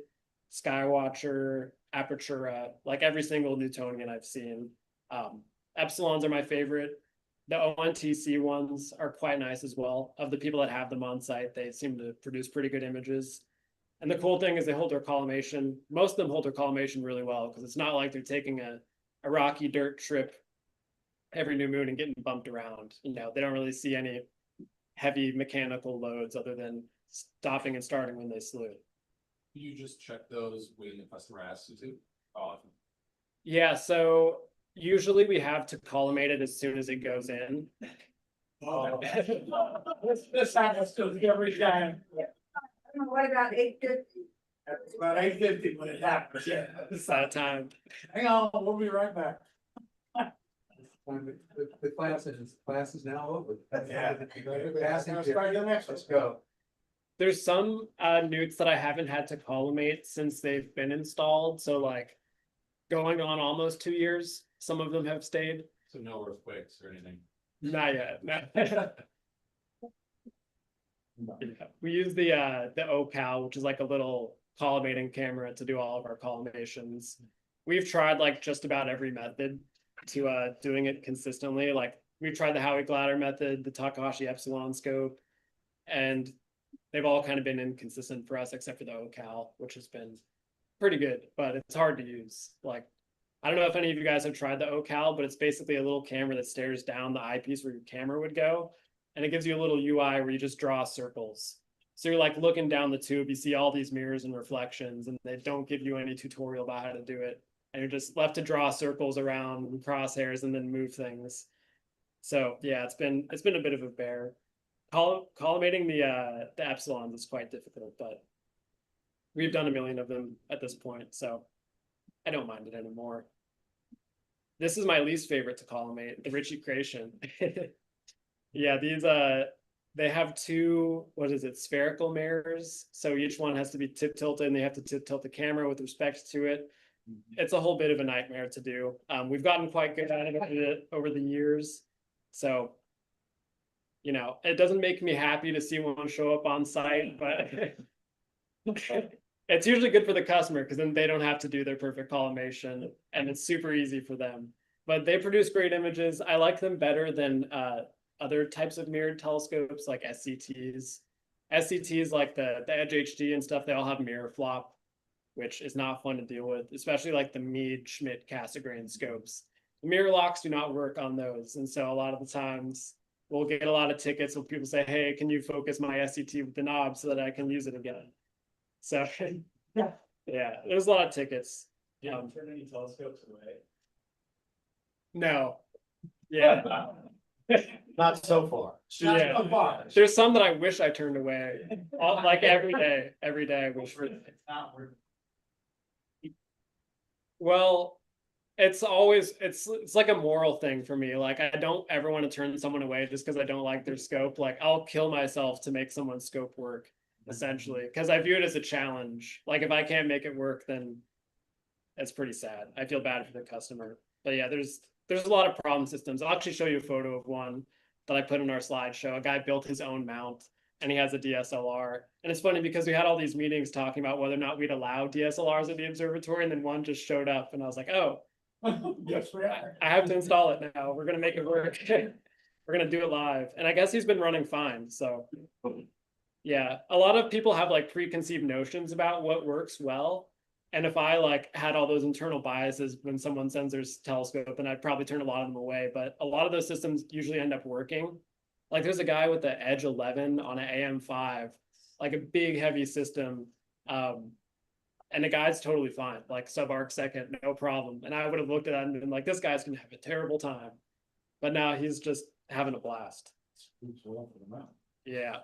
Skywatcher, Apertura, like every single Newtonian I've seen. Epsilons are my favorite. The ONTC ones are quite nice as well. Of the people that have them on site, they seem to produce pretty good images. And the cool thing is they hold their collimation. Most of them hold their collimation really well because it's not like they're taking a rocky dirt trip every new moon and getting bumped around. They don't really see any heavy mechanical loads other than stopping and starting when they slew. You just check those when the customer asks you to? Often. Yeah, so usually we have to collimate it as soon as it goes in. This happens to every time. What about 8:50? It's about 8:50 when it happens, yeah. It's that time. Hang on, we'll be right back. The class is now over. Yeah. Let's go. There's some newts that I haven't had to collimate since they've been installed. So like going on almost 2 years, some of them have stayed. So no earthquakes or anything. Not yet. No. Yeah, we use the OCal, which is like a little collimating camera to do all of our collimations. We've tried like just about every method to doing it consistently. Like we've tried the Howie Glatter method, the Takahashi Epsilon scope, and they've all kind of been inconsistent for us except for the OCal, which has been pretty good, but it's hard to use. Like I don't know if any of you guys have tried the OCal, but it's basically a little camera that stares down the eyepiece where your camera would go. And it gives you a little UI where you just draw circles. So you're like looking down the tube, you see all these mirrors and reflections, and they don't give you any tutorial about how to do it. And you're just left to draw circles around and crosshairs and then move things. So yeah, it's been a bit of a bear. Collimating the epsilons is quite difficult, but we've done a million of them at this point, so I don't mind it anymore. This is my least favorite to collimate, the Ritchie Creation. Yeah, these they have two, what is it, spherical mirrors. So each one has to be tip tilted and they have to tip tilt the camera with respect to it. It's a whole bit of a nightmare to do. We've gotten quite good at it over the years. So, you know, it doesn't make me happy to see one show up on site, but it's usually good for the customer because then they don't have to do their perfect collimation and it's super easy for them. But they produce great images. I like them better than other types of mirrored telescopes like SCTs. SCTs like the Edge HD and stuff, they all have mirror flop, which is not fun to deal with, especially like the Meade, Schmidt, Cassegrain scopes. The mirror locks do not work on those. And so a lot of the times we'll get a lot of tickets where people say, hey, can you focus my SCT with the knob so that I can use it again? So yeah, there's a lot of tickets. You don't turn any telescopes away. No. Yeah. Not so far. Yeah. There's some that I wish I turned away. Like every day I wish. It's not worth. Well, it's always, it's like a moral thing for me. Like I don't ever want to turn someone away just because I don't like their scope. Like I'll kill myself to make someone's scope work, essentially, because I view it as a challenge. Like if I can't make it work, then it's pretty sad. I feel bad for the customer. But yeah, there's a lot of problem systems. I'll actually show you a photo of one that I put in our slideshow. A guy built his own mount and he has a DSLR. And it's funny because we had all these meetings talking about whether or not we'd allow DSLRs at the observatory, and then one just showed up and I was like, oh, yes, we are. I have to install it now. We're gonna make it work. We're gonna do it live. And I guess he's been running fine. So yeah, a lot of people have like preconceived notions about what works well. And if I like had all those internal biases when someone sends their telescope, then I'd probably turn a lot of them away. But a lot of those systems usually end up working. Like there's a guy with the Edge 11 on an AM5, like a big heavy system. And the guy's totally fine, like sub-arc second, no problem. And I would have looked at that and been like, this guy's gonna have a terrible time. But now he's just having a blast. Yeah.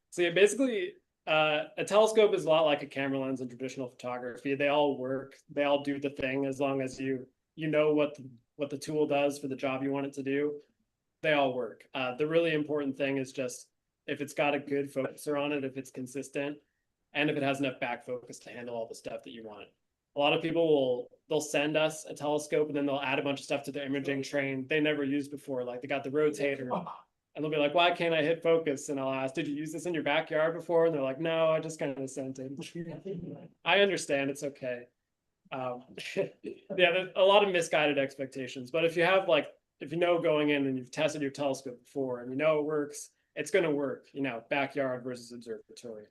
So yeah, basically, a telescope is a lot like a camera lens in traditional photography. They all work, they all do the thing as long as you know what the tool does for the job you want it to do. They all work. The really important thing is just if it's got a good focuser on it, if it's consistent, and if it has enough back focus to handle all the stuff that you want. A lot of people they'll send us a telescope and then they'll add a bunch of stuff to their imaging train they never used before. Like they got the rotator and they'll be like, why can't I hit focus? And I'll ask, did you use this in your backyard before? And they're like, no, I just kind of sent it. I understand, it's okay. Yeah, there's a lot of misguided expectations, but if you have like, if you know going in and you've tested your telescope before and you know it works, it's going to work, you know, backyard versus observatory.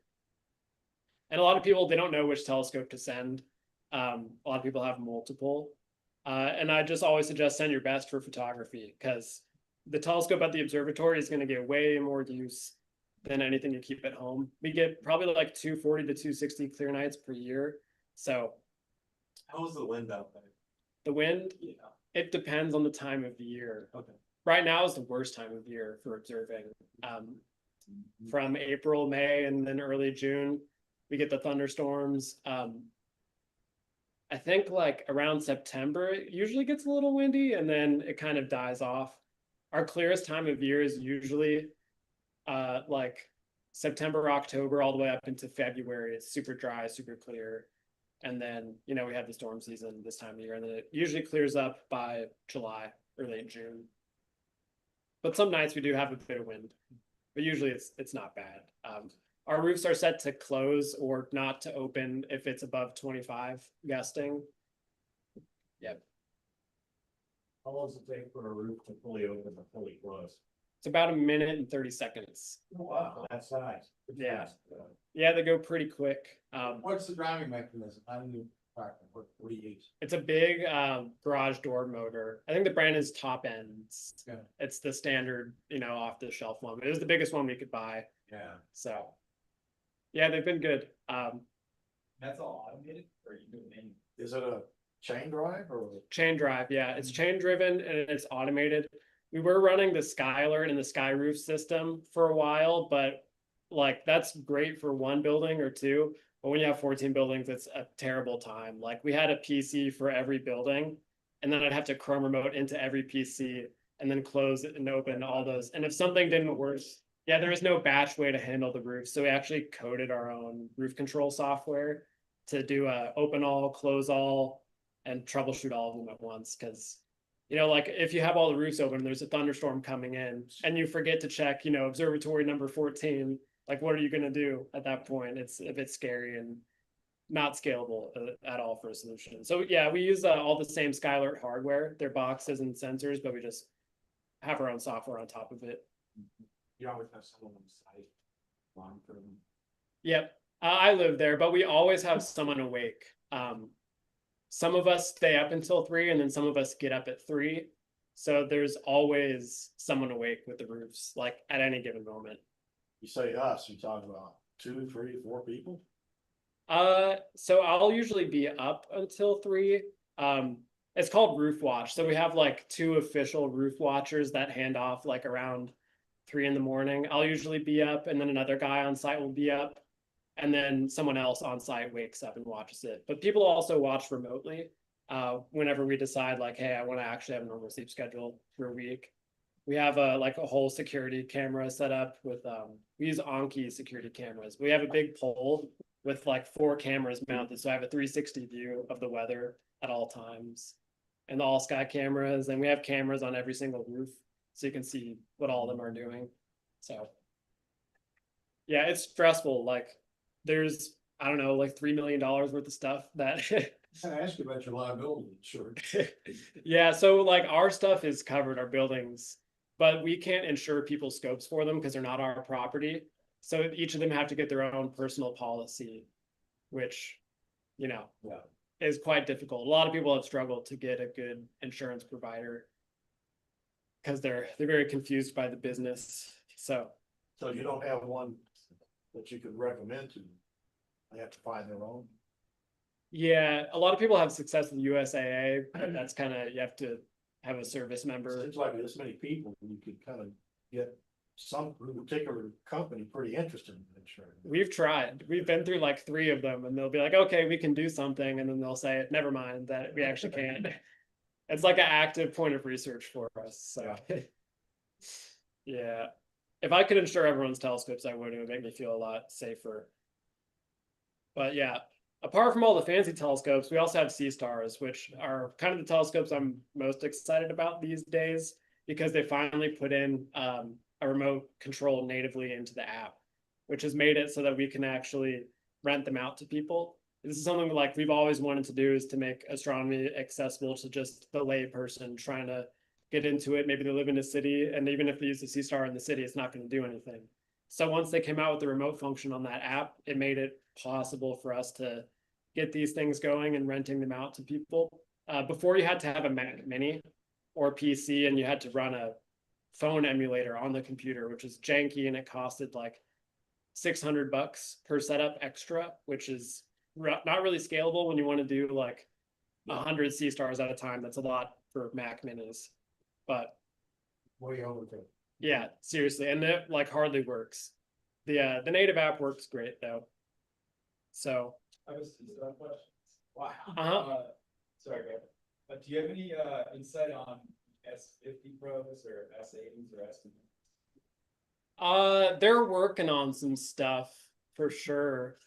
And a lot of people, they don't know which telescope to send. A lot of people have multiple. And I just always suggest send your best for photography because the telescope at the observatory is going to get way more use than anything you keep at home. We get probably like 240 to 260 clear nights per year. So how was the wind out there? The wind? Yeah. It depends on the time of the year. Okay. right now is the worst time of year for observing. From April, May, and then early June, we get the thunderstorms. I think like around September, it usually gets a little windy and then it kind of dies off. Our clearest time of year is usually like September, October, all the way up into February. It's super dry, super clear. And then, you know, we have the storm season this time of year, and then it usually clears up by July or late June. But some nights we do have a bit of wind, but usually it's not bad. Our roofs are set to close or not to open if it's above 25 gusting. Yep. How long does it take for a roof to fully open or fully close? It's about 1 minute and 30 seconds. Wow, that's nice. Yeah. Yeah, they go pretty quick. What's the driving mechanism? How do you, what do you use? It's a big garage door motor. I think the brand is Top Ends. Yeah. It's the standard, you know, off the shelf one. It was the biggest one we could buy. Yeah. So yeah, they've been good. That's all automated, or are you doing any? Is it a chain drive or? Chain drive, yeah. It's chain driven and it's automated. We were running the Sky Alert and the Sky Roof system for a while, but like that's great for one building or two. But when you have 14 buildings, it's a terrible time. Like we had a PC for every building, and then I'd have to Chrome remote into every PC and then close it and open all those. And if something didn't work, yeah, there was no batch way to handle the roof. So we actually coded our own roof control software to do a open all, close all, and troubleshoot all of them at once. Because, you know, like if you have all the roofs open and there's a thunderstorm coming in and you forget to check, you know, observatory number 14, like what are you going to do at that point? It's a bit scary and not scalable at all for a solution. So yeah, we use all the same Sky Alert hardware, their boxes and sensors, but we just have our own software on top of it. You always have someone on site. Long term. Yep. I live there, but we always have someone awake. Some of us stay up until 3 and then some of us get up at 3. So there's always someone awake with the roofs, like at any given moment. You say us, you talk about 2, 3, 4 people? So I'll usually be up until 3. It's called Roof Watch. So we have like 2 official roof watchers that hand off like around 3 in the morning. I'll usually be up, and then another guy on site will be up, and then someone else on site wakes up and watches it. But people also watch remotely whenever we decide like, hey, I want to actually have a normal sleep schedule for a week. We have like a whole security camera set up with, we use Anki security cameras. We have a big pole with like 4 cameras mounted. So I have a 360 view of the weather at all times, and all sky cameras. And we have cameras on every single roof, so you can see what all of them are doing. So yeah, it's stressful. Like there's, I don't know, like $3 million worth of stuff that I asked you about your liability insurance. yeah, so like our stuff is covered, our buildings, but we can't insure people's scopes for them because they're not our property. So each of them have to get their own personal policy, which, you know, is quite difficult. A lot of people have struggled to get a good insurance provider because they're very confused by the business. So you don't have one that you could recommend to them. They have to find their own. Yeah, a lot of people have success with USAA, but that's kind of, you have to have a service member. Seems like this many people, you could kind of get some particular company pretty interested in insurance. We've tried. We've been through like 3 of them, and they'll be like, okay, we can do something, and then they'll say, never mind, that we actually can't. It's like an active point of research for us. So yeah, if I could insure everyone's telescopes, I would. It would make me feel a lot safer. But yeah, apart from all the fancy telescopes, we also have sea stars, which are kind of the telescopes I'm most excited about these days, because they finally put in a remote control natively into the app, which has made it so that we can actually rent them out to people. This is something like we've always wanted to do, is to make astronomy accessible to just the lay person trying to get into it. Maybe they live in a city, and even if they use the sea star in the city, it's not going to do anything. So once they came out with the remote function on that app, it made it possible for us to get these things going and renting them out to people. Before, you had to have a Mac Mini or PC, and you had to run a phone emulator on the computer, which is janky, and it costed like $600 per setup extra, which is not really scalable when you want to do like 100 sea stars at a time. That's a lot for Mac Minis. But Way overkill. Yeah, seriously, and it like hardly works. The native app works great though. So I was questions. Wow. Sorry, Greg. But do you have any insight on S50 Pros or S80s or S? they're working on some stuff for sure.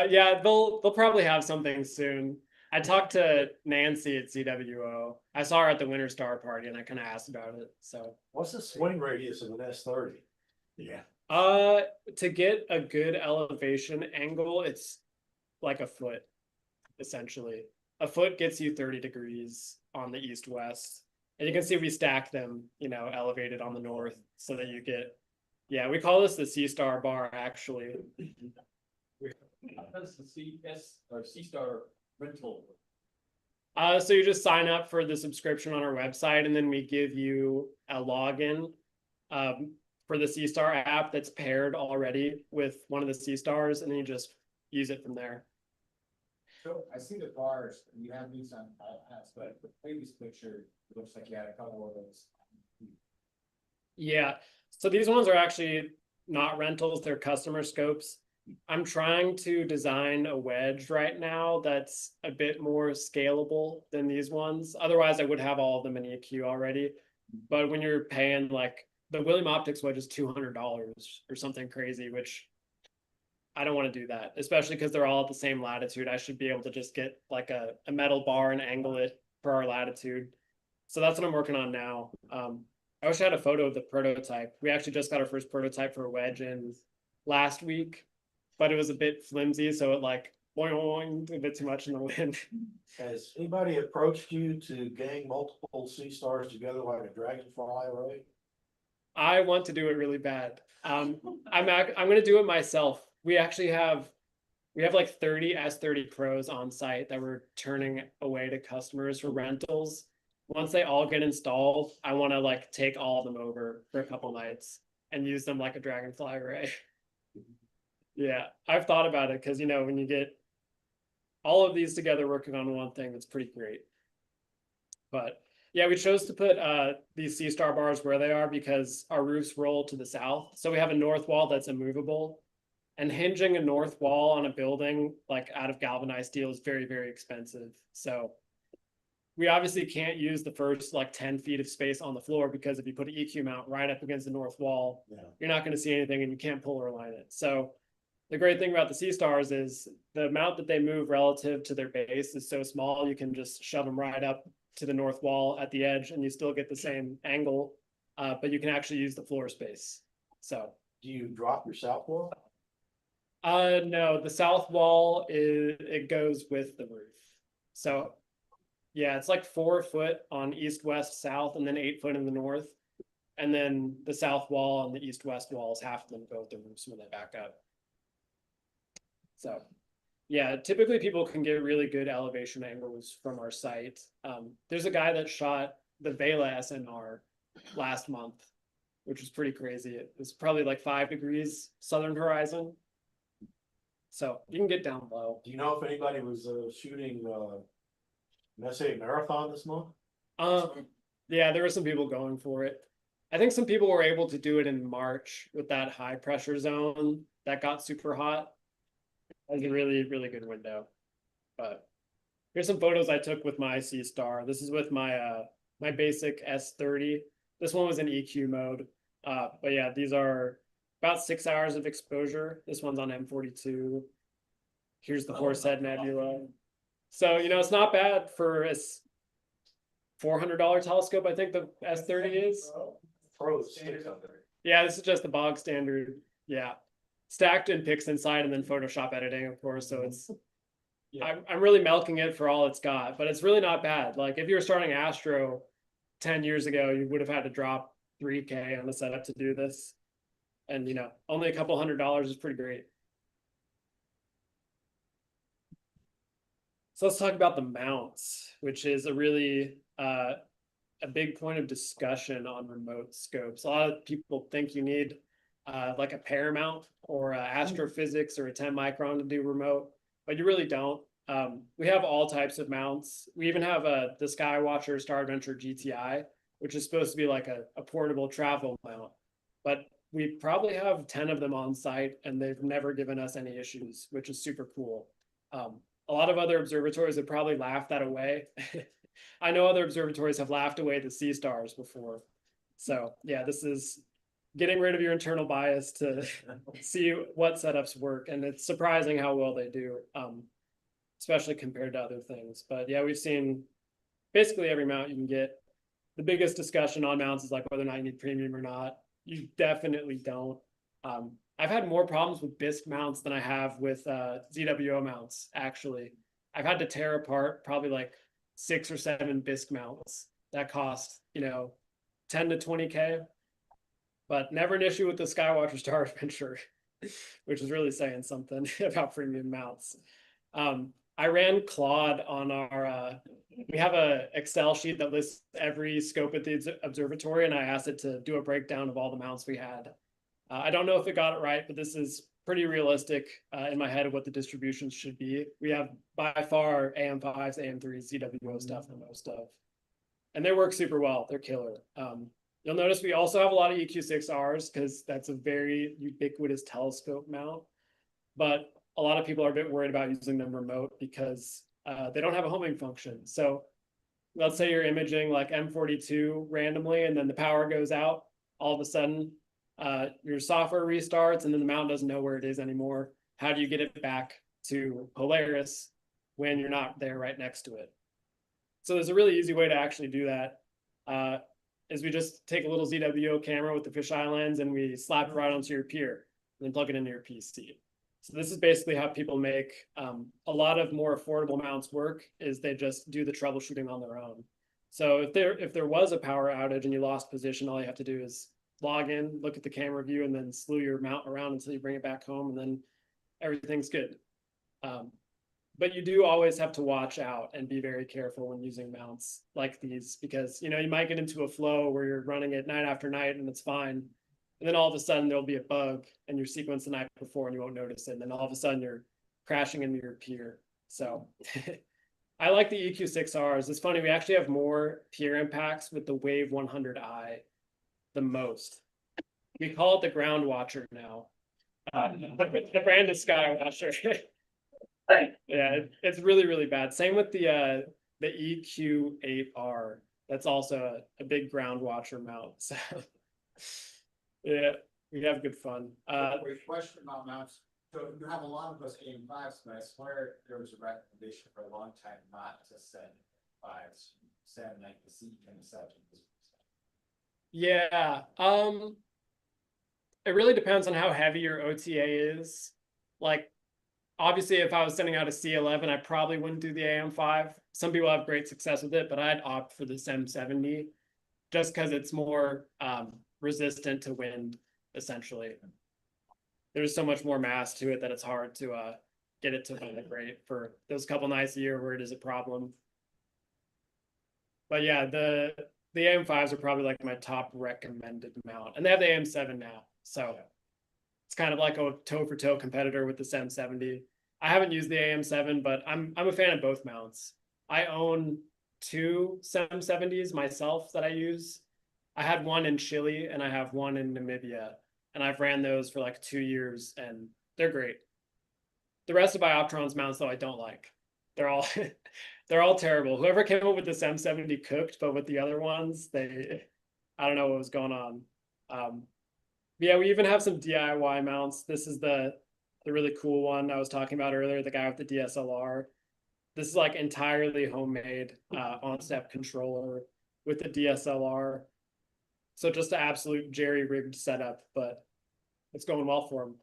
Yeah, they'll probably have something soon. I talked to Nancy at CWO. I saw her at the Winter Star party and I kind of asked about it. So What's the swing radius of an S30? Yeah. to get a good elevation angle, it's like a foot, essentially. A foot gets you 30 degrees on the east-west. And you can see we stack them, you know, elevated on the north so that you get, yeah, we call this the C-Star bar, actually. How does the CS or C-Star rental? So you just sign up for the subscription on our website, and then we give you a login for the C-Star app that's paired already with one of the C-Stars, and then you just use it from there. So I see the bars, and you have these on apps, but the previous picture, it looks like you had a couple of those. Yeah, so these ones are actually not rentals, they're customer scopes. I'm trying to design a wedge right now that's a bit more scalable than these ones. Otherwise, I would have all of them in EQ already. But when you're paying like the William Optics wedge is $200 or something crazy, which I don't want to do that, especially because they're all at the same latitude. I should be able to just get like a metal bar and angle it for our latitude. So that's what I'm working on now. I wish I had a photo of the prototype. We actually just got our first prototype for a wedge in last week, but it was a bit flimsy, so it like boing, a bit too much in the wind. Has anybody approached you to gang multiple C-Stars together like a dragonfly array? I want to do it really bad. I'm going to do it myself. We actually have like 30 S30 Pros on site that we're turning away to customers for rentals. Once they all get installed, I want to like take all of them over for a couple nights and use them like a dragonfly array. Yeah, I've thought about it because, you know, when you get all of these together working on one thing, it's pretty great. But yeah, we chose to put these C-Star bars where they are because our roofs roll to the south. So we have a north wall that's immovable, and hinging a north wall on a building like out of galvanized steel is very, very expensive. So we obviously can't use the first like 10 feet of space on the floor because if you put an EQ mount right up against the north wall, you're not going to see anything and you can't pull or align it. So the great thing about the C-Stars is the amount that they move relative to their base is so small, you can just shove them right up to the north wall at the edge and you still get the same angle, but you can actually use the floor space. So do you drop your south wall? No, the south wall it goes with the roof. So yeah, it's like 4 foot on east, west, south, and then 8 foot in the north. And then the south wall and the east, west walls, half of them go with the roofs when they back up. So yeah, typically people can get really good elevation angles from our site. There's a guy that shot the Vela SNR last month, which was pretty crazy. It was probably like 5 degrees southern horizon. So you can get down low. Do you know if anybody was shooting an SA marathon this month? Yeah, there were some people going for it. I think some people were able to do it in March with that high pressure zone that got super hot. That was a really, really good window. But here's some photos I took with my C-Star. This is with my my basic S30. This one was in EQ mode. But yeah, these are about 6 hours of exposure. This one's on M42. Here's the Horsehead Nebula. So, you know, it's not bad for a $400 telescope, I think the S30 is. Yeah, this is just the bog standard. Yeah. Stacked in pics inside and then Photoshop editing, of course. So it's, I'm really milking it for all it's got, but it's really not bad. Like if you were starting Astro 10 years ago, you would have had to drop $3K on the setup to do this. And, you know, only a couple $100 is pretty great. So let's talk about the mounts, which is a really a big point of discussion on remote scopes. A lot of people think you need like a pair mount or astrophysics or a 10 micron to do remote, but you really don't. We have all types of mounts. We even have the Skywatcher Star Adventure GTI, which is supposed to be like a portable travel mount. But we probably have 10 of them on site, and they've never given us any issues, which is super cool. A lot of other observatories have probably laughed that away. I know other observatories have laughed away the sea stars before. So yeah, this is getting rid of your internal bias to see what setups work. And it's surprising how well they do, especially compared to other things. But yeah, we've seen basically every mount you can get. The biggest discussion on mounts is like whether or not you need premium or not. You definitely don't. I've had more problems with BISC mounts than I have with ZWO mounts, actually. I've had to tear apart probably like 6 or 7 BISC mounts that cost, 10 to 20K, but never an issue with the Skywatcher Star Adventure, which is really saying something about premium mounts. I ran Claude on our, we have a Excel sheet that lists every scope at the observatory, and I asked it to do a breakdown of all the mounts we had. I don't know if it got it right, but this is pretty realistic in my head of what the distributions should be. We have by far AM5s, AM3s, ZWO stuff the most of. And they work super well. They're killer. You'll notice we also have a lot of EQ6Rs because that's a very ubiquitous telescope mount. But a lot of people are a bit worried about using them remote because they don't have a homing function. So let's say you're imaging like M42 randomly and then the power goes out. All of a sudden, your software restarts and then the mount doesn't know where it is anymore. How do you get it back to Polaris when you're not there right next to it? So there's a really easy way to actually do that. Is we just take a little ZWO camera with the fisheye lens and we slap it right onto your pier and then plug it into your PC. So this is basically how people make a lot of more affordable mounts work, is they just do the troubleshooting on their own. So if there was a power outage and you lost position, all you have to do is log in, look at the camera view, and then slew your mount around until you bring it back home, and then everything's good. But you do always have to watch out and be very careful when using mounts like these, because you might get into a flow where you're running it night after night and it's fine. And then all of a sudden there'll be a bug in your sequence the night before and you won't notice it. And then all of a sudden you're crashing into your pier. So I like the EQ6Rs. It's funny, we actually have more pier impacts with the Wave 100i the most. We call it the Ground Watcher now. The brand is Skywatcher. Yeah, it's really, really bad. Same with the EQ8R. That's also a big Ground Watcher mount. So yeah, we have good fun. Question about mounts. So you have a lot of those AM5s, but I swear there was a recommendation for a long time not to send 5s, send like the C10 Yeah, it really depends on how heavy your OTA is. Like, obviously, if I was sending out a C11, I probably wouldn't do the AM5. Some people have great success with it, but I'd opt for this M70 just because it's more resistant to wind, essentially. There's so much more mass to it that it's hard to get it to vibrate for those couple nights a year where it is a problem. But yeah, the AM5s are probably like my top recommended mount, and they have the AM7 now, so it's kind of like a toe-for-toe competitor with the M70. I haven't used the AM7, but I'm a fan of both mounts. I own 2 M70s myself that I use. I had one in Chile and I have one in Namibia, and I've ran those for like 2 years and they're great. The rest of Bioptron's mounts though I don't like. They're all terrible. Whoever came up with this M70 cooked, but with the other ones, I don't know what was going on. Yeah, we even have some DIY mounts. This is the really cool one I was talking about earlier, the guy with the DSLR. This is like entirely homemade on-step controller with the DSLR. So just an absolute jerry-rigged setup, but it's going well for him.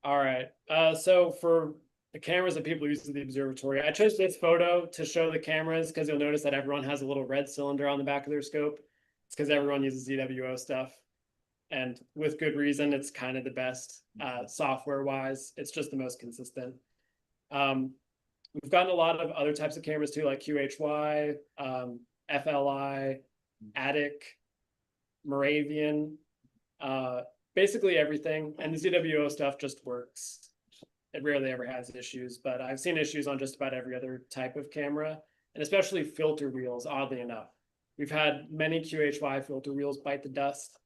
All right, so for the cameras that people use in the observatory, I chose this photo to show the cameras because you'll notice that everyone has a little red cylinder on the back of their scope. It's because everyone uses ZWO stuff. And with good reason, it's kind of the best software-wise. It's just the most consistent. We've gotten a lot of other types of cameras too, like QHY, FLI, Attic, Moravian, basically everything. And the ZWO stuff just works. it rarely ever has issues, but I've seen issues on just about every other type of camera, and especially filter wheels, oddly enough. We've had many QHY filter wheels bite the dust,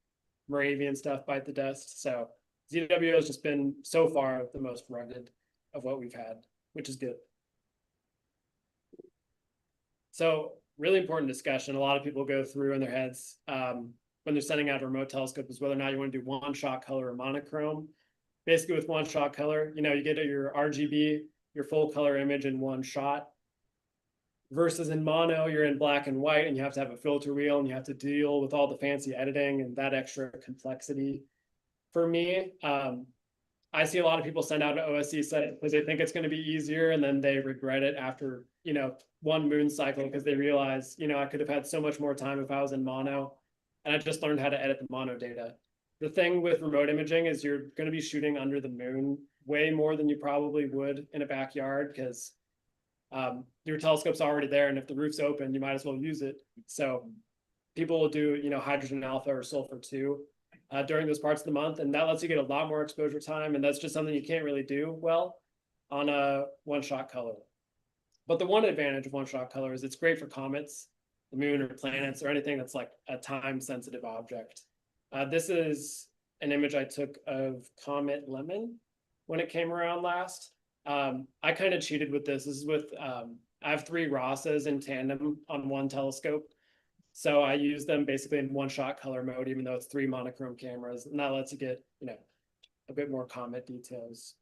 Moravian stuff bite the dust, so ZWO has just been so far the most rugged of what we've had, which is good. So really important discussion. A lot of people go through in their heads when they're sending out a remote telescope is whether or not you want to do one-shot color or monochrome. Basically with one-shot color, you know, you get your RGB, your full color image in one shot. Versus in mono, you're in black and white and you have to have a filter wheel and you have to deal with all the fancy editing and that extra complexity. For me, I see a lot of people send out an OSC set because they think it's going to be easier and then they regret it after, you know, one moon cycle because they realize, you know, I could have had so much more time if I was in mono and I just learned how to edit the mono data. The thing with remote imaging is you're going to be shooting under the moon way more than you probably would in a backyard because your telescope's already there, and if the roof's open, you might as well use it. So people will do, you know, hydrogen alpha or sulfur 2 during those parts of the month, and that lets you get a lot more exposure time, and that's just something you can't really do well on a one-shot color. But the one advantage of one-shot color is it's great for comets, the moon, or planets, or anything that's like a time-sensitive object. This is an image I took of Comet Lemon when it came around last. I kind of cheated with this. This is with, I have 3 Rosses in tandem on one telescope. So I use them basically in one-shot color mode, even though it's 3 monochrome cameras. And that lets you get, you know, a bit more comet details.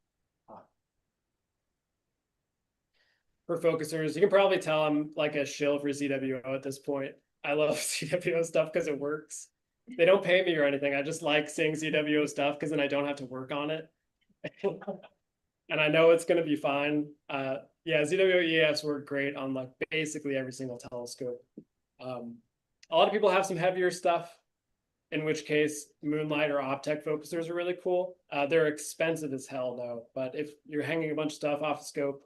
For focusers, you can probably tell I'm like a shill for ZWO at this point. I love ZWO stuff because it works. They don't pay me or anything. I just like seeing ZWO stuff because then I don't have to work on it. And I know it's going to be fine. Yeah, ZWO EFs work great on like basically every single telescope. A lot of people have some heavier stuff, in which case Moonlight or Optech focusers are really cool. They're expensive as hell though, but if you're hanging a bunch of stuff off a scope,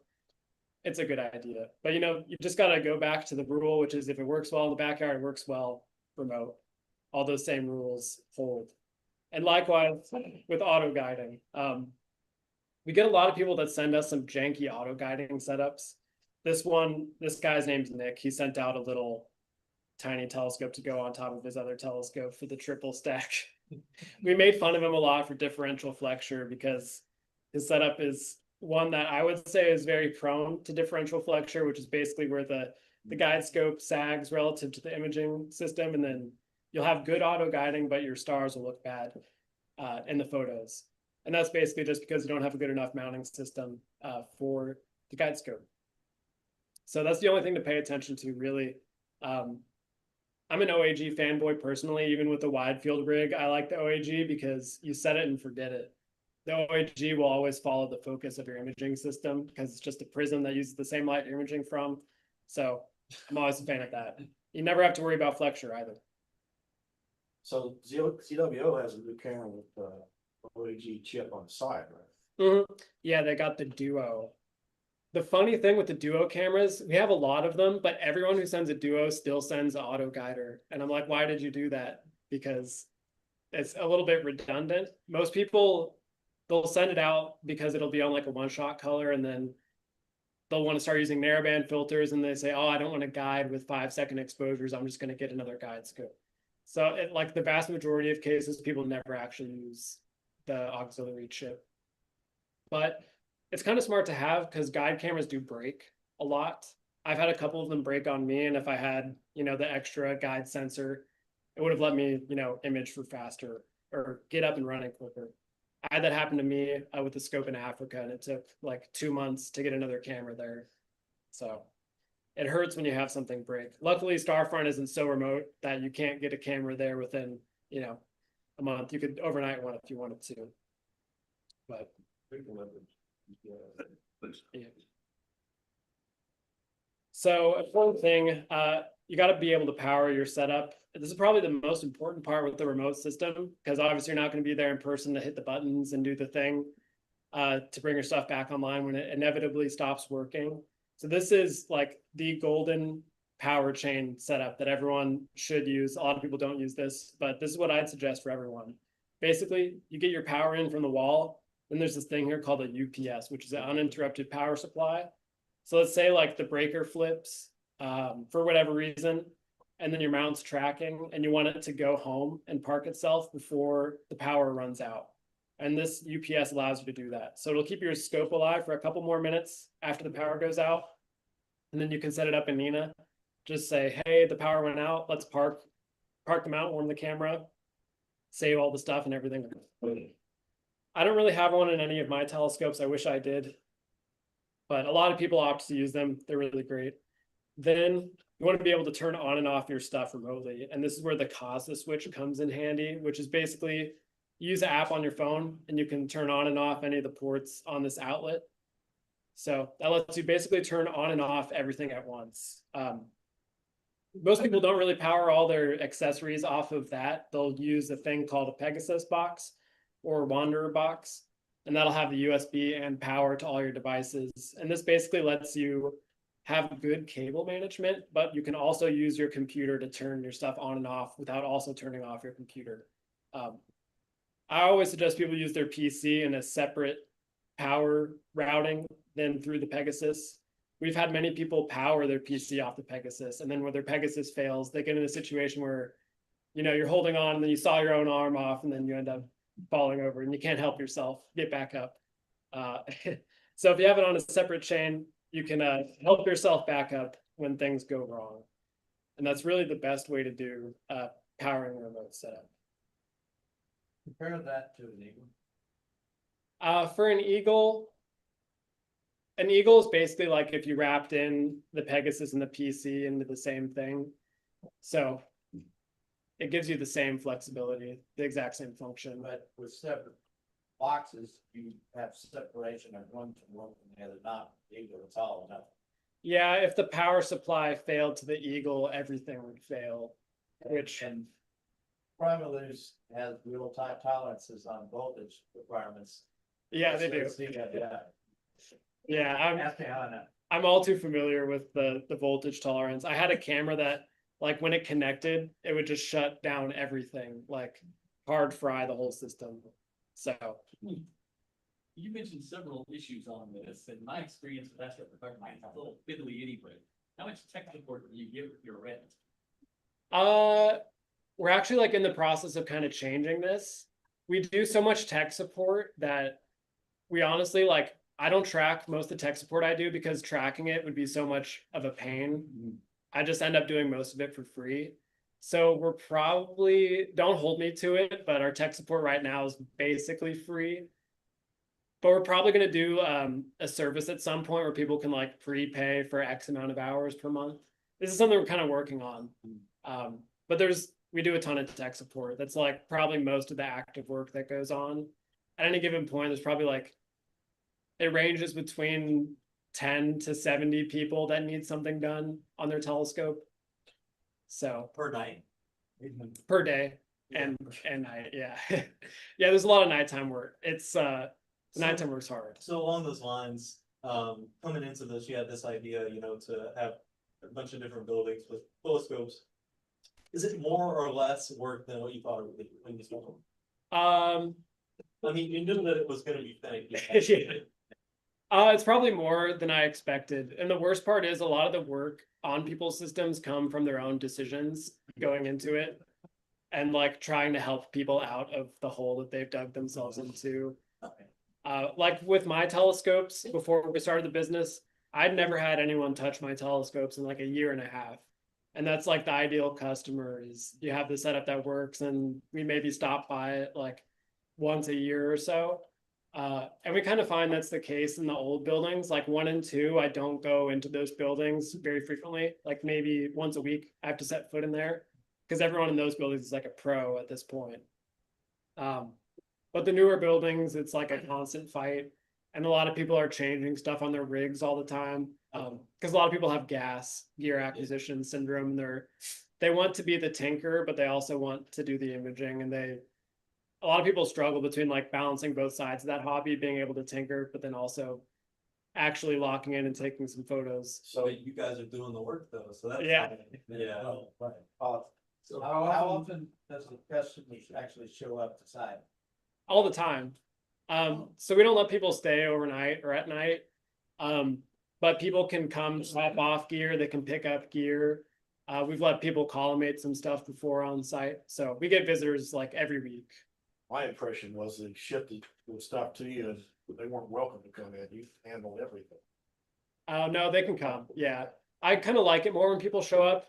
it's a good idea. But you know, you just got to go back to the rule, which is if it works well in the backyard, it works well remote. All those same rules hold. And likewise with auto guiding. We get a lot of people that send us some janky auto guiding setups. This guy's name's Nick. He sent out a little tiny telescope to go on top of his other telescope for the triple stack. We made fun of him a lot for differential flexure because his setup is one that I would say is very prone to differential flexure, which is basically where the guide scope sags relative to the imaging system, and then you'll have good auto guiding, but your stars will look bad in the photos. And that's basically just because you don't have a good enough mounting system for the guide scope. So that's the only thing to pay attention to, really. I'm an OAG fanboy personally, even with the wide field rig. I like the OAG because you set it and forget it. The OAG will always follow the focus of your imaging system because it's just a prism that uses the same light you're imaging from. So I'm always a fan of that. You never have to worry about flexure either. So CWO has a new camera with the OAG chip on the side, right? Mm-hmm. Yeah, they got the Duo. The funny thing with the Duo cameras, we have a lot of them, but everyone who sends a Duo still sends an auto guider. And I'm like, why did you do that? Because it's a little bit redundant. Most people, they'll send it out because it'll be on like a one-shot color, and then they'll want to start using narrowband filters, and they say, oh, I don't want to guide with 5-second exposures. I'm just going to get another guide scope. So like the vast majority of cases, people never actually use the auxiliary chip. But it's kind of smart to have because guide cameras do break a lot. I've had a couple of them break on me, and if I had, you know, the extra guide sensor, it would have let me, you know, image for faster or get up and running quicker. I had that happen to me with the scope in Africa, and it took like 2 months to get another camera there. So it hurts when you have something break. Luckily, Starfront isn't so remote that you can't get a camera there within, you know, a month. You could overnight one if you wanted to. But yeah. So a important thing, you got to be able to power your setup. This is probably the most important part with the remote system, because obviously you're not going to be there in person to hit the buttons and do the thing to bring your stuff back online when it inevitably stops working. So this is like the golden power chain setup that everyone should use. A lot of people don't use this, but this is what I'd suggest for everyone. Basically, you get your power in from the wall, Then there's this thing here called a UPS, which is an uninterrupted power supply. So let's say like the breaker flips for whatever reason, and then your mount's tracking and you want it to go home and park itself before the power runs out. And this UPS allows you to do that. So it'll keep your scope alive for a couple more minutes after the power goes out. And then you can set it up in Nina. Just say, hey, the power went out. Let's park the mount, warm the camera, save all the stuff and everything. I don't really have one in any of my telescopes. I wish I did. But a lot of people opt to use them. They're really great. Then you want to be able to turn on and off your stuff remotely. And this is where the CASA switch comes in handy, which is basically use an app on your phone and you can turn on and off any of the ports on this outlet. So that lets you basically turn on and off everything at once. Most people don't really power all their accessories off of that. They'll use a thing called a Pegasus box or Wanderer box, and that'll have the USB and power to all your devices. And this basically lets you have good cable management, but you can also use your computer to turn your stuff on and off without also turning off your computer. I always suggest people use their PC in a separate power routing than through the Pegasus. We've had many people power their PC off the Pegasus, and then when their Pegasus fails, they get in a situation where, you know, you're holding on and then you saw your own arm off and then you end up falling over and you can't help yourself get back up. So if you have it on a separate chain, you can help yourself back up when things go wrong. And that's really the best way to do powering a remote setup. Compare that to an Eagle. For an Eagle is basically like if you wrapped in the Pegasus and the PC into the same thing. So it gives you the same flexibility, the exact same function. But with separate boxes, you have separation of one from one from the other, not Eagle, it's all enough. Yeah, if the power supply failed to the Eagle, everything would fail, which... And Primalose has real tight tolerances on voltage requirements. Yeah, they do. Yeah, I'm all too familiar with the voltage tolerance. I had a camera that, like, when it connected, it would just shut down everything, like hard fry the whole system. So you mentioned several issues on this, and my experience with that stuff is a little fiddly anyway. How much tech support do you give your rent? We're actually like in the process of kind of changing this. We do so much tech support that we honestly, like, I don't track most of the tech support I do because tracking it would be so much of a pain. I just end up doing most of it for free. So we're probably, don't hold me to it, but our tech support right now is basically free. But we're probably going to do a service at some point where people can like prepay for X amount of hours per month. This is something we're kind of working on. But we do a ton of tech support. That's like probably most of the active work that goes on. At any given point, there's probably like, it ranges between 10 to 70 people that need something done on their telescope. So per night, per day, and night. Yeah. Yeah, there's a lot of nighttime work. Nighttime work's hard. So along those lines, coming into this, you had this idea, you know, to have a bunch of different buildings with telescopes. Is it more or less work than what you thought it would be when you started? I mean, you knew that it was going to be thin. Yeah. It's probably more than I expected. And the worst part is a lot of the work on people's systems come from their own decisions going into it and like trying to help people out of the hole that they've dug themselves into. Like with my telescopes, before we started the business, I'd never had anyone touch my telescopes in like a year and a half. And that's like the ideal customer is you have the setup that works and we maybe stop by it like once a year or so. And we kind of find that's the case in the old buildings, like 1 and 2. I don't go into those buildings very frequently, like maybe once a week. I have to set foot in there because everyone in those buildings is like a pro at this point. But the newer buildings, it's like a constant fight. And a lot of people are changing stuff on their rigs all the time. Because a lot of people have gear acquisition syndrome. And they want to be the tinker, but they also want to do the imaging. And a lot of people struggle between like balancing both sides of that hobby, being able to tinker, but then also actually locking in and taking some photos. So you guys are doing the work though. So that's yeah. So how often does the customers actually show up to site? All the time. So we don't let people stay overnight or at night. But people can come drop off gear, they can pick up gear. We've let people collimate some stuff before on site, so we get visitors like every week. My impression was they shipped the stuff to you and they weren't welcome to come in. You handled everything. No, they can come, yeah. I kind of like it more when people show up,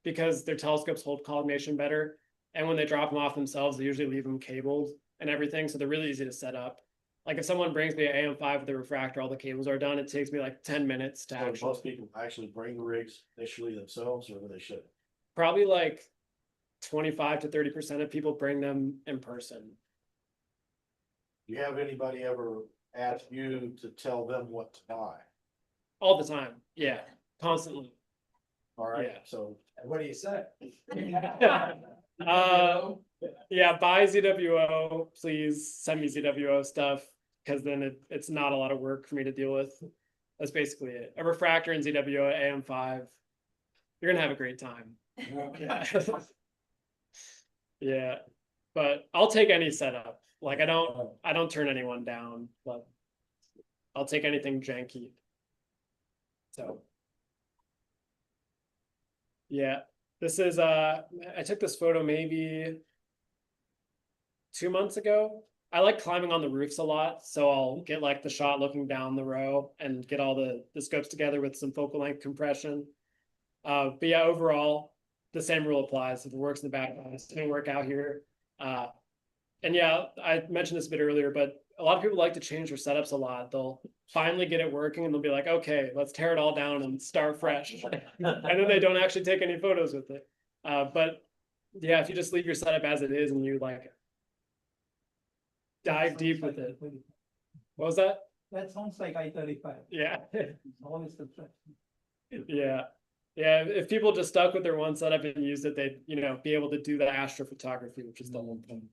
because their telescopes hold collimation better. And when they drop them off themselves, they usually leave them cabled and everything, so they're really easy to set up. Like if someone brings me an AM5 with a refractor, all the cables are done, it takes me like 10 minutes to So actually. most people actually bring the rigs initially themselves, or do they ship? Probably like 25 to 30% of people bring them in person. Do you have anybody ever ask you to tell them what to buy? All the time, yeah, constantly. All right, Yeah. so What do you say? Yeah, buy ZWO, please send me ZWO stuff, because then it's not a lot of work for me to deal with. That's basically it. A refractor and ZWO AM5. You're gonna have a great time. Yeah, but I'll take any setup. Like I don't turn anyone down, but I'll take anything janky. So yeah, this is I took this photo maybe 2 months ago. I like climbing on the roofs a lot, so I'll get like the shot looking down the row and get all the scopes together with some focal length compression. But yeah, overall, the same rule applies. If it works in the background, it's gonna work out here. And yeah, I mentioned this a bit earlier, but a lot of people like to change their setups a lot. They'll finally get it working and they'll be like, okay, let's tear it all down and start fresh. And then they don't actually take any photos with it. But yeah, if you just leave your setup as it is and you like dive deep with it. What was that? That sounds like I-35. Yeah. Always construction. Yeah. Yeah. If people just stuck with their one setup and used it, they'd, be able to do the astrophotography, which is the whole point.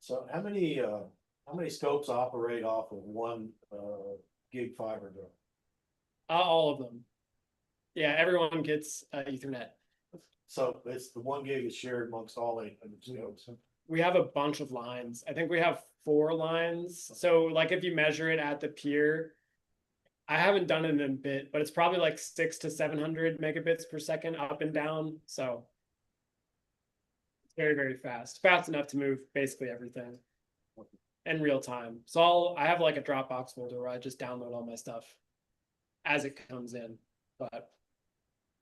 So how many scopes operate off of one gig fiber drone? All of them. Yeah, everyone gets Ethernet. So it's the 1 gig is shared amongst all 800 scopes. We have a bunch of lines. I think we have 4 lines. So like if you measure it at the pier, I haven't done it in a bit, but it's probably like 600 to 700 megabits per second up and down. So it's very, very fast. Fast enough to move basically everything in real time. So I have like a Dropbox folder where I just download all my stuff as it comes in. But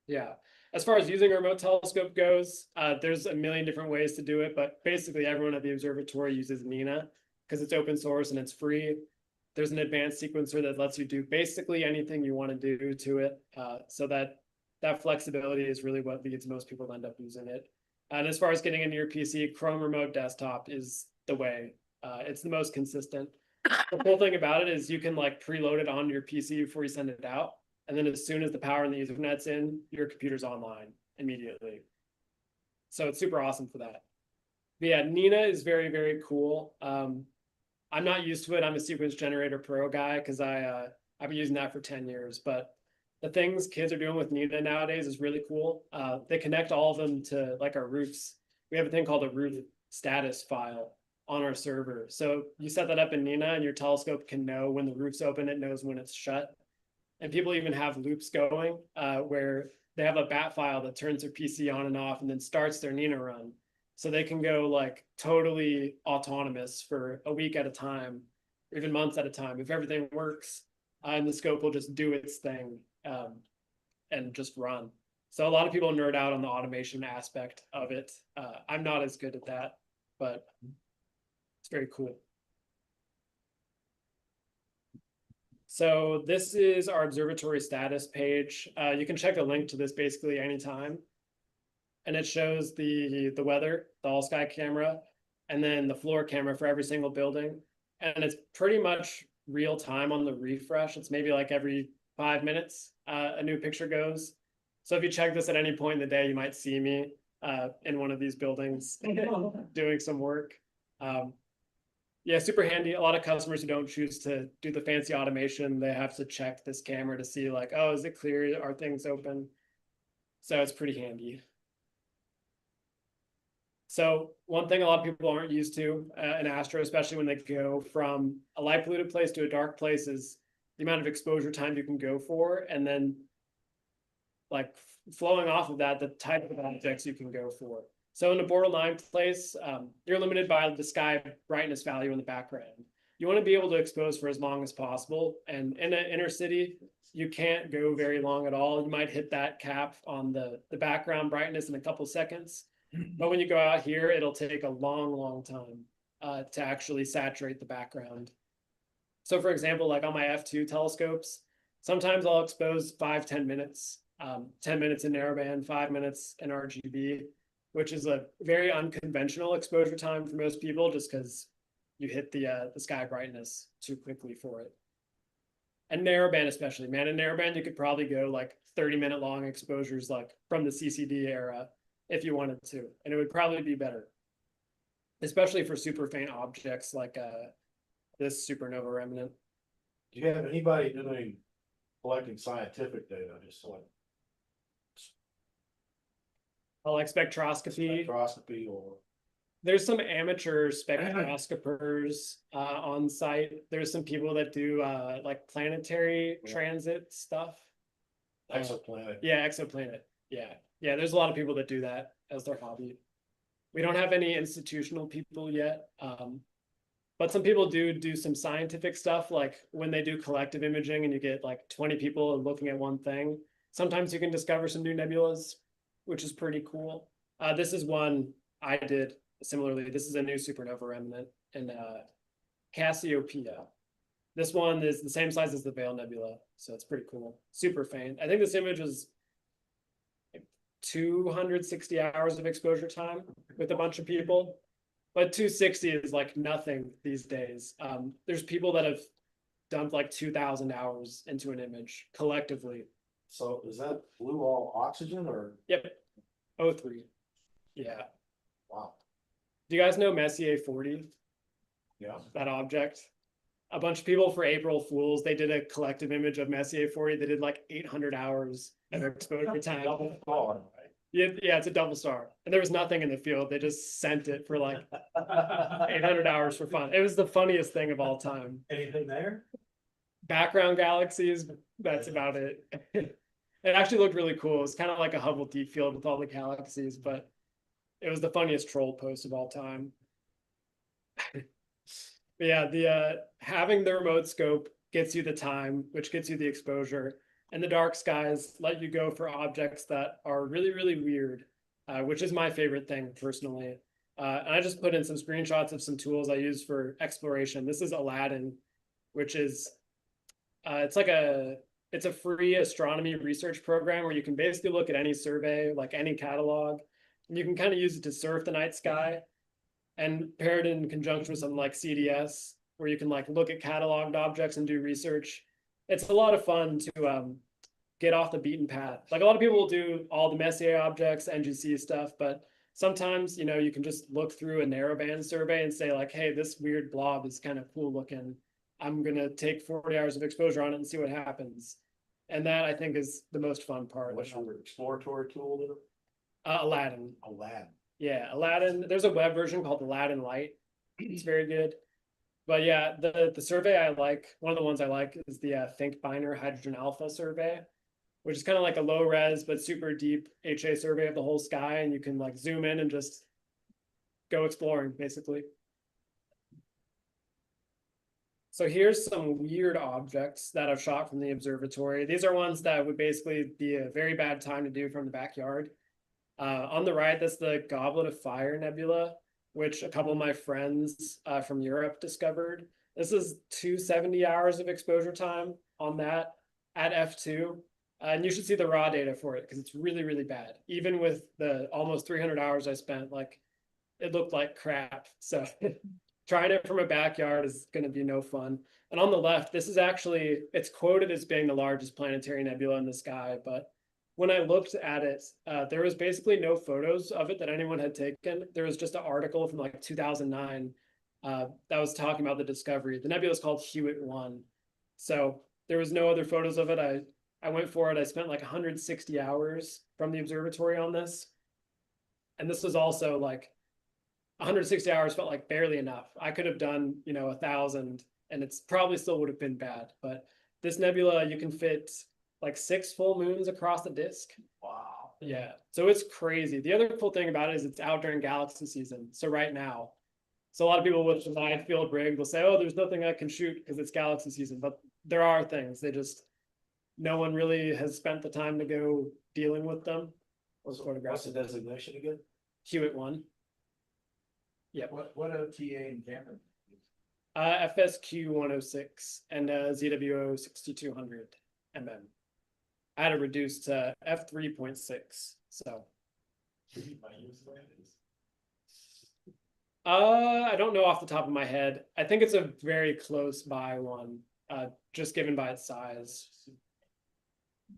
yeah, as far as using a remote telescope goes, there's a million different ways to do it, but basically everyone at the observatory uses Nina because it's open source and it's free. There's an advanced sequencer that lets you do basically anything you want to do to it. So that flexibility is really what leads most people to end up using it. And as far as getting into your PC, Chrome Remote Desktop is the way. It's the most consistent. The cool thing about it is you can like preload it on your PC before you send it out. And then as soon as the power and the Ethernet's in, your computer's online immediately. So it's super awesome for that. But yeah, Nina is very, very cool. I'm not used to it. I'm a Sequence Generator Pro guy because I've been using that for 10 years. But the things kids are doing with Nina nowadays is really cool. They connect all of them to like our roofs. We have a thing called a roof status file on our server. So you set that up in Nina and your telescope can know when the roof's open, it knows when it's shut. And people even have loops going where they have a bat file that turns their PC on and off and then starts their Nina run. So they can go like totally autonomous for a week at a time, or even months at a time. If everything works, and the scope will just do its thing and just run. So a lot of people nerd out on the automation aspect of it. I'm not as good at that, but it's very cool. So this is our observatory status page. You can check the link to this basically anytime. And it shows the weather, the all sky camera, and then the floor camera for every single building. And it's pretty much real time on the refresh. It's maybe like every 5 minutes, a new picture goes. So if you check this at any point in the day, you might see me in one of these buildings doing some work. Yeah, super handy. A lot of customers who don't choose to do the fancy automation, they have to check this camera to see like, oh, is it clear? Are things open? So it's pretty handy. So one thing a lot of people aren't used to in astro, especially when they go from a light polluted place to a dark place, is the amount of exposure time you can go for, and then like flowing off of that, the type of objects you can go for. So in a borderline place, you're limited by the sky brightness value in the background. You want to be able to expose for as long as possible. And in an inner city, you can't go very long at all. You might hit that cap on the background brightness in a couple seconds. But when you go out here, it'll take a long, long time to actually saturate the background. So for example, like on my f2 telescopes, sometimes I'll expose 5-10 minutes, 10 minutes in narrowband, 5 minutes in RGB, which is a very unconventional exposure time for most people, just because you hit the sky brightness too quickly for it. And narrowband especially, man, in narrowband, you could probably go like 30-minute long exposures, like from the CCD era, if you wanted to, and it would probably be better, especially for super faint objects like this supernova remnant. Do you have anybody doing collecting scientific data, just like Like spectroscopy? Spectroscopy, or there's some amateur spectroscopers on site. There's some people that do like planetary transit stuff. exoplanet? Yeah, exoplanet. Yeah, there's a lot of people that do that as their hobby. We don't have any institutional people yet, but some people do some scientific stuff, like when they do collective imaging and you get like 20 people looking at one thing. Sometimes you can discover some new nebulas, which is pretty cool. This is one I did similarly. This is a new supernova remnant in Cassiopeia. This one is the same size as the Veil Nebula, so it's pretty cool. Super faint. I think this image is 260 hours of exposure time with a bunch of people, but 260 is like nothing these days. There's people that have dumped like 2,000 hours into an image collectively. So is that blue all oxygen or? Yep, O3. Yeah. Wow. Do you guys know Messier 40? Yeah. That object? A bunch of people for April Fools, they did a collective image of Messier 40. They did like 800 hours of exposure time. Double star, right? Yeah, it's a double star. And there was nothing in the field. They just sent it for like 800 hours for fun. It was the funniest thing of all time. Anything there? Background galaxies, that's about it. It actually looked really cool. It was kind of like a Hubble deep field with all the galaxies, but it was the funniest troll post of all time. But yeah, the having the remote scope gets you the time, which gets you the exposure, and the dark skies let you go for objects that are really, really weird, which is my favorite thing personally. And I just put in some screenshots of some tools I use for exploration. This is Aladdin, which is it's a free astronomy research program where you can basically look at any survey, like any catalog, and you can kind of use it to surf the night sky, and pair it in conjunction with something like CDS, where you can like look at cataloged objects and do research. It's a lot of fun to get off the beaten path. Like a lot of people will do all the Messier objects, NGC stuff, but sometimes, you know, you can just look through a narrowband survey and say like, hey, this weird blob is kind of cool looking. I'm going to take 40 hours of exposure on it and see what happens. And that I think is the most fun part. What's your exploratory tool there? Aladdin. Aladdin. Yeah, Aladdin. There's a web version called Aladdin Light. It's very good. But yeah, the survey I like, one of the ones I like is the Think Binary Hydrogen Alpha survey, which is kind of like a low res but super deep HA survey of the whole sky, and you can like zoom in and just go exploring basically. So here's some weird objects that I've shot from the observatory. These are ones that would basically be a very bad time to do from the backyard. On the right, that's the Goblet of Fire Nebula, which a couple of my friends from Europe discovered. This is 270 hours of exposure time on that at f2. And you should see the raw data for it because it's really, really bad. Even with the almost 300 hours I spent, like it looked like crap. So trying it from a backyard is going to be no fun. And on the left, this is actually, it's quoted as being the largest planetary nebula in the sky. But when I looked at it, there was basically no photos of it that anyone had taken. There was just an article from like 2009 that was talking about the discovery. The nebula is called Hewitt-1. So there was no other photos of it. I went for it. I spent like 160 hours from the observatory on this. And this was also like 160 hours felt like barely enough. I could have done, 1,000 and it's probably still would have been bad. But this nebula, you can fit like 6 full moons across the disk. Wow. Yeah, so it's crazy. The other cool thing about it is it's out during galaxy season. So right now, so a lot of people with the wide field rig will say, oh, there's nothing I can shoot because it's galaxy season, but there are things. No one really has spent the time to go dealing with them. What's the designation again? Hewitt 1. Yeah. What OTA in Cameron? FSQ 106 and ZWO 6200 mm. I had it reduced to f3.6. So. I don't know off the top of my head. I think it's a very close by one, just given by its size.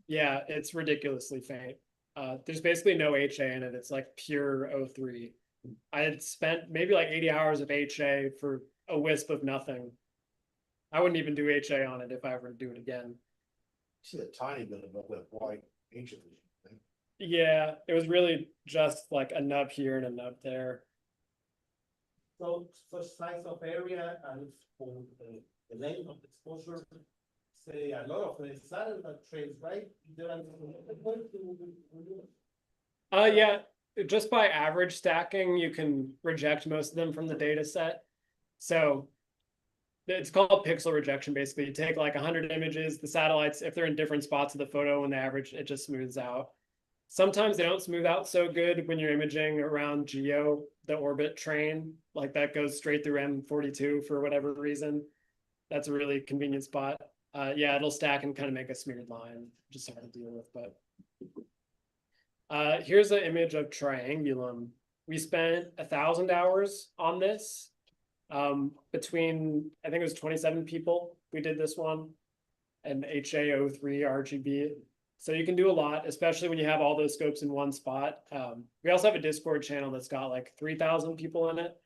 Yeah, it's ridiculously faint. There's basically no HA in it. It's like pure O3. I had spent maybe like 80 hours of HA for a wisp of nothing. I wouldn't even do HA on it if I were to do it again. See a tiny bit of that white ancient thing. Yeah, it was really just like a nub here and a nub there. So size of area and for the length of exposure, say a lot of the satellite trails, right? Yeah, just by average stacking, you can reject most of them from the data set. So it's called pixel rejection. Basically, you take like 100 images, the satellites, if they're in different spots of the photo, and the average, it just smooths out. Sometimes they don't smooth out so good when you're imaging around GEO, the orbit train, like that goes straight through M42 for whatever reason. That's a really convenient spot. Yeah, it'll stack and kind of make a smeared line, just hard to deal with. But here's an image of Triangulum. We spent 1,000 hours on this. Between, I think it was 27 people, we did this one, and HA03 RGB. So you can do a lot, especially when you have all those scopes in one spot. We also have a Discord channel that's got like 3,000 people in it,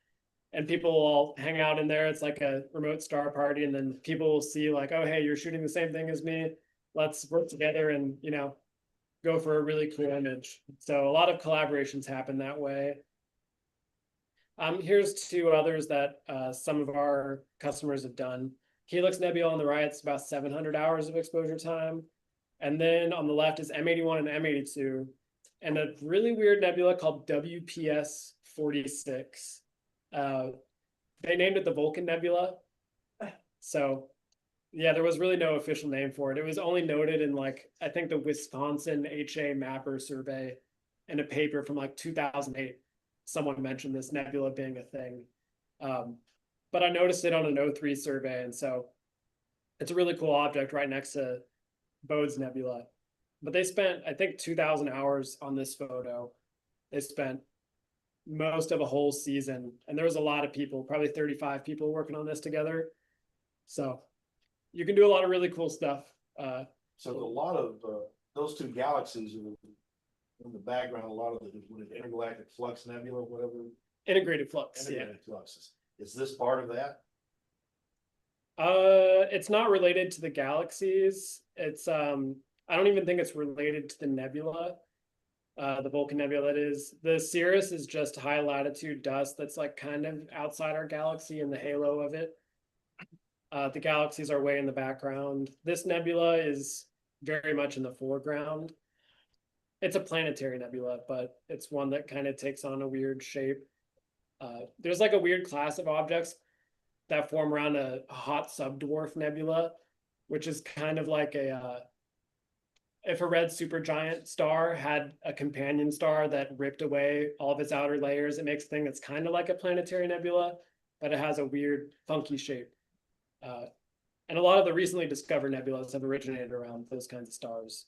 and people will all hang out in there. It's like a remote star party, and then people will see like, oh, hey, you're shooting the same thing as me. Let's work together and, go for a really cool image. So a lot of collaborations happen that way. Here's 2 others that some of our customers have done. Helix Nebula on the right, it's about 700 hours of exposure time. And then on the left is M81 and M82, and a really weird nebula called WPS 46. They named it the Vulcan Nebula. So yeah, there was really no official name for it. It was only noted in like, I think the Wisconsin HA Mapper survey in a paper from like 2008. Someone mentioned this nebula being a thing. But I noticed it on an O3 survey. And so it's a really cool object right next to Bode's Nebula. But they spent, I think, 2,000 hours on this photo. They spent most of a whole season. And there was a lot of people, probably 35 people working on this together. So you can do a lot of really cool stuff. So a lot of those 2 galaxies are in the background, a lot of the intergalactic flux nebula, whatever. Integrated flux. Integrated fluxes. Is this part of that? It's not related to the galaxies. It's I don't even think it's related to the nebula. The Vulcan Nebula, that is. The Cirrus is just high latitude dust that's like kind of outside our galaxy in the halo of it. The galaxies are way in the background. This nebula is very much in the foreground. It's a planetary nebula, but it's one that kind of takes on a weird shape. There's like a weird class of objects that form around a hot subdwarf nebula, which is kind of like if a red supergiant star had a companion star that ripped away all of its outer layers, it makes a thing that's kind of like a planetary nebula, but it has a weird, funky shape. And a lot of the recently discovered nebulas have originated around those kinds of stars.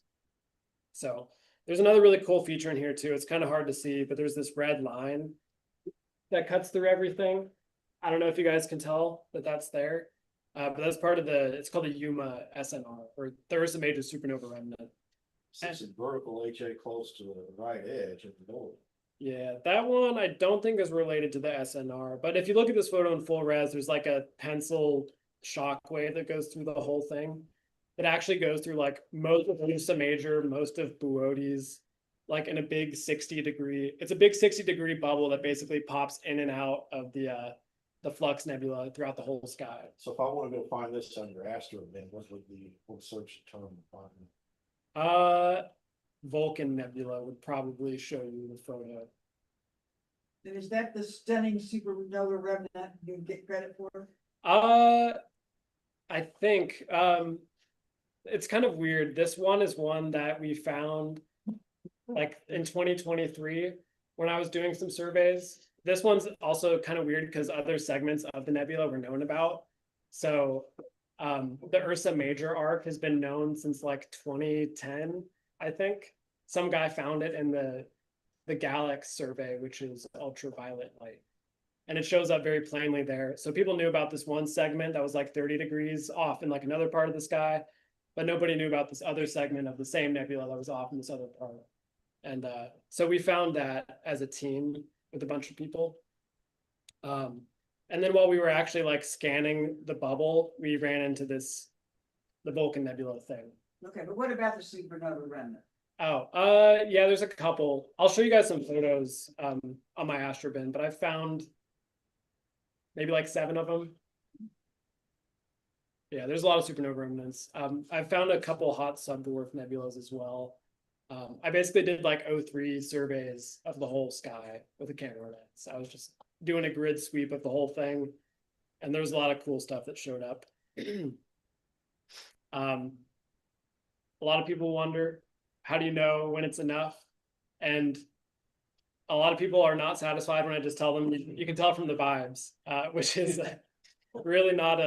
So there's another really cool feature in here too. It's kind of hard to see, but there's this red line that cuts through everything. I don't know if you guys can tell that that's there, but that's part of it's called the Yuma SNR, or the Ursa Major supernova remnant. It's a vertical HA close to the right edge of the node. Yeah, that one I don't think is related to the SNR, but if you look at this photo in full res, there's like a pencil shockwave that goes through the whole thing. It actually goes through like most of Ursa Major, most of Boötes, like in a big 60-degree, it's a big 60-degree bubble that basically pops in and out of the flux nebula throughout the whole sky. So if I want to go find this under Astro, then what search term to find? Vulcan Nebula would probably show you the photo. And is that the stunning supernova remnant you get credit for? I think it's kind of weird. This one is one that we found like in 2023 when I was doing some surveys. This one's also kind of weird because other segments of the nebula were known about. So the Ursa Major arc has been known since like 2010, I think. Some guy found it in the Galax survey, which is ultraviolet light. And it shows up very plainly there. So people knew about this one segment that was like 30 degrees off in like another part of the sky, but nobody knew about this other segment of the same nebula that was off in this other part. And so we found that as a team with a bunch of people. And then while we were actually like scanning the bubble, we ran into the Vulcan Nebula thing. Okay, but what about the supernova remnant? Oh, yeah, there's a couple. I'll show you guys some photos on my astrobin, but I found maybe like 7 of them. Yeah, there's a lot of supernova remnants. I found a couple hot subdwarf nebulas as well. I basically did like 03 surveys of the whole sky with a camera lens. I was just doing a grid sweep of the whole thing, and there was a lot of cool stuff that showed up. A lot of people wonder, how do you know when it's enough? And a lot of people are not satisfied when I just tell them, you can tell from the vibes, which is really not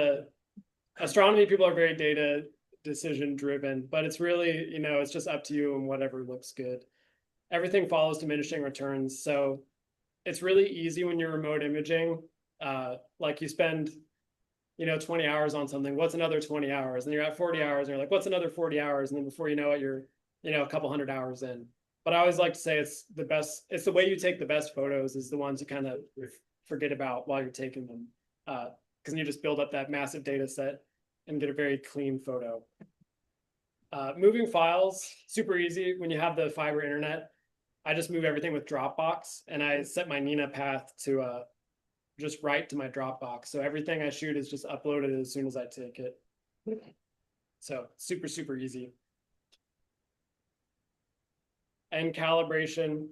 astronomy people are very data decision driven, but it's really, it's just up to you and whatever looks good. Everything follows diminishing returns. So it's really easy when you're remote imaging. Like you spend, 20 hours on something, what's another 20 hours? And you're at 40 hours and you're like, what's another 40 hours? And then before you know it, you're, a couple hundred hours in. But I always like to say it's the way you take the best photos is the ones you kind of forget about while you're taking them. Because you just build up that massive data set and get a very clean photo. Moving files, super easy. When you have the fiber internet, I just move everything with Dropbox, and I set my Nina path to just write to my Dropbox. So everything I shoot is just uploaded as soon as I take it. So super, super easy. And calibration,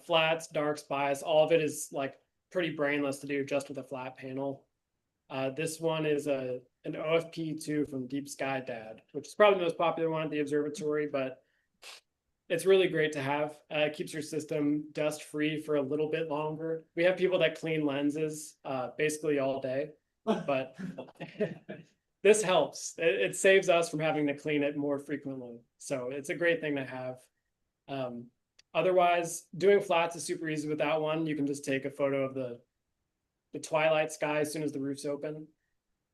flats, darks, bias, all of it is like pretty brainless to do just with a flat panel. This one is an OFP2 from Deep Sky Dad, which is probably the most popular one at the observatory, but it's really great to have. It keeps your system dust free for a little bit longer. We have people that clean lenses basically all day, but this helps. It saves us from having to clean it more frequently. So it's a great thing to have. Otherwise, doing flats is super easy with that one. You can just take a photo of the twilight sky as soon as the roof's open.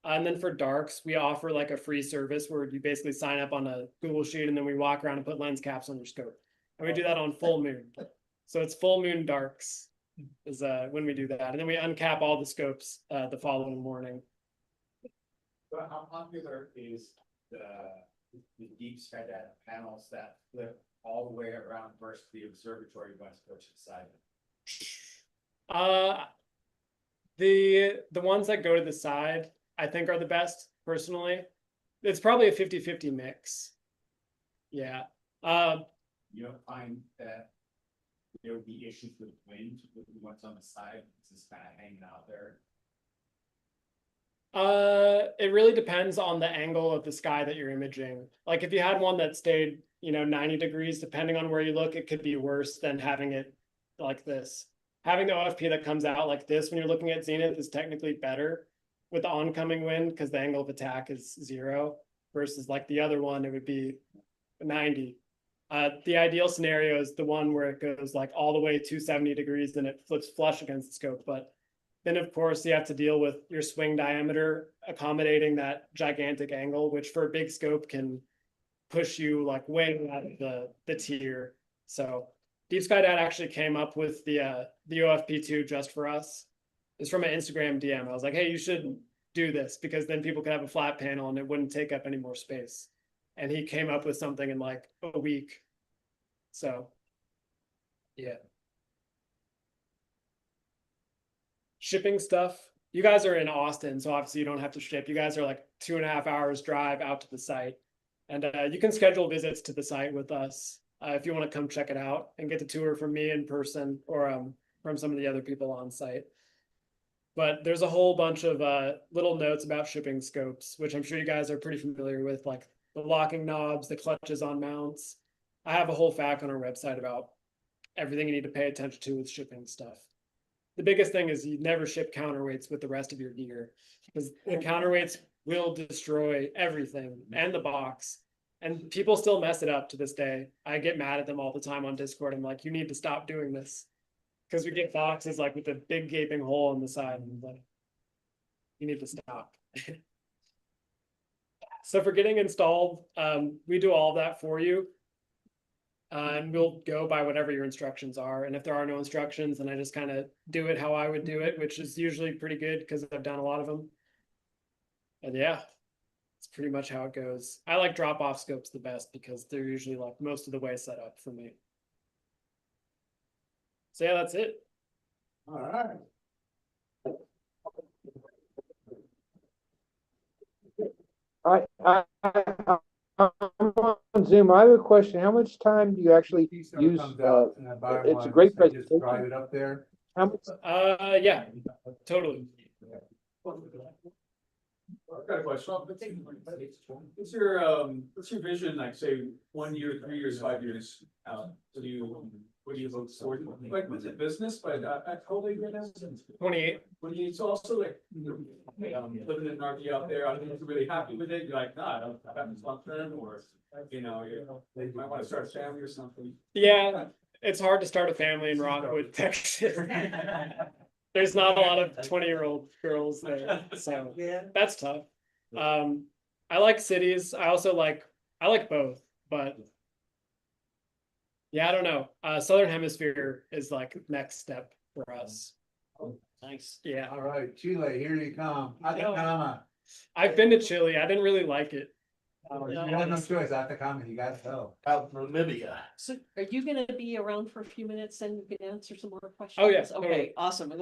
And then for darks, we offer like a free service where you basically sign up on a Google Sheet and then we walk around and put lens caps on your scope. And we do that on full moon. So it's full moon darks is when we do that. And then we uncap all the scopes the following morning. But how popular is the Deep Sky Data panels that flip all the way around versus the observatory west coast side? The ones that go to the side, I think, are the best, personally. It's probably a 50-50 mix. Yeah. You don't find that there would be issues with wind with the ones on the side? It's just kind of hanging out there. It really depends on the angle of the sky that you're imaging. Like if you had one that stayed, 90 degrees, depending on where you look, it could be worse than having it like this. Having the OFP that comes out like this when you're looking at zenith is technically better with the oncoming wind because the angle of attack is 0 versus like the other one, it would be 90. The ideal scenario is the one where it goes like all the way 270 degrees and it flips flush against the scope. But then of course you have to deal with your swing diameter accommodating that gigantic angle, which for a big scope can push you like way out of the tier. So Deep Sky Dad actually came up with the OFP2 just for us. It's from an Instagram DM. I was like, hey, you should do this because then people could have a flat panel and it wouldn't take up any more space. And he came up with something in like a week. So Yeah. Shipping stuff. You guys are in Austin, so obviously you don't have to ship. You guys are like 2.5 hours drive out to the site. And you can schedule visits to the site with us if you want to come check it out and get the tour from me in person or from some of the other people on site. But there's a whole bunch of little notes about shipping scopes, which I'm sure you guys are pretty familiar with, like the locking knobs, the clutches on mounts. I have a whole FAQ on our website about everything you need to pay attention to with shipping stuff. The biggest thing is you never ship counterweights with the rest of your gear because the counterweights will destroy everything and the box. And people still mess it up to this day. I get mad at them all the time on Discord. I'm like, you need to stop doing this. Because we get boxes like with a big gaping hole in the side. And like, you need to stop. So for getting installed, we do all of that for you. And we'll go by whatever your instructions are. And if there are no instructions, then I just kind of do it how I would do it, which is usually pretty good because I've done a lot of them. And yeah, it's pretty much how it goes. I like drop-off scopes the best because they're usually like most of the way set up for me. So yeah, that's it. All right. I'm on Zoom. I have a question. How much time do you actually use? It's a great presentation. Drive it up there. How much? Yeah, totally. I've got a question. What's your vision, like say 1 year, 3 years, 5 years out? What do you look for? Like with the business, but I totally get it. 28. When it's also like, living in an RV out there, I don't know if you're really happy with it. You're like, nah, I don't have this long term, or, you might want to start a family or something. Yeah, it's hard to start a family in Rockwood, Texas. There's not a lot of 20-year-old girls there, so that's tough. I like cities. I like both, but yeah, I don't know. Southern Hemisphere is like next step for us. Nice. Yeah. All right, Chile, here you come. Atacama. I've been to Chile. I didn't really like it. You have no choice. Atacama, you gotta go. Out in Namibia. So are you gonna be around for a few minutes and you can answer some more questions? Oh, yeah, Okay, totally. awesome. I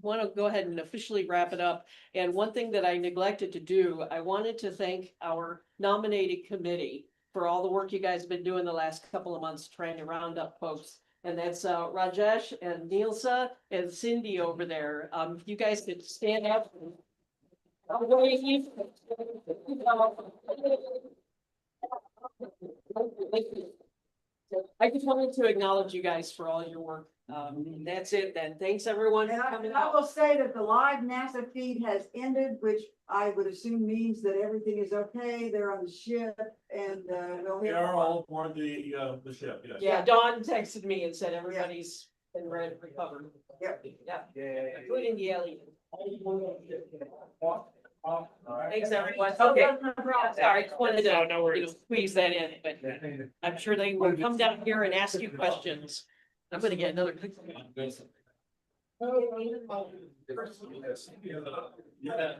want to go ahead and officially wrap it up. And one thing that I neglected to do, I wanted to thank our nominating committee for all the work you guys have been doing the last couple of months trying to round up folks. And that's Rajesh and Nilsa and Cindy over there. If you guys could stand up. I just wanted to acknowledge you guys for all your work. And that's it then. Thanks everyone for coming And I out. will say that the live NASA feed has ended, which I would assume means that everything is okay. They're on the ship and We are all aboard the ship, yes. Yeah, Dawn texted me and said everybody's been recovered. Yep. Yeah, including the alien. Thanks, everyone. Okay. Sorry, just wanted to squeeze that in, but I'm sure they will come down here and ask you questions. I'm gonna get another. Yeah.